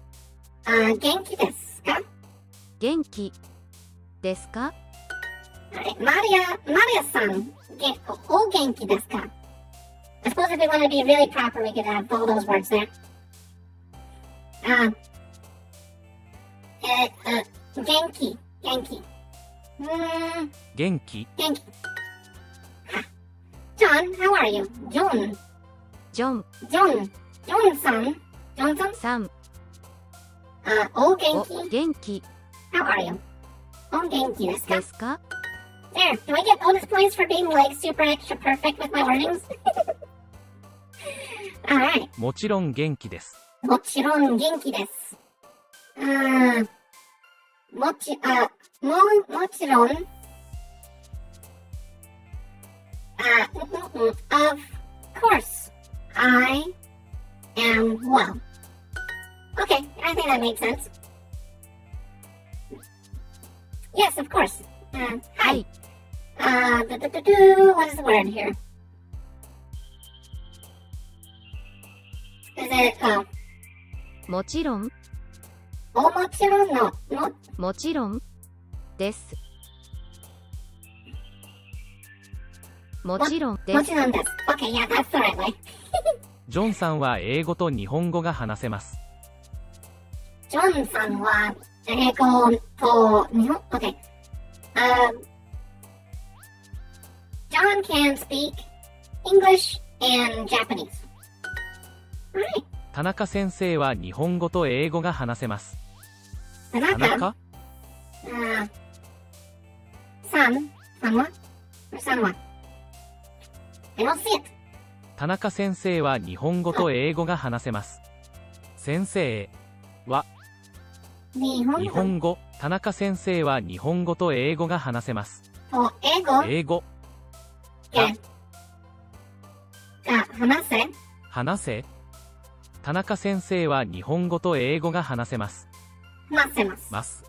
元気ですか? 元気ですか? Alright, Maria-san, o genki desu ka? I suppose if we want to be really proper, we could have all those words there. Genki. 元気 Genki. John, how are you? John. ジョン John-san. John-san? さん、 O お genki. 元気 How are you? O genki desu で ka? すか? There, do I get bonus points for being like super extra perfect with my wordings? Alright. もちろん元気です。もちろん元気です。もちろん。Of course, I am well. Okay, I think that makes sense. Yes, of course. は Hi. い、 What is the word here? Is it, もちろん、もちろんの、もちろんです。もちろんでもす。ちろんです。Okay, yeah, that's the right way. ジョンさんは英語と日本語が話せます。ジョンさんは、英語と日本、okay. John can speak English and Japanese. Right. 田中先生は日本語と英語が話せます。田 Tanaka, 中 San wa? I don't see it. 田中先生は日本語と英語が話せます。先生は日本日本語、田中先生は日本語と英語が話せます。と英語英語が話せ話せ田中先生は日本語と英語が話せます。ます。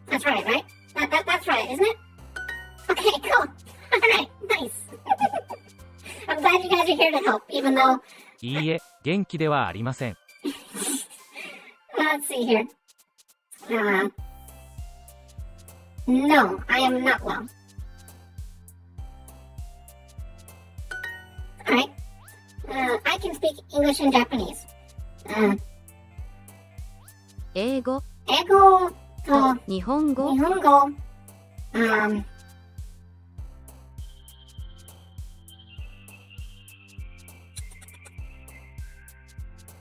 That's right, right? That's right, isn't it? Okay, cool. Alright, nice. I'm glad you guys are here to help, even though... いいえ、元気ではありません。Let's see here. No, I am not well. Alright. I can speak English and Japanese. 英語英語とと日本語、日本語。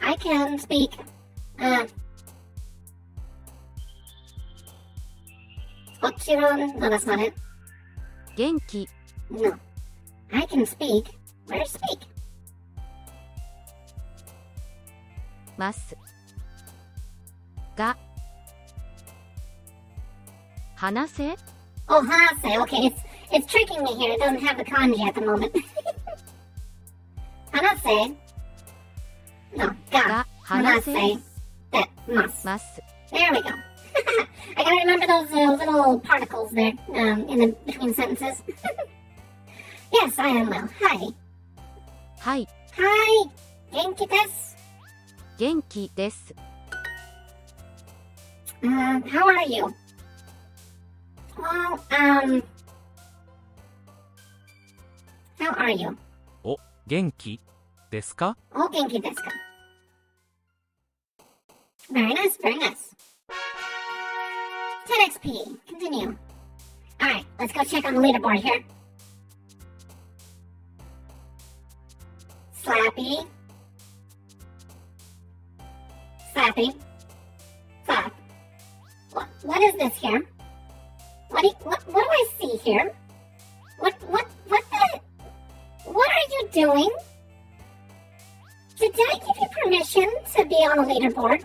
I can speak, もちろん、no, that's not it. 元気 No. I can speak, where's speak? ますが話せ Oh, hanase. Okay, it's tricking me here. It doesn't have the kanji at the moment. Hanase. No, が ga. 話せ Hanase. That, mas. ます There we go. I gotta remember those little particles there, in the between sentences. Yes, I am well. Hi. はい Hi. Genki desu. 元気です How are you? Well, how are you? お、元気ですか Oh, genki desu ka? Very nice, very nice. 10 XP. Continue. Alright, let's go check on the leaderboard here. Slappy. Slappy. Slap. What is this here? What do I see here? What are you doing? Did I give you permission to be on the leaderboard?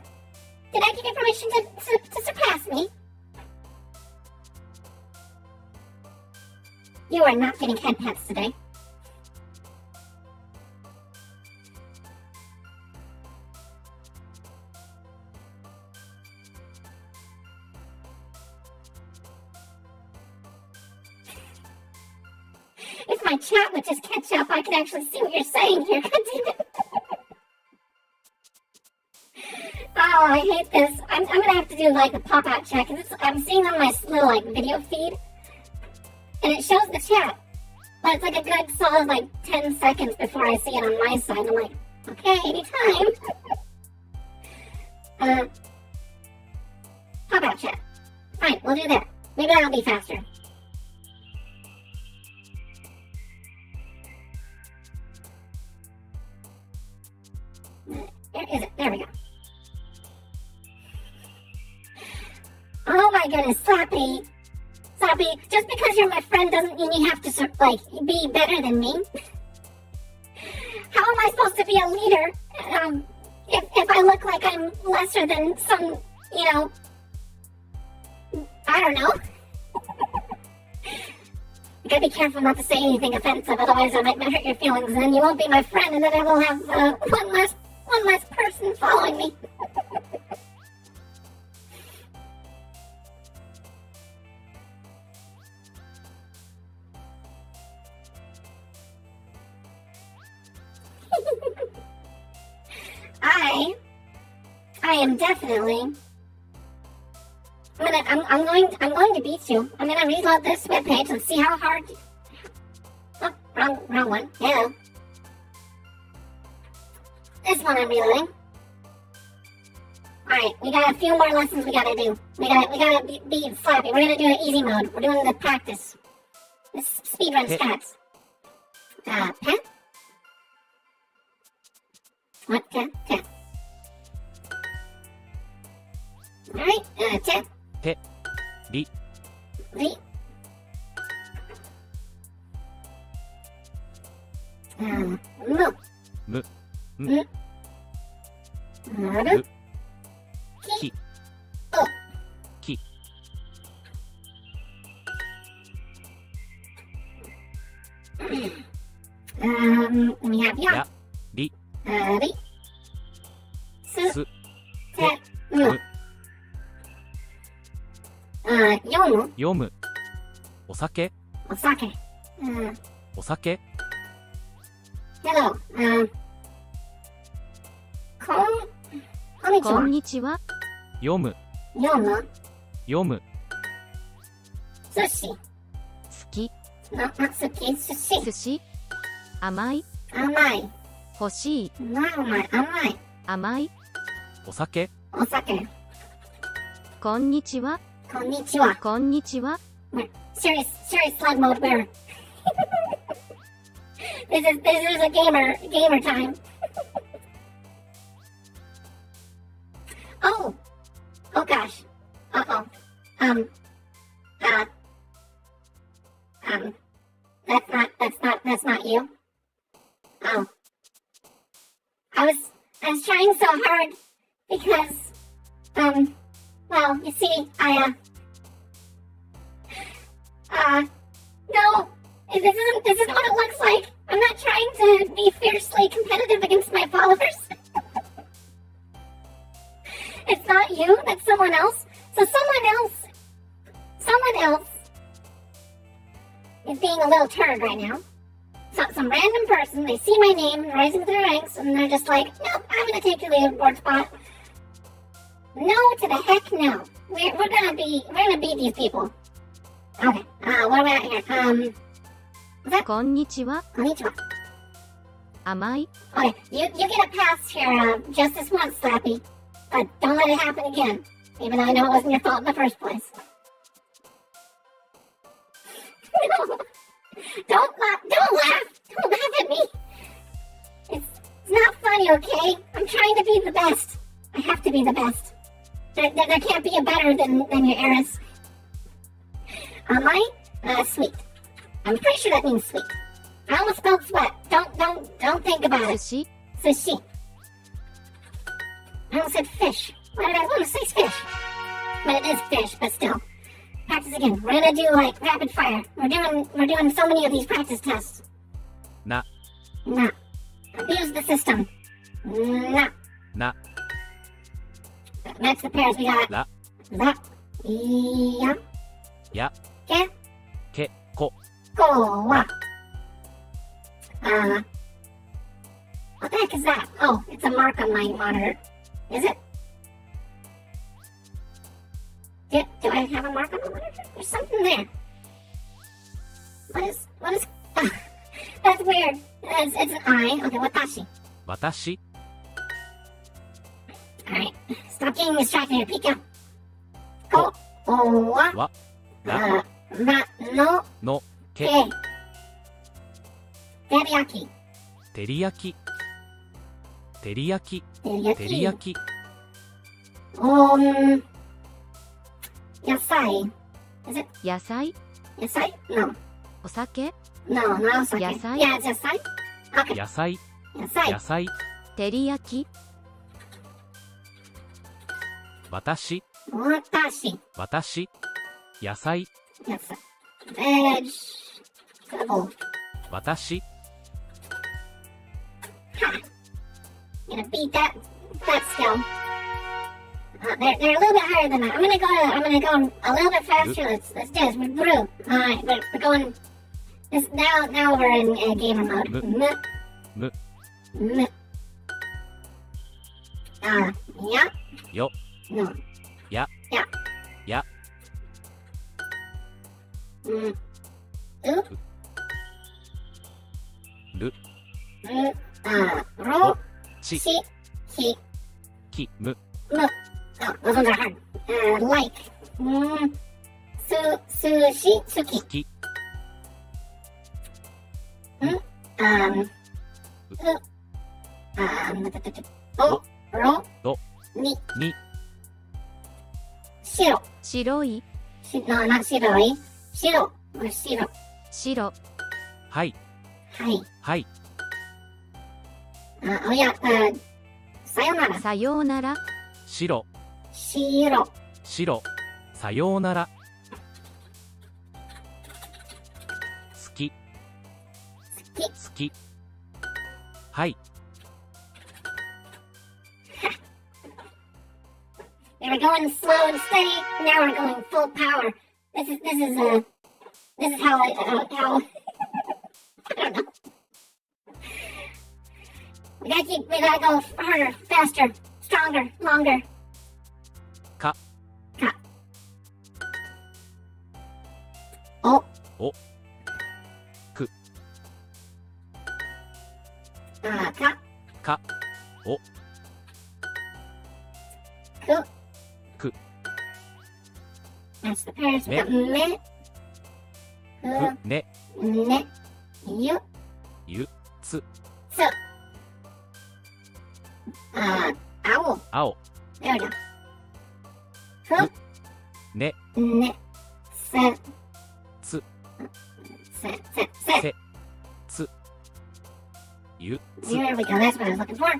Did I give you permission to surpass me? You are not getting head pats today. If my chat would just catch up, I could actually see what you're saying here. God damn it. Oh, I hate this. I'm gonna have to do like a pop-out chat because I'm seeing on my little like video feed, and it shows the chat, but it's like a good solid like 10 seconds before I see it on my side. I'm like, okay, anytime. Pop-out chat. Fine, we'll do that. Maybe that'll be faster. Where is it? There we go. Oh my goodness, Slappy. Slappy, just because you're my friend doesn't mean you have to, like, be better than me. How am I supposed to be a leader if I look like I'm lesser than some, you know, I don't know. You gotta be careful not to say anything offensive, otherwise I might hurt your feelings, and then you won't be my friend, and then I will have one less person following me. I am definitely. I'm going to beat you. I'm gonna reload this webpage and see how hard. Oh, wrong one. Yeah. This one I'm reloading. Alright, we got a few more lessons we gotta do. We gotta be Slappy. We're gonna do an easy mode. We're doing the practice. This speedrun stats. Pen? What? Pen? Alright, 10. 手、り、り。む。む、む。る。き、お。き。We have や、り、り。す。す、て。む。読む。読む。お酒、お酒。お酒。Hello. こんにちは。こんにちは。読む、読む。読む。寿司。好き。好き。寿司。寿司。甘い。甘い。欲しい。甘い。甘い。お酒、お酒。こんにちは。こんにちは。こんにちは。Serious slug mode where this is a gamer time. Oh gosh. Uh-oh. That's not you. Oh. I was trying so hard because well, you see, no, this isn't what it looks like. I'm not trying to be fiercely competitive against my followers. It's not you, that's someone else. So someone else is being a little turd right now. So some random person, they see my name rising through the ranks, and they're just like, nope, I'm gonna take your leaderboard spot. No to the heck no. We're gonna beat these people. Okay. What are we at here? What's that? こんにちは。こんにちは。甘い。 Okay, you get a pass here, just this once, Slappy. But don't let it happen again. Even though I know it wasn't your fault in the first place. No. Don't laugh. Don't laugh at me. It's not funny, okay? I'm trying to be the best. I have to be the best. There can't be a better than your Heiress. Mine? Sweet. I'm pretty sure that means sweet. I almost spelled sweat. Don't think about 寿 it. 司。 Sushi. I almost said fish. Why did I want to say fish? But it is fish, but still. Practice again. We're gonna do like rapid fire. We're doing so many of these practice tests. Na. Na. Abuse the system. Na. Na. That's the pairs we got. La. La. Ya. Ya. Ke. Ke. Ko. Ko. Wa. What the heck is that? Oh, it's a mark on my monitor. Is it? Do I have a mark on the monitor? There's something there. What is, that's weird. It's an I. Okay, watashi. Watashi. Alright, stop getting distracted here, Pika. Ko, o, wa, Wa. La. ra, no, No. Ke. ke. Teriyaki. Teriyaki. Teriyaki. Teriyaki. Teriyaki. Yasai. Is it 野菜 yasai? No. お酒 No, not osake. Yasai? Yeah, it's yasai. Okay, 野菜。 yasai. 野菜。照り焼き 私。 Watashi. 私。野菜。 Yasai. Vegetable. 私。 Gonna beat that skill. They're a little bit higher than that. I'm gonna go a little bit faster. Let's do this. We're through. Alright, we're going. This now we're in gamer mode.む。 M. Yeah. よ。 No. や。 Yeah. や。 U. る。 Ro. ち。 Shi. Hi. き。む。 Mu. Oh, those ones are hard. Like. Sushi. Suki. き。 O. Ro. ろ。 Ni. に。 Shiro. 白い No, not shiroi. Shiro. Or shiro. 白はい。 Hi. はい。 Oh yeah. Sayonara. さようなら白。 Shiro. 白。さようなら。好き。 Suki. 好き。はい。 They were going slow and steady. Now we're going full power. This is how I don't know. We gotta go harder, faster, stronger, longer. か。 Ka. O. お。く。 Ka. か。お。 Ku. く。 That's the pairs. We Ne. got me. ふ。ね。 Ne. You. ゆ。つ。 So. Owl. 青。 There we go. Fu. ね。 Ne. Se. つ。 Se. せ。つ。ゆ。つ。 There we go. That's what I was looking for.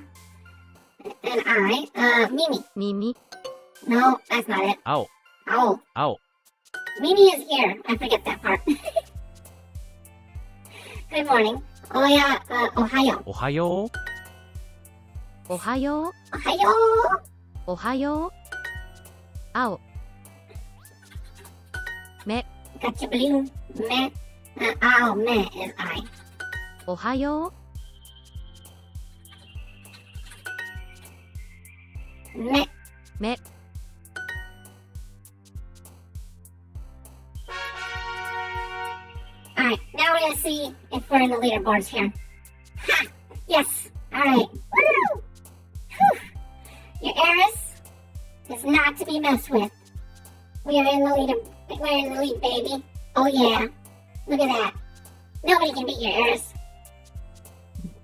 And I. Mimi. 耳 No, that's not it. 青。 Owl. 青。 Mimi is here. I forget that part. Good morning. Oya. Ohayo. おはよう。おはよう Ohayo. おはよう青 Gotcha blue. Me. Ow. Me is I. おはよう Me. め Alright, now we're gonna see if we're in the leaderboards here. Ha! Yes! Alright. Woo! Whew. Your Heiress is not to be messed with. We are in the lead, baby. Oh yeah. Look at that. Nobody can beat your Heiress.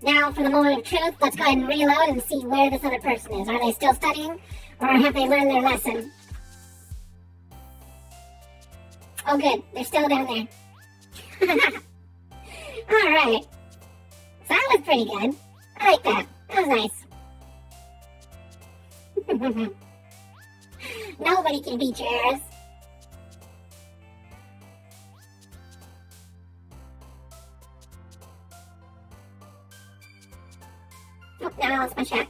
Now for the moment of truth, let's go ahead and reload and see where this other person is. Are they still studying? Or have they learned their lesson? Oh good, they're still down there. Alright. So that was pretty good. I like that. That was nice. Nobody can beat you, Heiress. Oh, no, I lost my chat.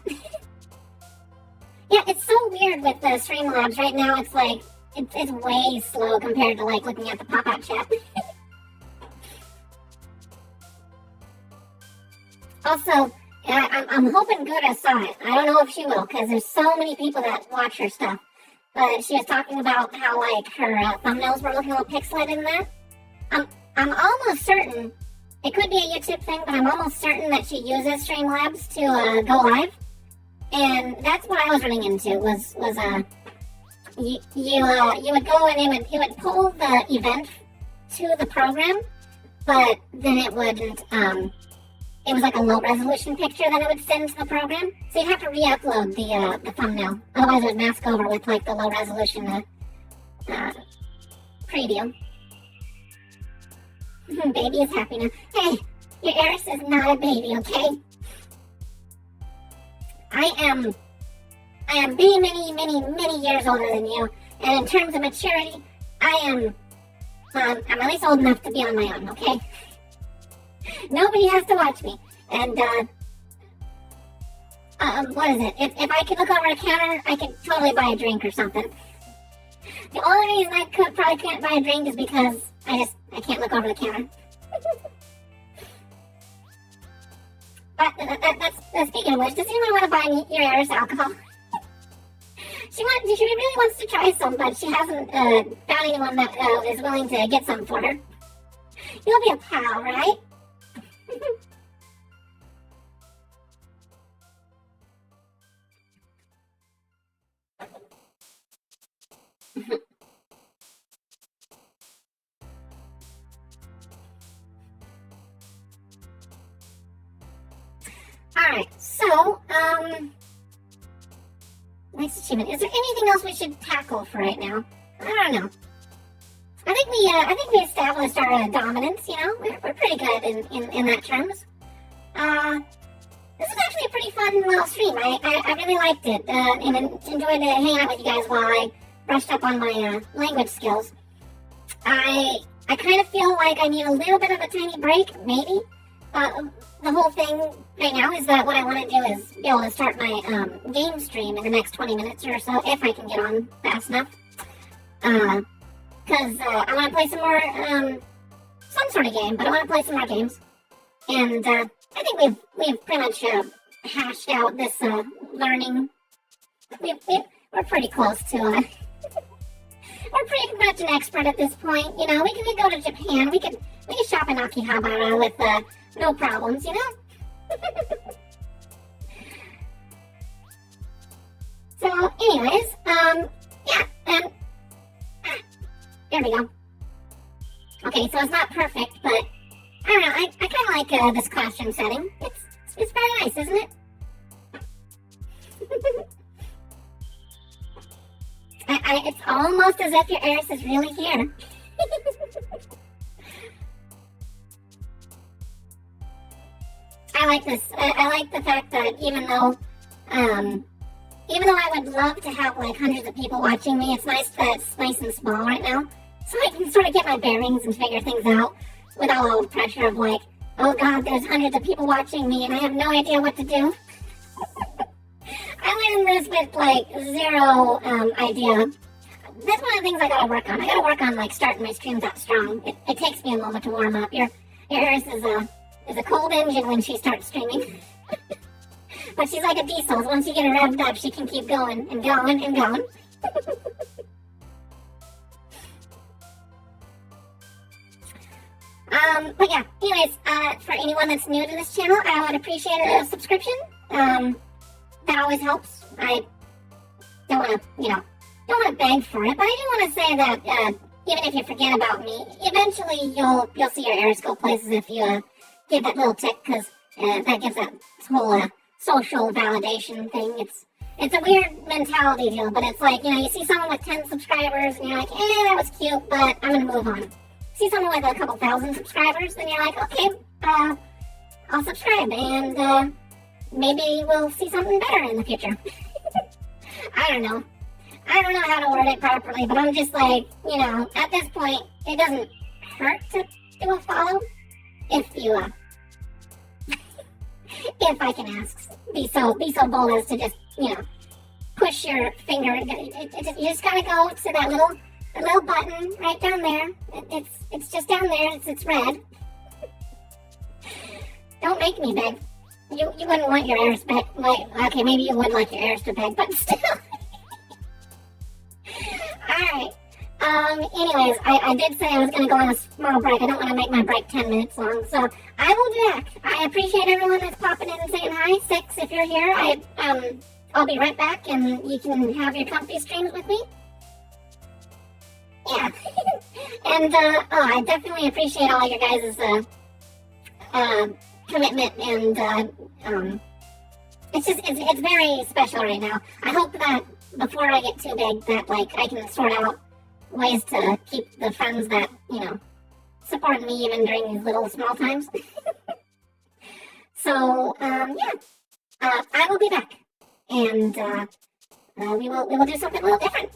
Yeah, it's so weird with the Streamlabs right now. It's like, it's way slow compared to like looking at the pop-out chat. Also, I'm hoping Guda saw it. I don't know if she will, because there's so many people that watch her stuff. But she was talking about how like her thumbnails were looking a little pixelated in that. I'm almost certain, it could be a YouTube thing, but I'm almost certain that she uses Streamlabs to go live. And that's what I was running into, was you would go and it would pull the event to the program, but then it wouldn't, it was like a low resolution picture that it would send to the program. So you'd have to re-upload the thumbnail. Otherwise it would mask over with like the low resolution preview. Baby is happy now. Hey, your Heiress is not a baby, okay? I am many years older than you, and in terms of maturity, I'm at least old enough to be on my own, okay? Nobody has to watch me, and what is it? If I could look over a counter, I could totally buy a drink or something. The only reason I probably can't buy a drink is because I can't look over the counter. But that's speaking of which, does anyone want to buy your Heiress alcohol? She really wants to try some, but she hasn't found anyone that is willing to get some for her. You'll be a pal, right? Alright, so, nice achievement. Is there anything else we should tackle for right now? I don't know. I think we established our dominance, you know? We're pretty good in that terms. This is actually a pretty fun little stream. I really liked it, and enjoyed hanging out with you guys while I brushed up on my language skills. I kind of feel like I need a little bit of a tiny break, maybe. The whole thing right now is that what I want to do is be able to start my game stream in the next 20 minutes or so, if I can get on fast enough. Because I want to play some more, some sort of game, but I want to play some more games. And I think we've pretty much hashed out this learning. We're pretty close to, we're pretty much an expert at this point. You know, we could go to Japan, we could shop in Akihabara with no problems, you know? So, anyways, yeah, there we go. Okay, so it's not perfect, but I don't know, I kind of like this classroom setting. It's very nice, isn't it? It's almost as if your Heiress is really here. I like this. I like the fact that even though I would love to have like hundreds of people watching me, it's nice that it's nice and small right now, so I can sort of get my bearings and figure things out without all the pressure of like, oh god, there's hundreds of people watching me and I have no idea what to do. I learned this with like zero idea. That's one of the things I gotta work on. I gotta work on like starting my streams out strong. It takes me a moment to warm up. Your Heiress is a cold engine when she starts streaming. But she's like a diesel. Once you get her revved up, she can keep going and going and going. But yeah, anyways, for anyone that's new to this channel, I would appreciate a subscription. That always helps. I don't want to beg for it, but I do want to say that even if you forget about me, eventually you'll see your Heiress go places if you give that little tick, because that gives that whole social validation thing. It's a weird mentality deal, but it's like, you know, you see someone with 10 subscribers and you're like, that was cute, but I'm gonna move on. See someone with a couple thousand subscribers, then you're like, okay, I'll subscribe, and maybe we'll see something better in the future. I don't know. I don't know how to word it properly, but I'm just like, at this point, it doesn't hurt to do a follow if you, if I can ask, be so bold as to just, push your finger. You just gotta go to that little button right down there. It's just down there. It's red. Don't make me beg. You wouldn't want your heirs beg. Okay, maybe you would like your heirs to beg, but still. Alright. Anyways, I did say I was going to go on a small break. I don't want to make my break 10 minutes long, so I will be back. I appreciate everyone that's popping in and saying hi. Six, if you're here, I'll be right back, and you can have your comfy streams with me. Yeah. And, I definitely appreciate all your guys' commitment, and, it's very special right now. I hope that before I get too big, that, I can sort out ways to keep the friends that, support me even during these little small times. So, yeah. I will be back. And, we will do something a little different.